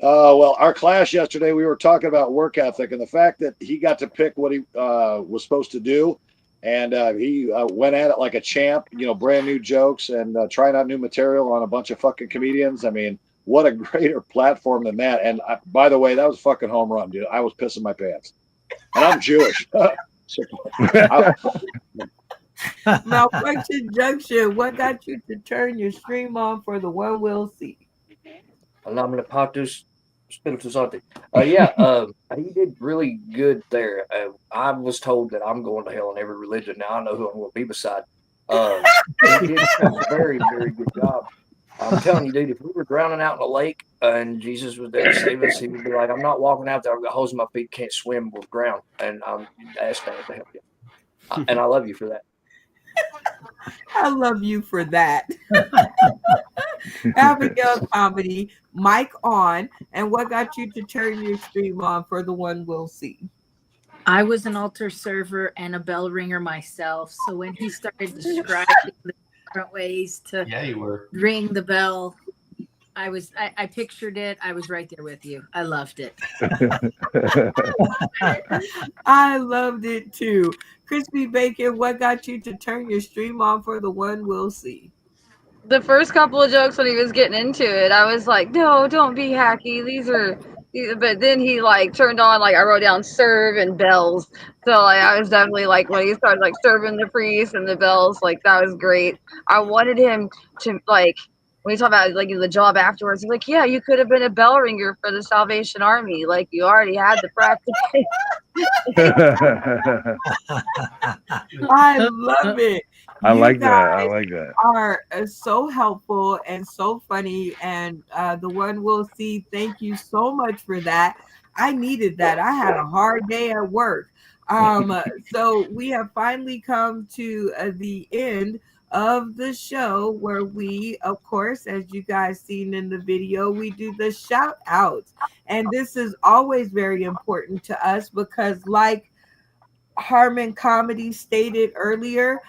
Well, our class yesterday, we were talking about work ethic and the fact that he got to pick what he was supposed to do. And he went at it like a champ, brand new jokes and trying out new material on a bunch of fucking comedians. I mean, what a greater platform than that. And by the way, that was a fucking home run, dude. I was pissing my pants. And I'm Jewish. Malfunction Junction, what got you to turn your stream on for the one we'll see? He did really good there. I was told that I'm going to hell in every religion. Now I know who I'm going to be beside. He did a very, very good job. I'm telling you, dude, if we were drowning out in a lake and Jesus was there to save us, he would be like, I'm not walking out there. I've got holes in my feet, can't swim, will drown. And I'm asking to help you. And I love you for that. I love you for that. Abigail Comedy, mic on. And what got you to turn your stream on for the one we'll see? I was an altar server and a bell ringer myself. So when he started describing the different ways to ring the bell, I pictured it. I was right there with you. I loved it. I loved it too. Crispy Bacon, what got you to turn your stream on for the one we'll see? The first couple of jokes when he was getting into it, I was like, no, don't be hacky. But then he turned on, I wrote down serve and bells. So I was definitely when he started serving the priest and the bells, that was great. I wanted him to when you talk about the job afterwards, he's like, yeah, you could have been a bell ringer for the Salvation Army. You already had the practice. I love it. I like that. Are so helpful and so funny. And the one we'll see, thank you so much for that. I needed that. I had a hard day at work. So we have finally come to the end of the show where we, of course, as you guys seen in the video, we do the shout outs. And this is always very important to us because like Harmon Comedy stated earlier,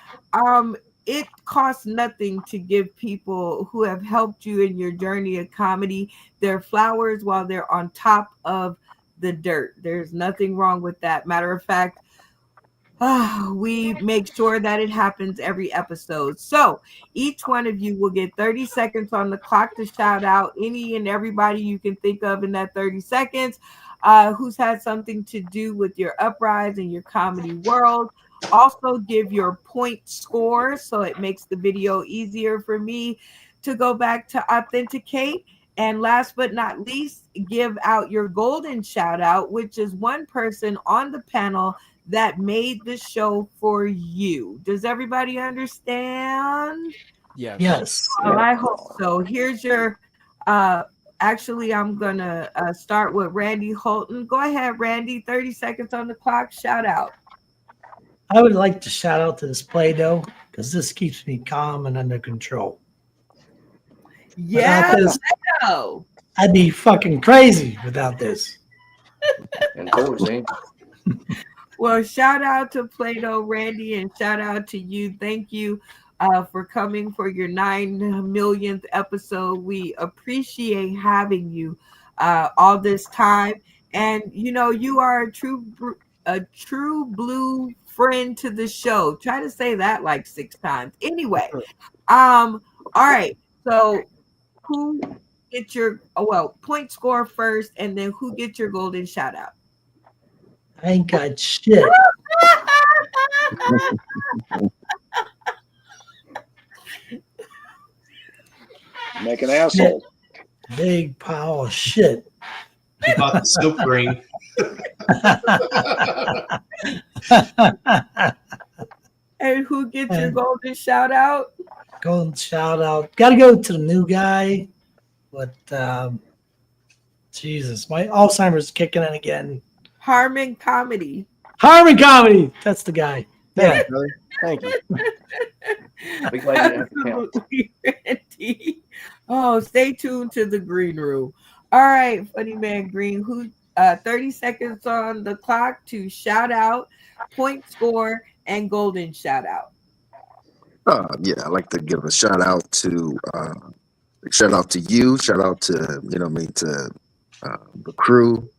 it costs nothing to give people who have helped you in your journey of comedy their flowers while they're on top of the dirt. There's nothing wrong with that. Matter of fact, We make sure that it happens every episode. So each one of you will get 30 seconds on the clock to shout out any and everybody you can think of in that 30 seconds who's had something to do with your uprise in your comedy world. Also give your point score so it makes the video easier for me to go back to authenticate. And last but not least, give out your golden shout out, which is one person on the panel that made the show for you. Does everybody understand? Yes. Yes. I hope so. Here's your actually I'm gonna start with Randy Holton. Go ahead, Randy. 30 seconds on the clock. Shout out. I would like to shout out to this Play-Doh because this keeps me calm and under control. Yeah, this, Play-Doh. I'd be fucking crazy without this. And towards the end. Well, shout out to Play-Doh, Randy, and shout out to you. Thank you for coming for your 9 millionth episode. We appreciate having you all this time. And, you know, you are a true blue friend to the show. Try to say that like 6 times. Anyway, all right. So who gets your, point score first, and then who gets your golden shout out? I ain't got shit. Make an asshole. Big pile of shit. He bought the soap green. And who gets your golden shout out? Golden shout out. Got to go to the new guy. But Jesus, my Alzheimer's kicking in again. Harmon Comedy. Harmon Comedy. That's the guy. Yeah. Thank you. Be glad you have to count. Absolutely, Randy. Oh, stay tuned to the green room. All right, Funny Man Green. Who? 30 seconds on the clock to shout out, point score, and golden shout out. Yeah, I'd like to give a shout out to you, shout out to the crew.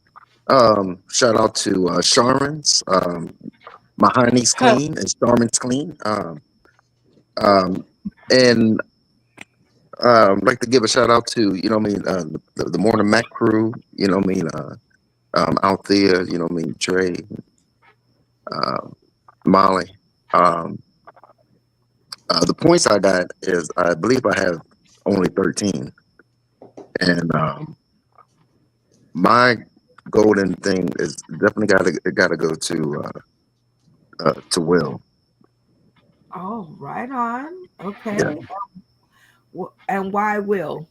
Shout out to Sharman's, Mahoney's Clean and Sharman's Clean. And I'd like to give a shout out to, the Morning Mac crew, out there, Trey, Molly. The points I got is, I believe I have only 13. And my golden thing is definitely gotta go to Will. Oh, right on. Okay. Yeah. And why Will?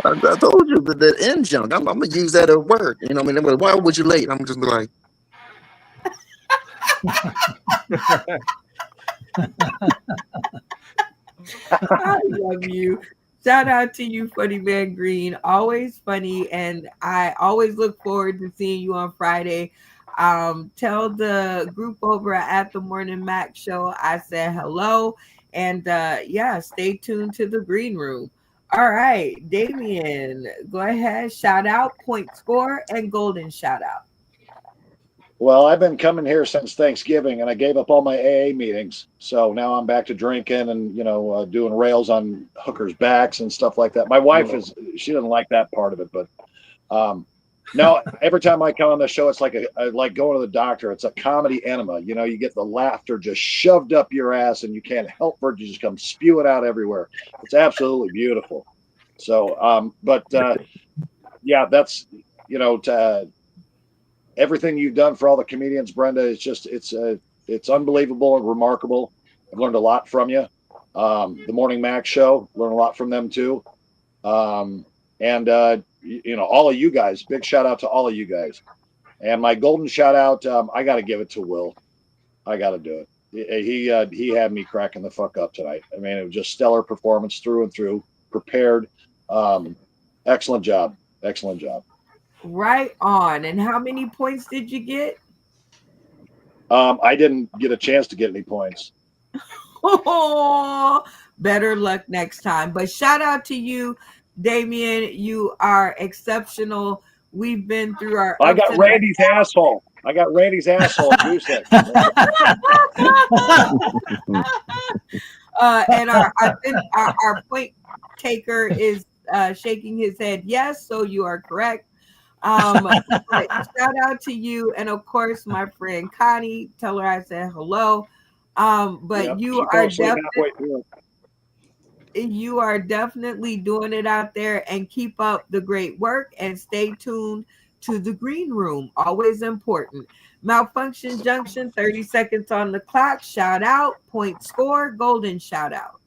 I told you that end junk. I'm gonna use that at work. Why was you late? I'm just like, I love you. Shout out to you, Funny Man Green. Always funny, and I always look forward to seeing you on Friday. Tell the group over at the Morning Mac Show I said hello, and stay tuned to the green room. All right, Damien, go ahead. Shout out, point score, and golden shout out. Well, I've been coming here since Thanksgiving, and I gave up all my AA meetings. So now I'm back to drinking and, doing rails on hookers' backs and stuff like that. My wife she doesn't like that part of it, but no, every time I come on the show, it's like like going to the doctor. It's a comedy enema. You get the laughter just shoved up your ass, and you can't help for it to just come spew it out everywhere. It's absolutely beautiful. So, that's, everything you've done for all the comedians, Brenda, it's unbelievable and remarkable. I've learned a lot from you. The Morning Mac Show, learned a lot from them too. All of you guys, big shout out to all of you guys. And my golden shout out, I got to give it to Will. I got to do it. He had me cracking the fuck up tonight. I mean, it was just stellar performance through and through, prepared. Excellent job. Excellent job. Right on. And how many points did you get? I didn't get a chance to get any points. Oh, better luck next time. But shout out to you, Damien. You are exceptional. We've been through our. I got Randy's asshole. I got Randy's asshole goose egg. And our point taker is shaking his head yes, so you are correct. Shout out to you, and of course my friend Connie. Tell her I said hello. But Yep, you are definitely doing it out there, and keep up the great work, and stay tuned to the green room. Always important. Malfunction Junction, 30 seconds on the clock. Shout out, point score, golden shout out.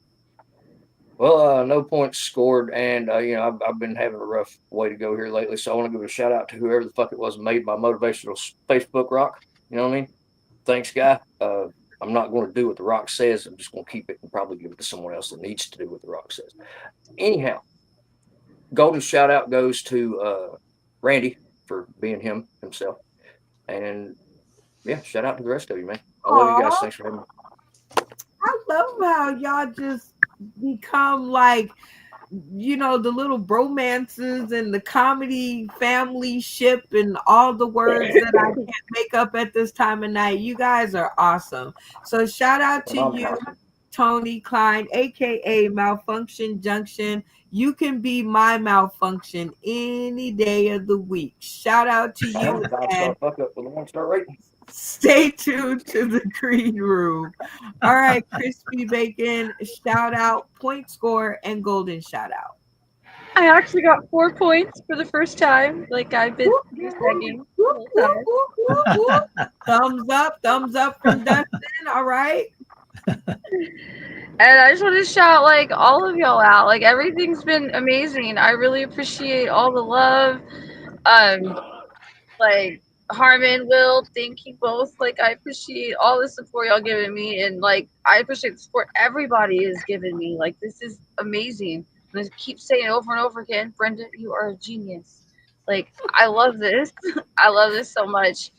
Well, no points scored, and I've been having a rough way to go here lately, so I want to give a shout out to whoever the fuck it was made my motivational Facebook rock. You know what I mean? Thanks, guy. I'm not going to do what the rock says. I'm just going to keep it and probably give it to someone else that needs to do what the rock says. Anyhow, golden shout out goes to Randy for being himself, and yeah, shout out to the rest of you, man. I love you guys. Thanks for having me. I love how y'all just become like, the little bromances and the comedy family ship and all the words that I can't make up at this time of night. You guys are awesome. So shout out to you, Tony Klein, aka Malfunction Junction. You can be my malfunction any day of the week. Shout out to you. Stay tuned to the green room. All right, Crispy Bacon, shout out, point score, and golden shout out. I actually got 4 points for the first time. Like I've been begging. Thumbs up from Dustin. All right. And I just want to shout like all of y'all out. Like everything's been amazing. I really appreciate all the love. Like Harmon, Will, thank you both. Like I appreciate all the support y'all giving me, and like I appreciate the support everybody is giving me. Like this is amazing. And I keep saying over and over again, Brenda, you are a genius. Like I love this. I love this so much.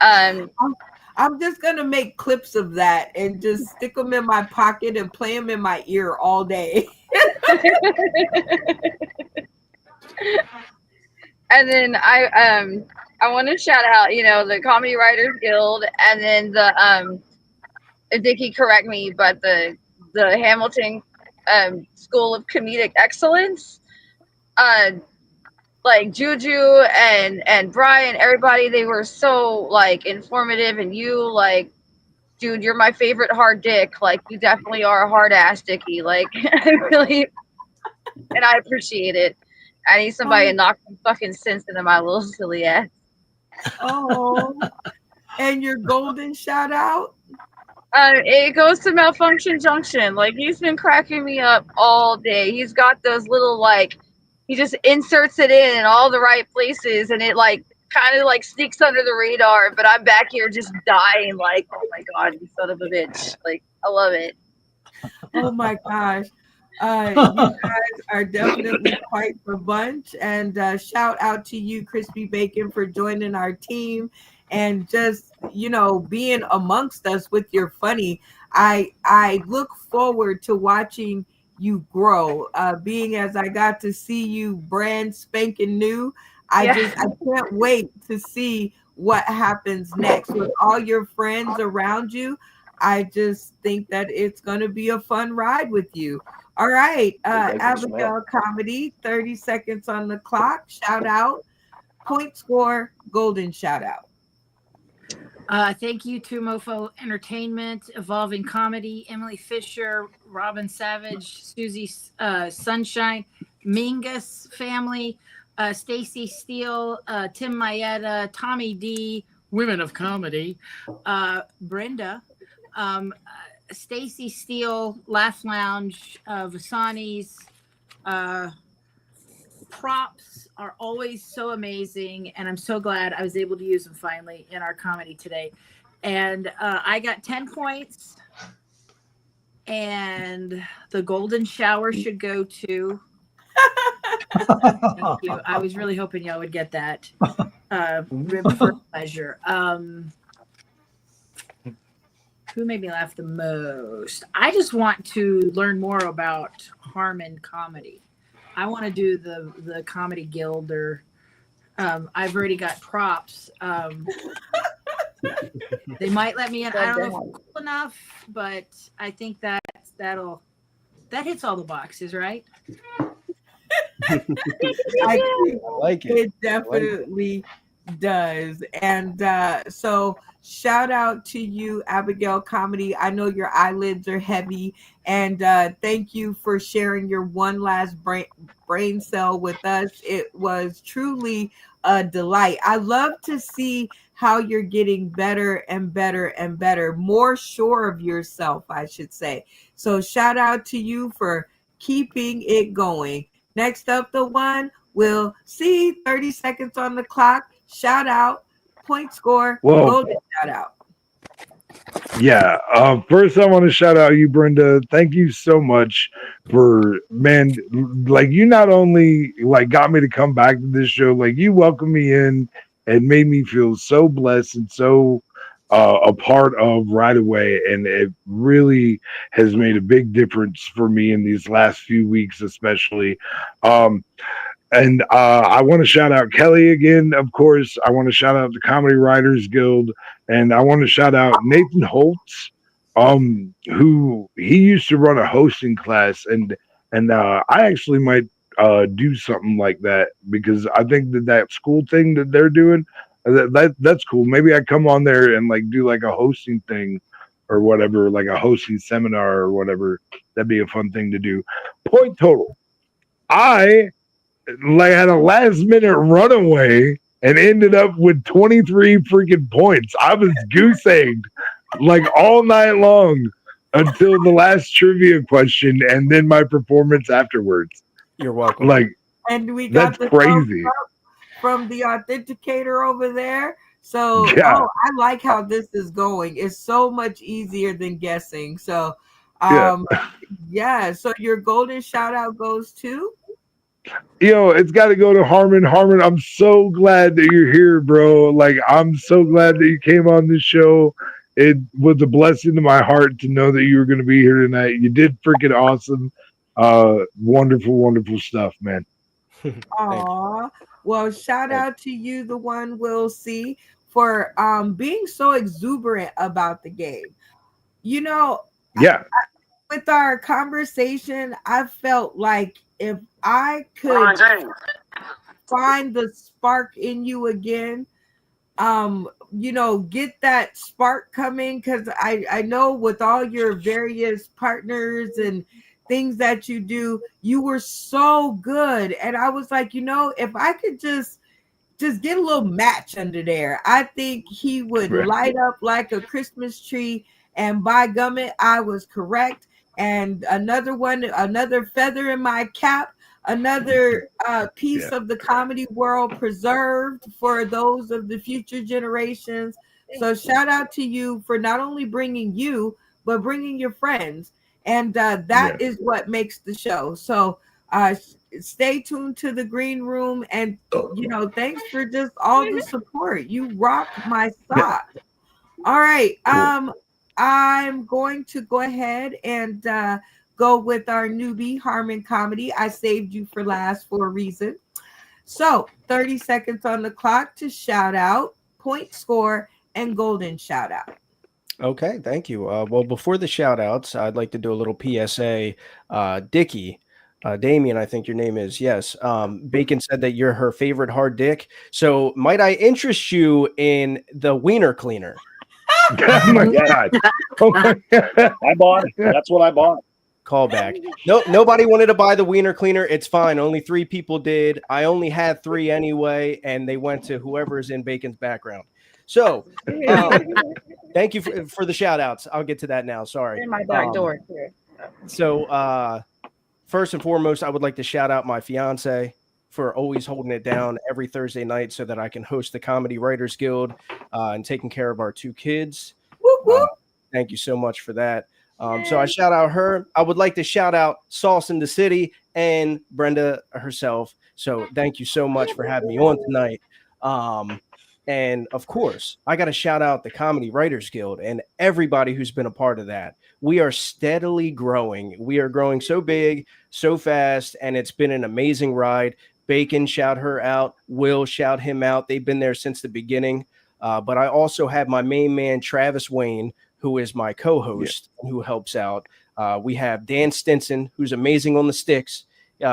I'm just gonna make clips of that and just stick them in my pocket and play them in my ear all day. And then I want to shout out, the Comedy Writers Guild, and then the Dickie, correct me, but the Hamilton School of Comedic Excellence. Like Juju and Brian, everybody, they were so like informative, and you like, dude, you're my favorite hard dick. Like you definitely are a hard ass Dickie. Like I really, and I appreciate it. I need somebody to knock some fucking sense into my little silly ass. Oh, and your golden shout out? It goes to Malfunction Junction. Like he's been cracking me up all day. He's got those little like, he just inserts it in all the right places, and it like kind of like sneaks under the radar. But I'm back here just dying. Like, oh my god, you son of a bitch! Like I love it. Oh my gosh. You guys are definitely quite the bunch, and shout out to you, Crispy Bacon, for joining our team and just being amongst us with your funny. I look forward to watching you grow, being as I got to see you brand spanking new. I can't wait to see what happens next with all your friends around you. I just think that it's going to be a fun ride with you. All right, Abigail Comedy, 30 seconds on the clock. Shout out, point score, golden shout out. Thank you to Mofo Entertainment, Evolving Comedy, Emily Fisher, Robin Savage, Susie Sunshine, Mingus family, Stacy Steele, Tim Mayetta, Tommy D, Women of Comedy, Brenda, Stacy Steele, Laugh Lounge, Vasani's. Props are always so amazing, and I'm so glad I was able to use them finally in our comedy today. And I got 10 points, and the golden shower should go to thank you. I was really hoping y'all would get that. Rib for pleasure. Who made me laugh the most? I just want to learn more about Harmon Comedy. I want to do the Comedy Guild, or I've already got props. They might let me in. I Love don't to know if I'm cool enough, but I think that hits all the boxes, right? I think like it. it definitely does. And so shout out to you, Abigail Comedy. I know your eyelids are heavy, and thank you for sharing your one last brain cell with us. It was truly a delight. I love to see how you're getting better and better and better, more sure of yourself, I should say. So shout out to you for keeping it going. Next up, the one we'll see. 30 seconds on the clock. Shout out, point score, Well, golden shout out. yeah. First, I want to shout out you, Brenda. Thank you so much for, man. Like, you not only like got me to come back to this show, like you welcomed me in and made me feel so blessed and so a part of right away. And it really has made a big difference for me in these last few weeks, especially. And I want to shout out Kelly again, of course. I want to shout out the Comedy Writers Guild, and I want to shout out Nathan Holtz, who he used to run a hosting class, and I actually might do something like that, because I think that school thing that they're doing, that's cool. Maybe I come on there and like do like a hosting thing or whatever, like a hosting seminar or whatever. That'd be a fun thing to do. Point total. I like had a last minute runaway and ended up with 23 freaking points. I was goose egged like all night long until the last trivia question and then my performance afterwards. You're welcome. Like, And we got that's the crazy. thumbs up from the authenticator over there. So Yeah. I like how this is going. It's so much easier than guessing. So Yeah. yeah. So your golden shout out goes to It's got to go to Harmon. Harmon, I'm so glad that you're here, bro. Like, I'm so glad that you came on this show. It was a blessing to my heart to know that you were going to be here tonight. You did freaking awesome. Wonderful, wonderful stuff, man. Aw. Well, shout out to you, the one we'll see, for being so exuberant about the game. Yeah. With our conversation, I felt like if I could find the spark in you again, get that spark coming, because I know with all your various partners and things that you do, you were so good. And I was like, if I could just get a little match under there, I think he would light up like a Christmas tree. And by gummit, I was correct. And another feather in my cap, another piece of the comedy world preserved for those of the future generations. So shout out to you for not only bringing you, but bringing your friends. And that is what makes the show. So stay tuned to the green room. And, thanks for just all the support. You rock my socks. All right. I'm going to go ahead and go with our newbie, Harmon Comedy. I saved you for last for a reason. So 30 seconds on the clock to shout out, point score, and golden shout out. Okay, thank you. Well, before the shout outs, I'd like to do a little PSA. Dickie, Damien, I think your name is. Yes. Bacon said that you're her favorite hard dick. So might I interest you in the wiener cleaner? Oh my God. Oh my God. I bought it. That's what I bought. Call back. No, nobody wanted to buy the wiener cleaner. It's fine. Only 3 people did. I only had 3 anyway, and they went to whoever's in Bacon's background. So thank you for the shout outs. I'll get to that now. Sorry. In my back door here. So first and foremost, I would like to shout out my fiance for always holding it down every Thursday night so that I can host the Comedy Writers Guild and taking care of our 2 kids. Thank you so much for that. So I shout out her. I would like to shout out Sauce in the City and Brenda herself. So thank you so much for having me on tonight. And of course, I got to shout out the Comedy Writers Guild and everybody who's been a part of that. We are steadily growing. We are growing so big, so fast, and it's been an amazing ride. Bacon, shout her out. Will, shout him out. They've been there since the beginning. But I also have my main man, Travis Wayne, who is my co-host, who helps out. We have Dan Stinson, who's amazing on the sticks.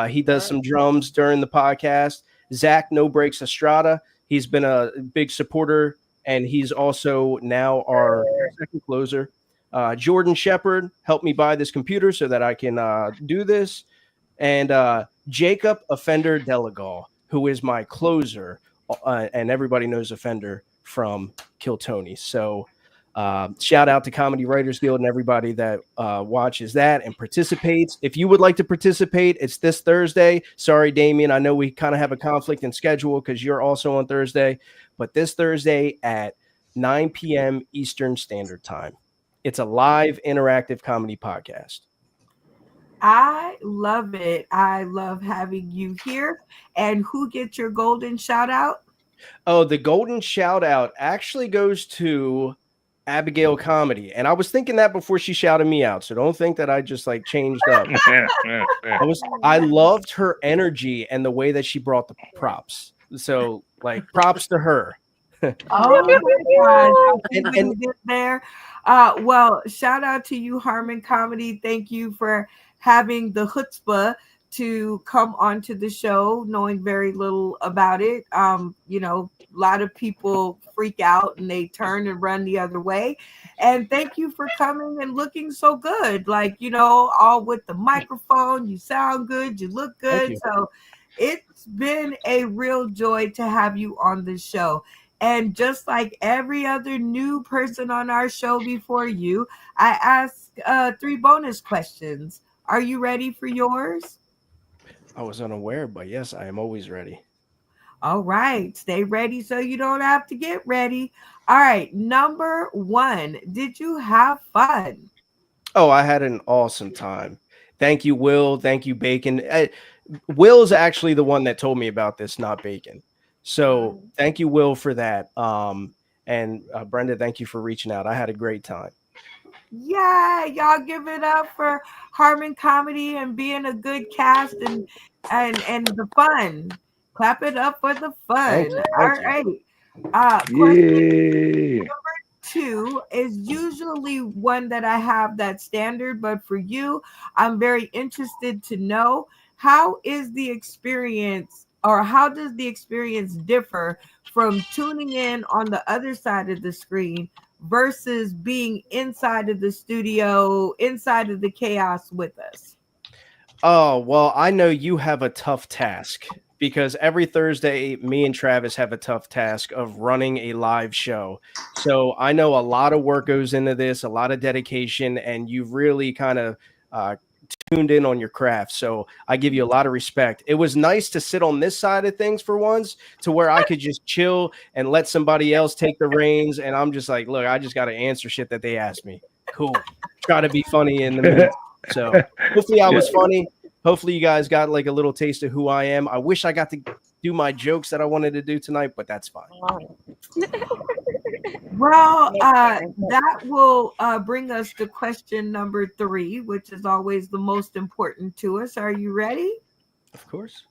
He does some drums during the podcast. Zach No Breaks Estrada. He's been a big supporter, and he's also now our second closer. Jordan Shepard helped me buy this computer so that I can do this. And Jacob Offender Delagal, who is my closer, and everybody knows Offender from Kill Tony. So shout out to Comedy Writers Guild and everybody that watches that and participates. If you would like to participate, it's this Thursday. Sorry, Damien, I know we kind of have a conflict in schedule because you're also on Thursday, but this Thursday at 9 p.m. Eastern Standard Time. It's a live interactive comedy podcast. I love it. I love having you here. And who gets your golden shout out? Oh, the golden shout out actually goes to Abigail Comedy. And I was thinking that before she shouted me out. So don't think that I just like changed up. I loved her energy and the way that she brought the props. So like props to her. Oh my God. And get there. Well, shout out to you, Harmon Comedy. Thank you for having the chutzpah to come onto the show, knowing very little about it. You know, a lot of people freak out and they turn and run the other way. And thank you for coming and looking so good. Like, you know, all with the microphone, you sound good, you look good. So it's been a real joy to have you on the show. And just like every other new person on our show before you, I ask 3 bonus questions. Are you ready for yours? I was unaware, but yes, I am always ready. All right. Stay ready so you don't have to get ready. All right. Number 1, did you have fun? Oh, I had an awesome time. Thank you, Will. Thank you, Bacon. Will's actually the one that told me about this, not Bacon. So thank you, Will, for that. And Brenda, thank you for reaching out. I had a great time. Yeah, y'all give it up for Harmon Comedy and being a good cast and the fun. Clap it up for the fun. All right. Question number 2 is usually one that I have that's standard, but for you, I'm very interested to know, how is the experience, or how does the experience differ from tuning in on the other side of the screen versus being inside of the studio, inside of the chaos with us? Oh, well, I know you have a tough task because every Thursday, me and Travis have a tough task of running a live show. So I know a lot of work goes into this, a lot of dedication, and you've really kind of tuned in on your craft. So I give you a lot of respect. It was nice to sit on this side of things for once, to where I could just chill and let somebody else take the reins. And I'm just like, look, I just got to answer shit that they asked me. Cool. Try to be funny in the minute. So hopefully I was funny. Hopefully you guys got like a little taste of who I am. I wish I got to do my jokes that I wanted to do tonight, but that's fine. Well, that will bring us to question number 3, which is always the most important to us. Are you ready? Of course.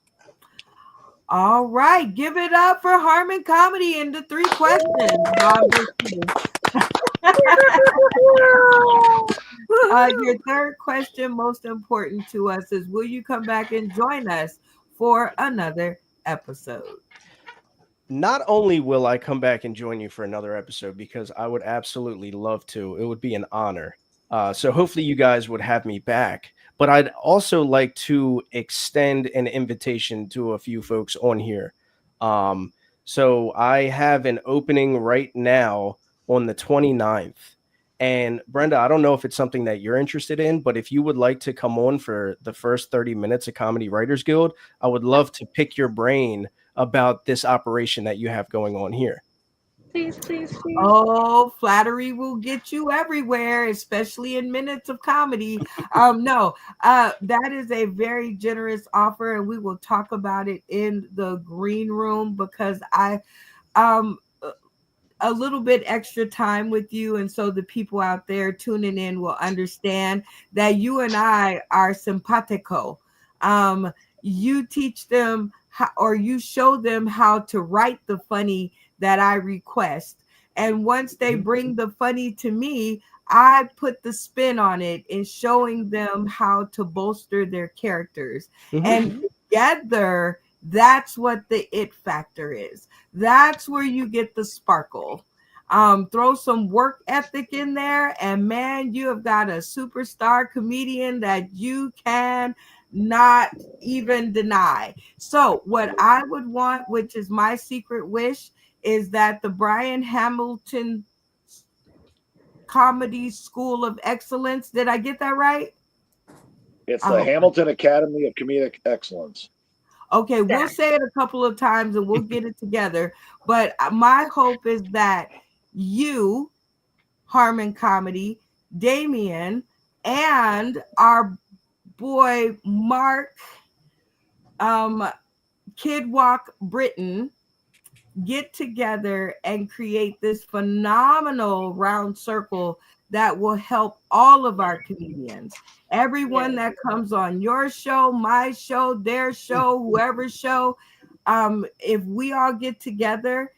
All right. Give it up for Harmon Comedy and the 3 questions. Your third question, most important to us, is will you come back and join us for another episode? Not only will I come back and join you for another episode, because I would absolutely love to. It would be an honor. So hopefully you guys would have me back. But I'd also like to extend an invitation to a few folks on here. So I have an opening right now on the 29th. And Brenda, I don't know if it's something that you're interested in, but if you would like to come on for the first 30 minutes of Comedy Writers Guild, I would love to pick your brain about this operation that you have going on here. Please, please, please. Oh, flattery will get you everywhere, especially in minutes of comedy. That is a very generous offer, and we will talk about it in the green room, because I a little bit extra time with you, and so the people out there tuning in will understand that you and I are simpatico. You teach them how, or you show them how to write the funny that I request, And once they bring the funny to me, I put the spin on it in showing them how to bolster their characters. And together, that's what the it factor is. That's where you get the sparkle. Throw some work ethic in there, and man, you have got a superstar comedian that you can not even deny. So, what I would want, which is my secret wish, is that the Brian Hamilton Comedy School of Excellence, did I get that right? It's the Hamilton Academy of Comedic Excellence. Okay, we'll say it a couple of times and we'll get it together. But my hope is that you, Harmon Comedy, Damien, and our boy Mark, Kid Walk Britain, get together and create this phenomenal round circle that will help all of our comedians. Everyone that comes on your show, my show, their show, whoever's show, if we all get together,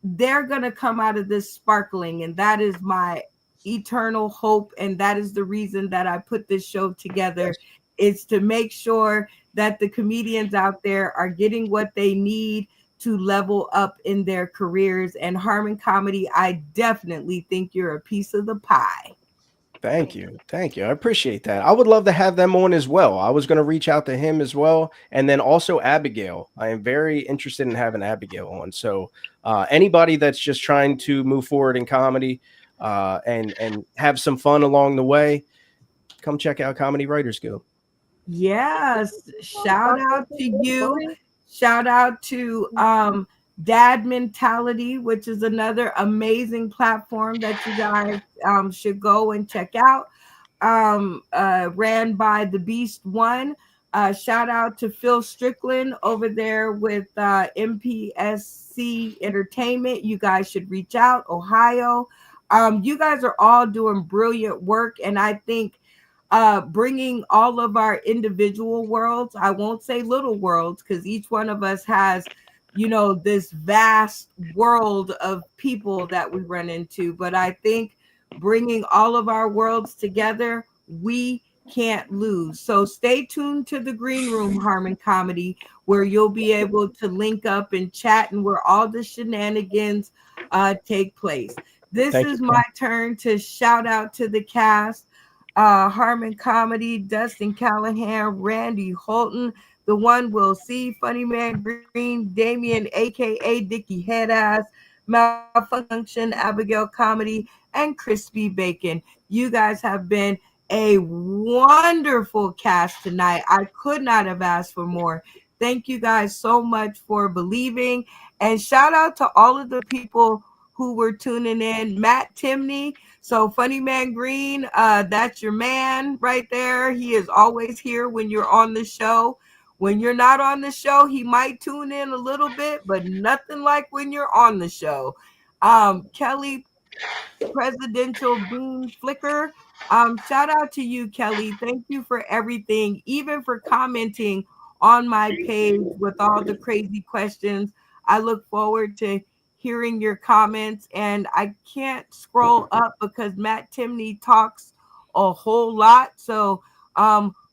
they're going to come out of this sparkling. And that is my eternal hope. And that is the reason that I put this show together, is to make sure that the comedians out there are getting what they need to level up in their careers. And Harmon Comedy, I definitely think you're a piece of the pie. Thank you. Thank you. I appreciate that. I would love to have them on as well. I was going to reach out to him as well. And then also Abigail. I am very interested in having Abigail on. So anybody that's just trying to move forward in comedy and have some fun along the way, come check out Comedy Writers Guild. Yes. Shout out to you. Shout out to Dad Mentality, which is another amazing platform that you guys should go and check out. Ran by the Beast One. Shout out to Phil Strickland over there with MPSC Entertainment. You guys should reach out. Ohio. You guys are all doing brilliant work, and I think bringing all of our individual worlds, I won't say little worlds, because each one of us has, you know, this vast world of people that we run into. But I think bringing all of our worlds together, we can't lose. So stay tuned to the Green Room, Harmon Comedy, where you'll be able to link up and chat and where all the shenanigans take place. This is my turn to shout out to the cast. Harmon Comedy, Dustin Callahan, Randy Holton, the one we'll see, Funny Man Green, Damien, aka Dickie Headass, Malfunction, Abigail Comedy, and Crispy Bacon. You guys have been a wonderful cast tonight. I could not have asked for more. Thank you guys so much for believing, and shout out to all of the people who were tuning in. Matt Timney, so Funny Man Green, that's your man right there. He is always here when you're on the show. When you're not on the show, he might tune in a little bit, but nothing like when you're on the show. Kelly, Presidential Bean Flicker, shout out to you, Kelly. Thank you for everything, even for commenting on my page with all the crazy questions. I look forward to hearing your comments, and I can't scroll up because Matt Timney talks a whole lot. So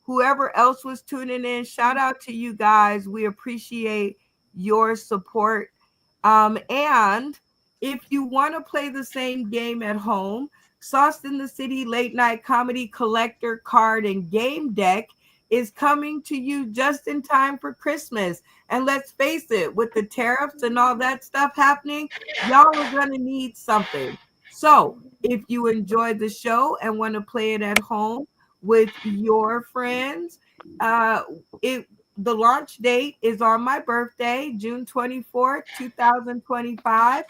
whoever else was tuning in, shout out to you guys. We appreciate your support. And if you want to play the same game at home, Sauce in the City Late Night Comedy Collector Card and Game Deck is coming to you just in time for Christmas. And let's face it, with the tariffs and all that stuff happening, y'all are going to need something. So if you enjoyed the show and want to play it at home with your friends, the launch date is on my birthday, June 24th, 2025.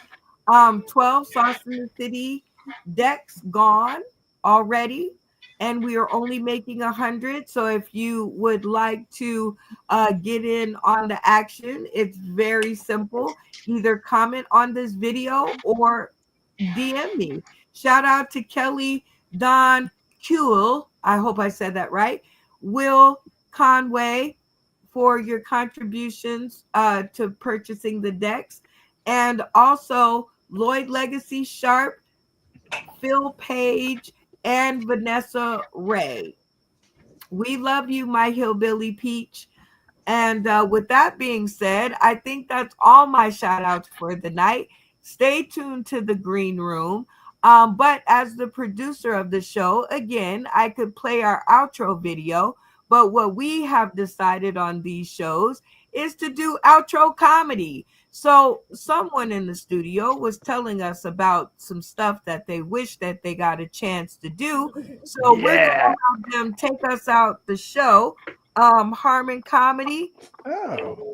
12 Sauce in the City decks gone already, and we are only making 100. So if you would like to get in on the action, it's very simple. Either comment on this video or DM me. Shout out to Kelly Don Kuhl, I hope I said that right, Will Conway, for your contributions to purchasing the decks, and also Lloyd Legacy Sharp, Phil Page, and Vanessa Ray. We love you, my hillbilly peach. And with that being said, I think that's all my shout outs for the night. Stay tuned to the green room. But as the producer of the show, again, I could play our outro video. But what we have decided on these shows is to do outro comedy. So someone in the studio was telling us about some stuff that they wish that they got a chance to do. So we're going to have them take us out the show. Harmon Comedy. Oh.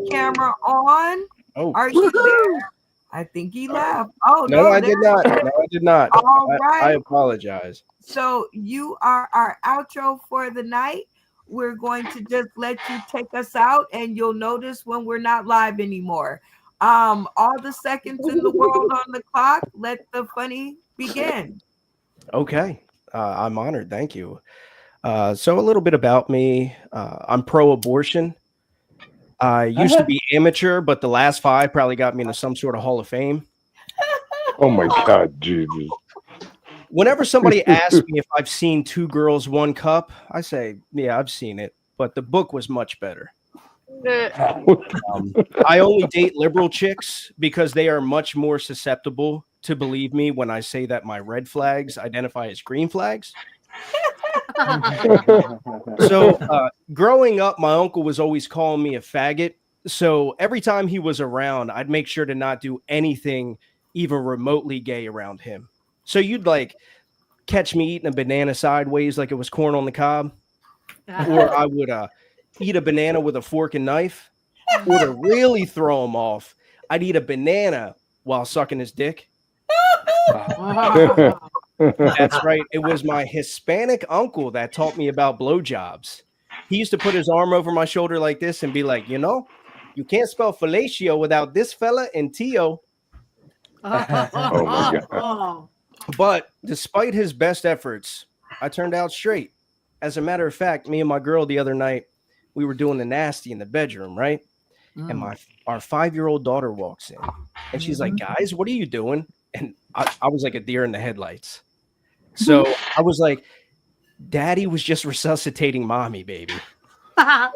Camera on. Oh. Are you there? I think he left. Oh, no, I did not. No, I did not. All right. I apologize. So you are our outro for the night. We're going to just let you take us out, and you'll notice when we're not live anymore. All the seconds in the world on the clock. Let the funny begin. Okay. I'm honored. Thank you. So a little bit about me. I'm pro-abortion. I used to be amateur, but the last 5 probably got me into some sort of Hall of Fame. Oh my God, Jesus. Whenever somebody asks me if I've seen 2 Girls, 1 Cup, I say, yeah, I've seen it, but the book was much better. I only date liberal chicks because they are much more susceptible to believe me when I say that my red flags identify as green flags. So growing up, my uncle was always calling me a faggot. So every time he was around, I'd make sure to not do anything even remotely gay around him. So you'd like catch me eating a banana sideways like it was corn on the cob, or I would eat a banana with a fork and knife, or to really throw him off, I'd eat a banana while sucking his dick. That's right. It was my Hispanic uncle that taught me about blowjobs. He used to put his arm over my shoulder like this and be like, you know, you can't spell fellatio without this fella and Tio. Oh my God. But despite his best efforts, I turned out straight. As a matter of fact, me and my girl the other night, we were doing the nasty in the bedroom, right? And our 5-year-old daughter walks in and she's like, guys, what are you doing? And I was like a deer in the headlights. So I was like, Daddy was just resuscitating mommy, baby. But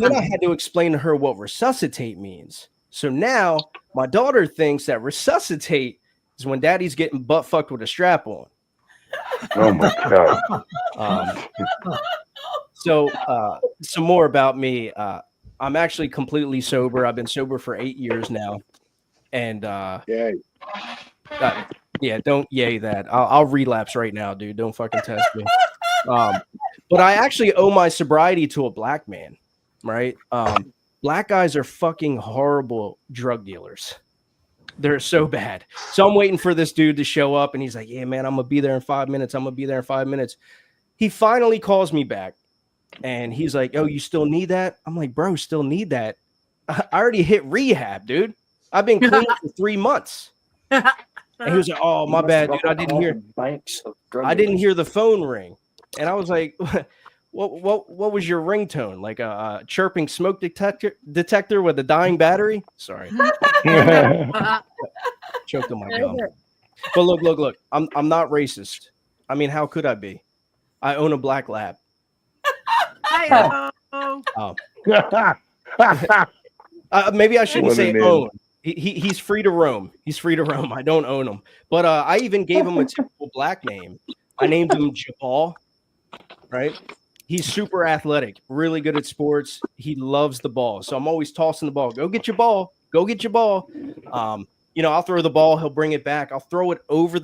then I had to explain to her what resuscitate means. So now my daughter thinks that resuscitate is when daddy's getting butt fucked with a strap on. Oh my God. So some more about me. I'm actually completely sober. I've been sober for 8 years now. And Yay. Yeah, don't yay that. I'll relapse right now, dude. Don't fucking test me. But I actually owe my sobriety to a black man, right? Black guys are fucking horrible drug dealers. They're so bad. So I'm waiting for this dude to show up, and he's like, yeah, man, I'm going to be there in 5 minutes. I'm going to be there in 5 minutes. He finally calls me back, and he's like, oh, you still need that? I'm like, bro, still need that? I already hit rehab, dude. I've been clean for 3 months. And he was like, oh, my bad, dude. I didn't hear the phone ring. And I was like, what was your ringtone? Like a chirping smoke detector with a dying battery? Sorry. Choked on my gum. But look. I'm not racist. I mean, how could I be? I own a black lab. Maybe I shouldn't say own. He's free to roam. He's free to roam. I don't own him. But I even gave him a typical black name. I named him Jabal. Right? He's super athletic, really good at sports. He loves the ball. So I'm always tossing the ball. Go get your ball. Go get your ball. I'll throw the ball. He'll bring it back. I'll throw it over